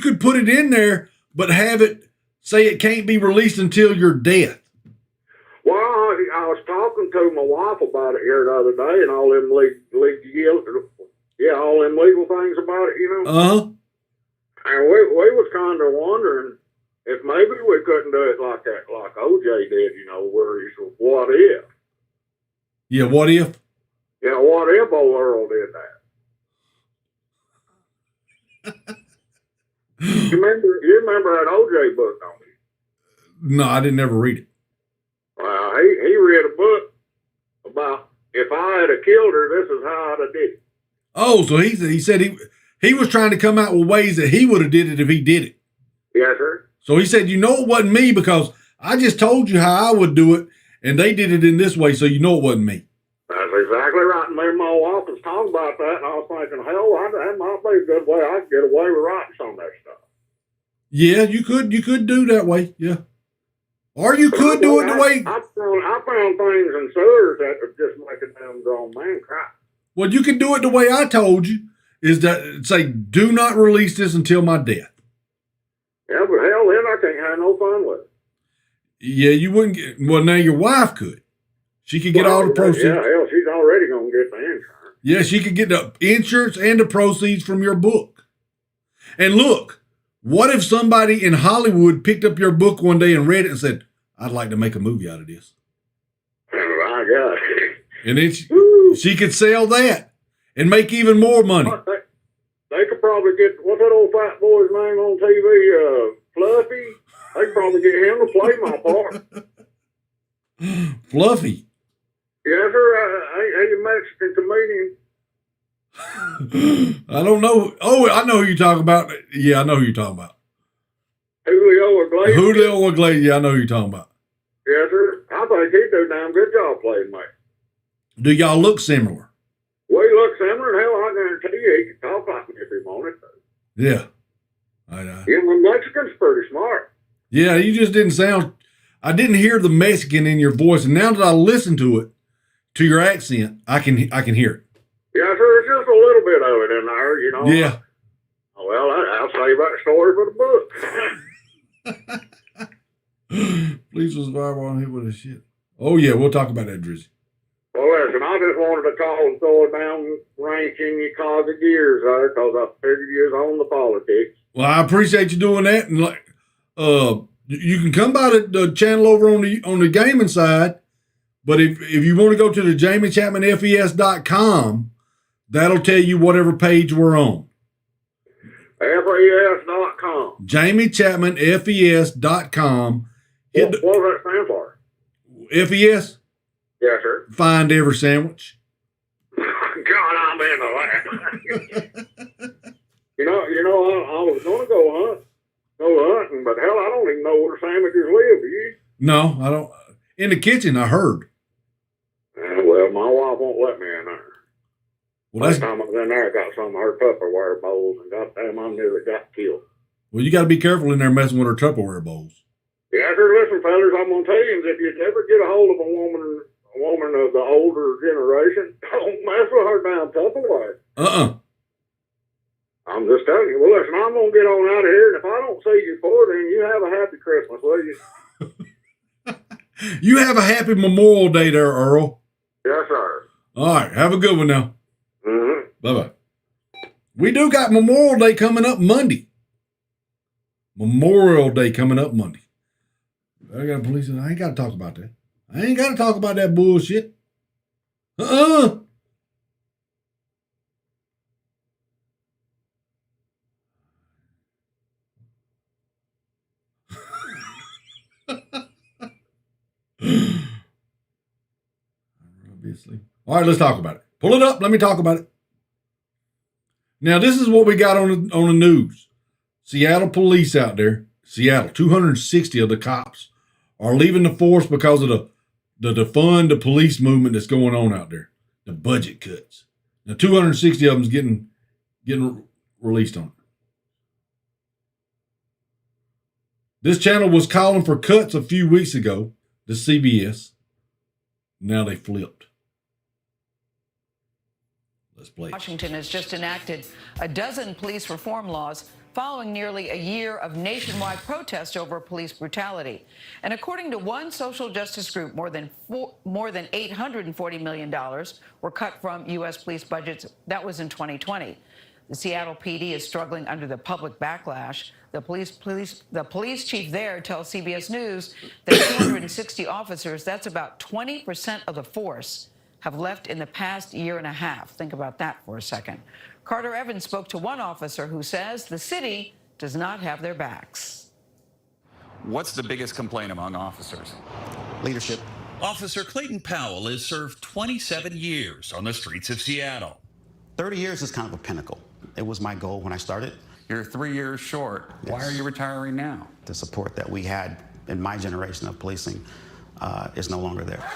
could put it in there, but have it say it can't be released until your death. Well, I was talking to my wife about it here the other day, and all them all them legal things about it, you know. And we was kind of wondering if maybe we couldn't do it like that, like OJ did, you know, where he's what if? Yeah, what if? Yeah, what if old Earl did that? You remember that OJ book, don't you? No, I didn't ever read it. Well, he read a book about if I had killed her, this is how I'd have did it. Oh, so he said he was trying to come out with ways that he would have did it if he did it. Yes, sir. So he said, it wasn't me because I just told you how I would do it, and they did it in this way, so it wasn't me. That's exactly right. And me and my wife was talking about that, and I was thinking, hell, that might be a good way I could get away with writing some of that stuff. Yeah, you could do that way, yeah. Or you could do it the way... I found things in sewers that would just make a damn grown man cry. Well, you could do it the way I told you, is that say, do not release this until my death. Yeah, but hell, then I can't have no fun with it. Yeah, you wouldn't get... Well, now your wife could. She could get all the proceeds. Yeah, hell, she's already going to get the insurance. Yeah, she could get the insurance and the proceeds from your book. And look, what if somebody in Hollywood picked up your book one day and read it and said, I'd like to make a movie out of this. My God. And then she could sell that and make even more money. They could probably get, what's that old fat boy's name on TV? Fluffy? They'd probably get him to play my part. Fluffy. Yes, sir. He's a Mexican comedian. I don't know. Oh, I know who you're talking about. Yeah, I know who you're talking about. Julio Iglesias. Julio Iglesias. Yeah, I know who you're talking about. Yes, sir. I think he do a damn good job playing me. Do y'all look similar? We look similar, and hell, I guarantee you he can talk like me if he wanted to. Yeah. Yeah, the Mexican's pretty smart. Yeah, you just didn't sound. I didn't hear the Mexican in your voice, and now that I listen to it, to your accent, I can hear it. Yes, sir. It's just a little bit of it in there, you know. Yeah. Well, I'll save that story for the book. Police was viral on here with a shit. Oh yeah, we'll talk about that, Drizzy. Well, listen, I just wanted to call and throw a down wrench in your cog of gears there, because I figured you was on the politics. Well, I appreciate you doing that, and you can come by the channel over on the gaming side, but if you want to go to the JamieChapmanFES.com, that'll tell you whatever page we're on. FES.com. JamieChapmanFES.com. What does that stand for? FES? Yes, sir. Find every sandwich. God, I'm into that. you know, I was going to go hunting, but hell, I don't even know where sandwiches live. Do you? No, I don't. In the kitchen, I heard. Well, my wife won't let me in there. Well, Last time I was in there, I got some of her Tupperware bowls, and goddamn, I nearly got killed. Well, you got to be careful in there messing with her Tupperware bowls. Yeah, sir. Listen, fellas, I'm gonna tell you, if you ever get a hold of a woman of the older generation, don't mess with her damn Tupperware. I'm just telling you. Well, listen, I'm gonna get on out of here, and if I don't see you before then, you have a happy Christmas, will you? You have a happy Memorial Day there, Earl. Yes, sir. All right, have a good one now. Mm-hmm. Bye-bye. We do got Memorial Day coming up Monday. Memorial Day coming up Monday. I got police. I ain't got to talk about that. I ain't got to talk about that bullshit. Obviously. All right, let's talk about it. Pull it up. Let me talk about it. Now, this is what we got on the news. Seattle police out there. Seattle, 260 of the cops are leaving the force because of the defund the police movement that's going on out there. The budget cuts. Now, 260 of them's getting released on it. This channel was calling for cuts a few weeks ago, the CBS. Now they flipped. Let's play. Washington has just enacted a dozen police reform laws following nearly a year of nationwide protest over police brutality. And according to one social justice group, more than $840 million were cut from U.S. police budgets. That was in 2020. The Seattle PD is struggling under the public backlash. The police chief there tells CBS News that 260 officers, that's about 20% of the force, have left in the past year and a half. Think about that for a second. Carter Evans spoke to one officer who says the city does not have their backs. What's the biggest complaint among officers? Leadership. Officer Clayton Powell has served 27 years on the streets of Seattle. 30 years is kind of a pinnacle. It was my goal when I started. You're 3 years short. Yes. Why are you retiring now? The support that we had in my generation of policing is no longer there.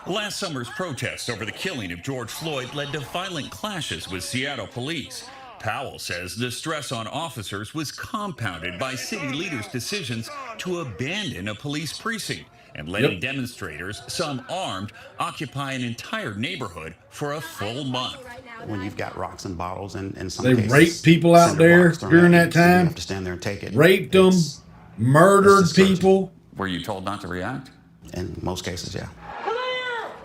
Last summer's protests over the killing of George Floyd led to violent clashes with Seattle police. Powell says the stress on officers was compounded by city leaders' decisions to abandon a police precinct and letting demonstrators, some armed, occupy an entire neighborhood for a full month. When you've got rocks and bottles and in some they cases, raped people out there during that time. You have to stand there and take it. Raped them, murdered people. Were you told not to react? In most cases, yeah.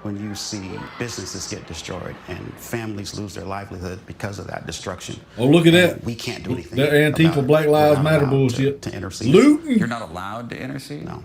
When you see businesses get destroyed and families lose their livelihood because of that destruction. Oh, look at that. We can't do anything. That Antifa Black Lives Matter bullshit. To intercede. Looting. You're not allowed to intercede? No.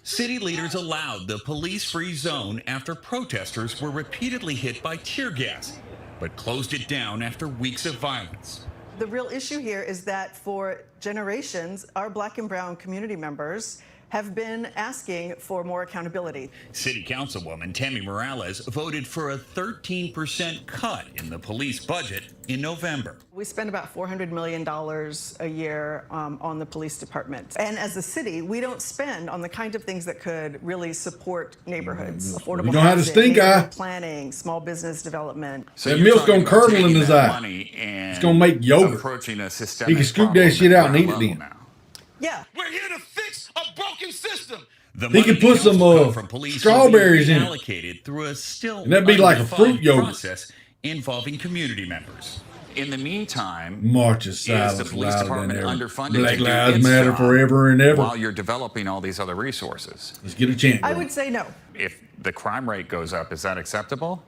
City leaders allowed the police-free zone after protesters were repeatedly hit by tear gas, but closed it down after weeks of violence. The real issue here is that for generations, our Black and brown community members have been asking for more accountability. City Councilwoman Tammy Morales voted for a 13% cut in the police budget in November. We spend about $400 million a year on the police department. And as a city, we don't spend on the kind of things that could really support neighborhoods. Affordable You know how to housing, stink eye. planning, small business development. So that milk's gonna curdle in his eye. It's gonna make yogurt. He can scoop that shit out and eat it then. Yeah. We're here to fix a broken system. The He could put some strawberries in it. allocated through a still And that'd be like a fruit undefined yogurt. process involving community members. In the meantime, March of is the silence police louder department than ever. underfunded Black to do Lives its Matter job forever and ever. while you're developing all these other resources? Let's get a chant. I would say no. If the crime rate goes up, is that acceptable?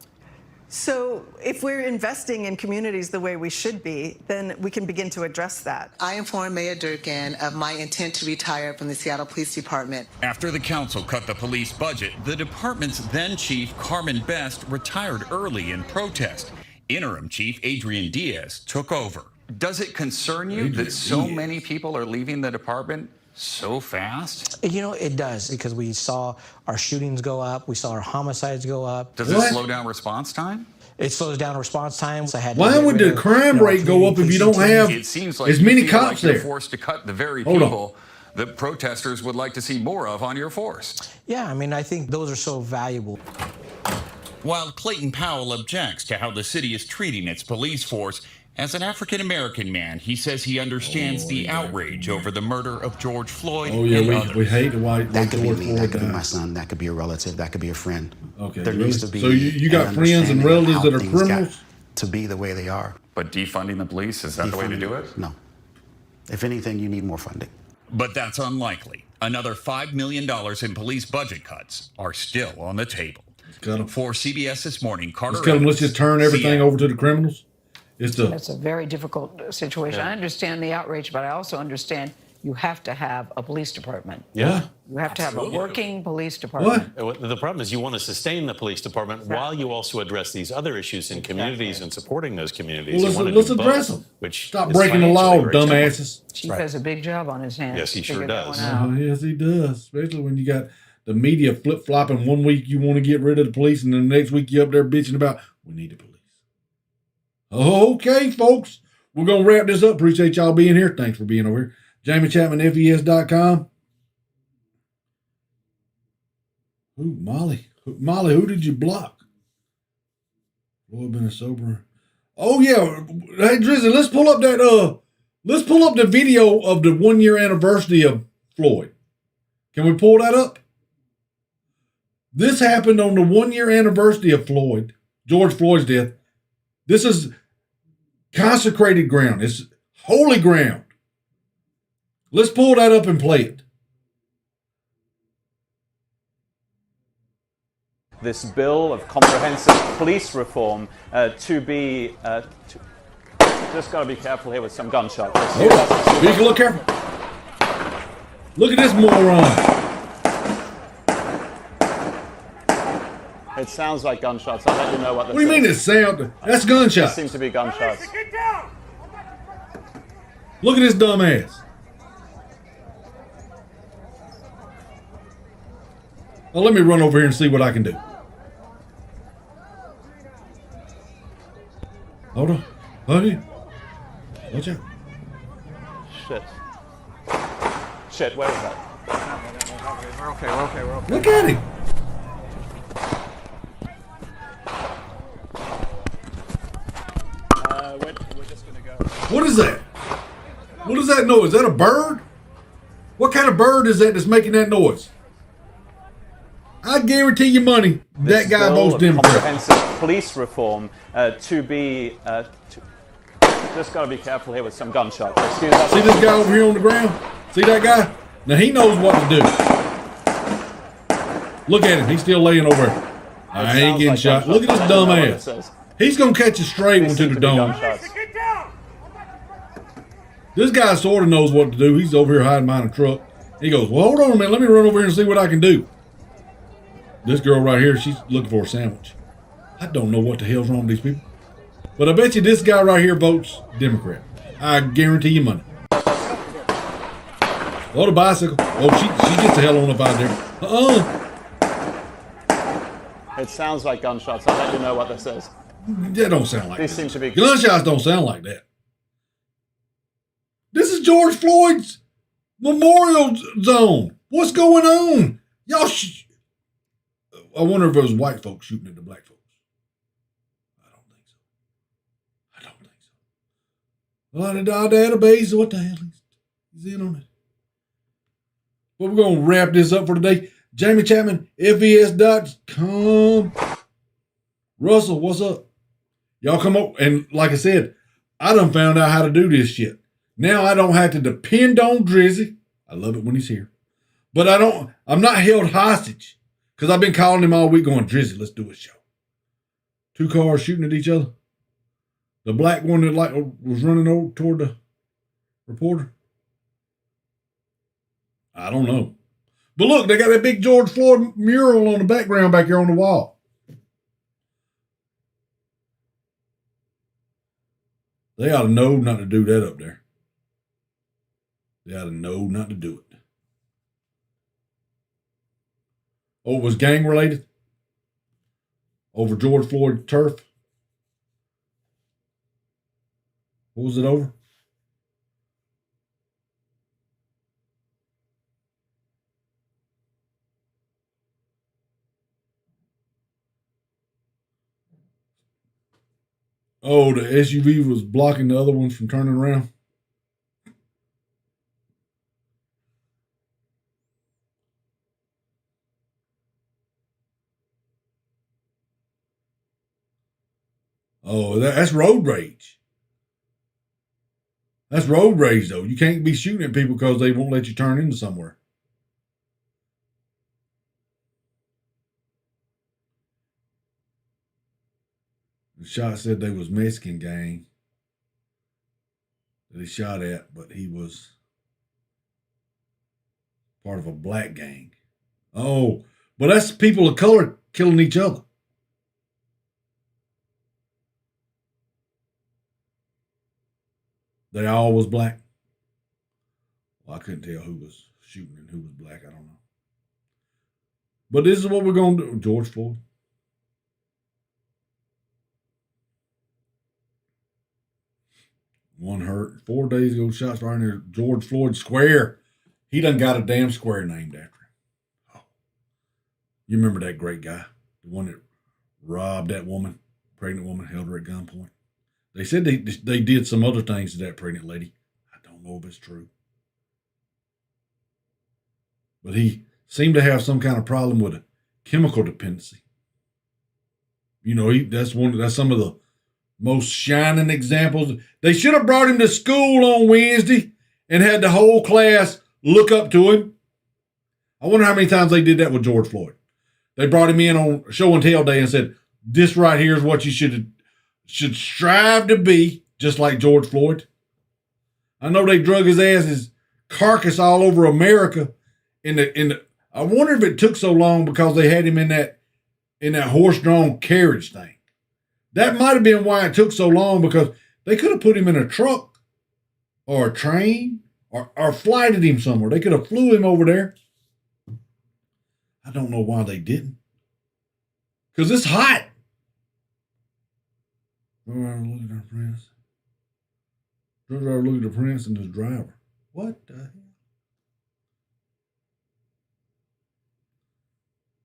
So if we're investing in communities the way we should be, then we can begin to address that. I informed Mayor Durkin of my intent to retire from the Seattle Police Department. After the council cut the police budget, the department's then chief, Carmen Best, retired early in protest. Interim chief Adrian Diaz took over. Does it concern you that so many people are leaving the department so fast? You know, it does, because we saw our shootings go up, we saw our homicides go up. Does it slow down response time? It slows down response times. Why would the crime rate go up if you don't have It seems like as many you feel cops like you're there? forced to cut the very Hold on. people that protesters would like to see more of on your force. Yeah, I mean, I think those are so valuable. While Clayton Powell objects to how the city is treating its police force, as an African-American man, he says he understands the outrage over the murder of George Floyd Oh yeah, and we others. hate the white. That could be George me. Floyd That could be died. my son. That could be a relative. That could be a friend. Okay, There really? needs to be. So you got an friends and understanding of relatives how that are things got criminals? to be the way they are. But defunding the police, is that the way to do it? No. If anything, you need more funding. But that's unlikely. Another $5 million in police budget cuts are still on the table. For CBS This Morning, Carter Let's cut 'em. Let's just turn everything Seattle. over to the criminals. It's the That's a very difficult situation. Yeah. I understand the outrage, but I also understand you have to have a police department. Yeah. You have to have a Absolutely. working police department. The problem is you want to sustain the police department while you also address these other issues in communities and supporting those communities. Well, You want to let's do address both, them. Which Stop is breaking the law, financially very dumbasses. Chief has a big job on his hands. Yes, he to sure figure that does. one out. Yes, he does. Especially when you got the media flip flopping. One week you want to get rid of the police, and then the next week you up there bitching about we need the police. Okay, folks, we're gonna wrap this up. Appreciate y'all being here. Thanks for being over here. Jamie Chapman FES.com. Who, Molly? Molly, who did you block? Boy, been a sober. Oh yeah, hey Drizzy, let's pull up that. Let's pull up the video of the 1 year anniversary of Floyd. Can we pull that up? This happened on the 1 year anniversary of Floyd, George Floyd's death. This is consecrated ground. It's holy ground. Let's pull that up and play it. This bill of comprehensive police reform to be... just got to be careful here with some gunshots. Oh, be a little careful. Look at this moron. It sounds like gunshots. I'll let you know what this What do you mean it sound? That's gunshots. Seem to be gunshots. Look at this dumbass. Well, let me run over here and see what I can do. Hold on. Honey. Watch out. Shit. Shit, where is that? We're okay. Look at him. We're just going to go. What is that? What is that noise? Is that a bird? What kind of bird is that that's making that noise? I guarantee you money that guy bill votes of Democrat. comprehensive police reform to be... just got to be careful here with some gunshots. Excuse us. See this guy over here on the ground? See that guy? Now he knows what to do. Look at him. He's still laying over there. I ain't getting shot. Look at this dumb ass. He's going to catch a straight one to the dome. This guy sort of knows what to do. He's over here hiding behind a truck. He goes, well, hold on a minute. Let me run over here and see what I can do. This girl right here, she's looking for a sandwich. I don't know what the hell's wrong with these people. But I bet you this guy right here votes Democrat. I guarantee you money. Oh, the bicycle. Oh, she gets the hell on up out there. It sounds like gunshots. I'll let you know what this is. That don't sound like These that. seem to be Gunshots don't sound like that. This is George Floyd's memorial zone. What's going on? Y'all I wonder if it was white folks shooting at the black folks. I don't think so. Well, the database, what the hell? He's in on it. But we're going to wrap this up for today. Jamie Chapman, FES.com. Russell, what's up? Y'all come up, and like I said, I done found out how to do this shit. Now I don't have to depend on Drizzy. I love it when he's here. But I'm not held hostage. Because I've been calling him all week going, Drizzy, let's do a show. 2 cars shooting at each other. The black one that was running over toward the reporter. I don't know. But look, they got that big George Floyd mural on the background back here on the wall. They ought to know not to do that up there. They ought to know not to do it. Oh, it was gang related? Over George Floyd turf? What was it over? Oh, the SUV was blocking the other ones from turning around. Oh, that's road rage. That's road rage, though. You can't be shooting at people because they won't let you turn into somewhere. The shot said they was Mexican gang that he shot at, but he was part of a black gang. Oh, but that's people of color killing each other. They all was black. Well, I couldn't tell who was shooting and who was black. I don't know. But this is what we're going to do. George Floyd. One hurt. 4 days ago, shots right near George Floyd Square. He done got a damn square named after him. Oh. You remember that great guy? The one that robbed that woman, pregnant woman, held her at gunpoint. They said they did some other things to that pregnant lady. I don't know if it's true. But he seemed to have some kind of problem with a chemical dependency. You know, that's some of the most shining examples. They should have brought him to school on Wednesday and had the whole class look up to him. I wonder how many times they did that with George Floyd. They brought him in on show and tell day and said, this right here is what you should strive to be, just like George Floyd. I know they drug his ass, his carcass all over America. I wonder if it took so long because they had him in that horse-drawn carriage thing. That might have been why it took so long, because they could have put him in a truck or a train or flighted him somewhere. They could have flew him over there. I don't know why they didn't. Because it's hot. Look at our prince. Look at the prince and his driver. What the hell?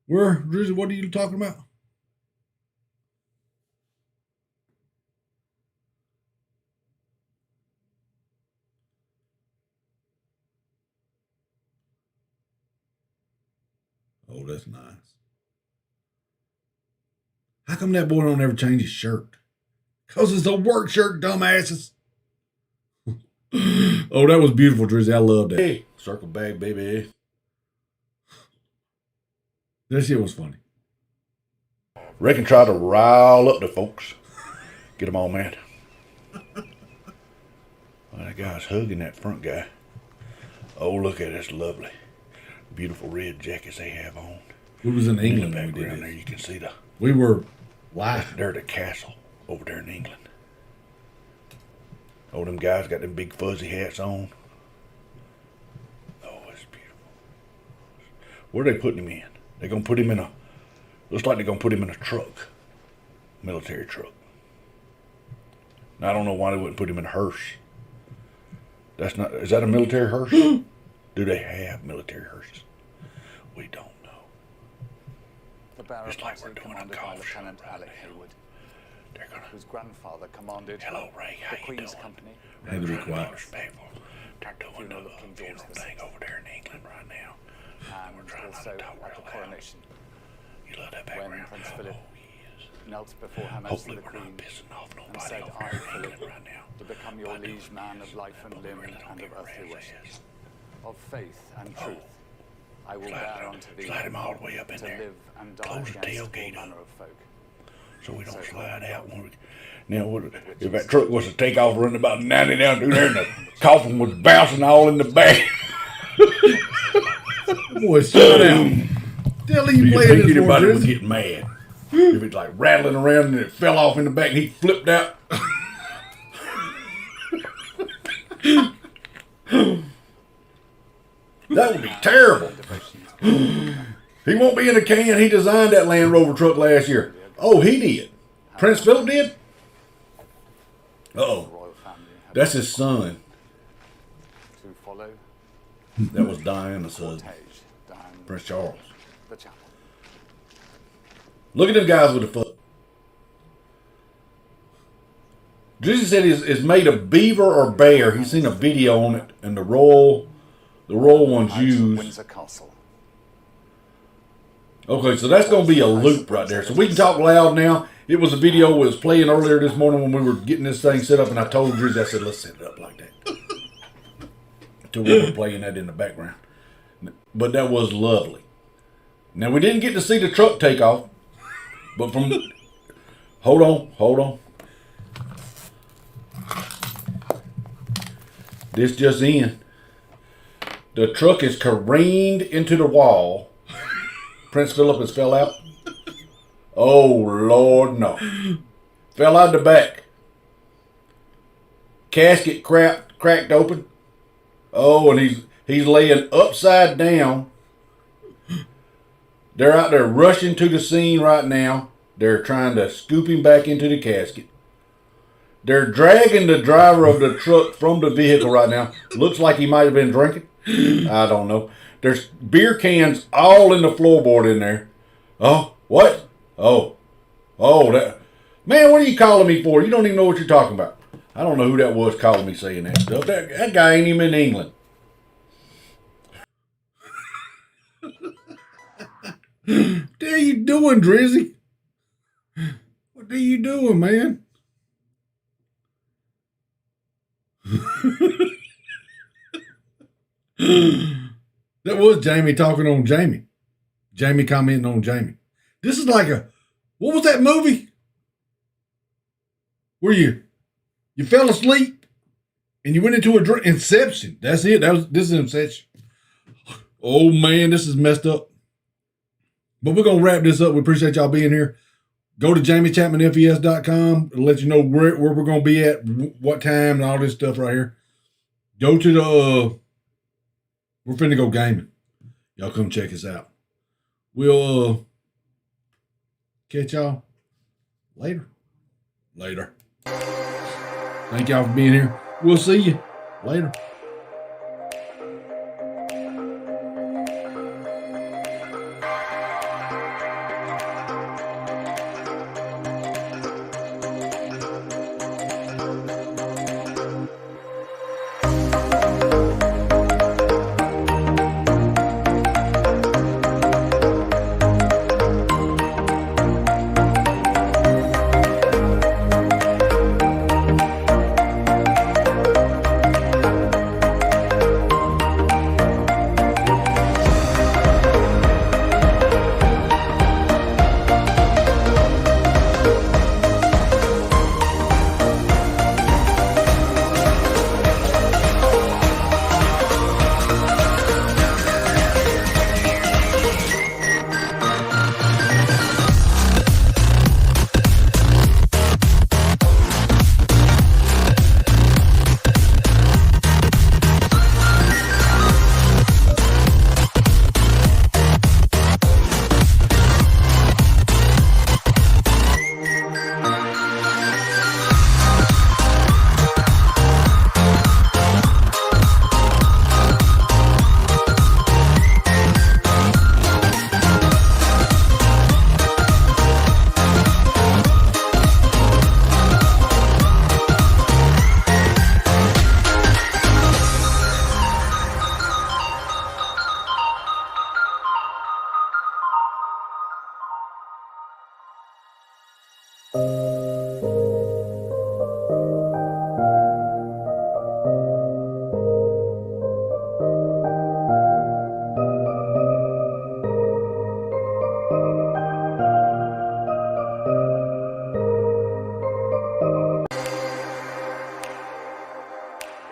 Where, Drizzy, what are you talking about? Oh, that's nice. How come that boy don't ever change his shirt? Because it's a work shirt, dumbasses. Oh, that was beautiful, Drizzy. I love that. Hey, circle back, baby. That shit was funny. Reckon try to rile up the folks. Get them all mad. Well, that guy's hugging that front guy. Oh, look at this lovely, beautiful red jackets they have on. We was in England when we did this. There, you can see we were live. They're at the castle over there in England. Oh, them guys got them big fuzzy hats on. Oh, it's beautiful. Where are they putting him in? They're going to put him in a... Looks like they're going to put him in a truck. Military truck. Now, I don't know why they wouldn't put him in a hearse. That's not... Is that a military hearse? Do they have military hearses? We don't know. The Barrow Just like we're Party doing a commanded by golf show Lieutenant right Alec now. Haywood, They're gonna... whose grandfather commanded Hello, Ray. How the you Queen's doing? Company. They need to be quiet. Respectful. They're doing the King funeral George thing over there in England right now. And we're trying not also to talk at the real loud. coronation. You love that When background? Prince Philip knelt before Her Majesty Hopefully the we're Queen not pissing off and nobody said, over I, there in Philip, England right now. to become your liege man of life and limb and of earthly wishes, of faith and truth, I will bear unto thee Slide him all the way up in to there. live and die Close the against all tailgate manner up of folk. so we don't slide out. When we... Now, if that truck was to take off running about 90 down through there and the coffin was bouncing all in the back. Boy, shut down. Tell you playing this anybody would get mad. If it's like rattling around and it fell off in the back and he flipped out. That would be terrible. He won't be in a can. He designed that Land Rover truck last year. Oh, he did. Prince Philip did? Uh-oh. That's his son. To follow That was Diana's husband. Prince Charles. the chapel. Look at them guys with the foot. Drizzy said it's made of beaver or bear. He's seen a video on it, and the royal ones used. Windsor Castle. Okay, so that's going to be a loop right there. So we can talk loud now. It was a video that was playing earlier this morning when we were getting this thing set up, and I told Drizzy, I said, let's set it up like that. So we were playing that in the background. But that was lovely. Now, we didn't get to see the truck take off, but from... Hold on. This just in. The truck is careened into the wall. Prince Philip has fell out. Oh, Lord, no. Fell out the back. Casket cracked open. Oh, and he's laying upside down. They're out there rushing to the scene right now. They're trying to scoop him back into the casket. They're dragging the driver of the truck from the vehicle right now. Looks like he might have been drinking. I don't know. There's beer cans all in the floorboard in there. Oh, what? Oh, that. Man, what are you calling me for? You don't even know what you're talking about. I don't know who that was calling me saying that stuff. That guy ain't even in England. What are you doing, Drizzy? What are you doing, man? That was Jamie talking on Jamie. Jamie commenting on Jamie. This is like what was that movie? Where you fell asleep and you went into a drink. Inception. That's it. This is Inception. Oh man, this is messed up. But we're gonna wrap this up. We appreciate y'all being here. Go to JamieChapmanFES.com and let you know where we're gonna be at, what time, and all this stuff right here. Go to the we're finna go gaming. Y'all come check us out. We'll catch y'all later. Thank y'all for being here. We'll see you later. go.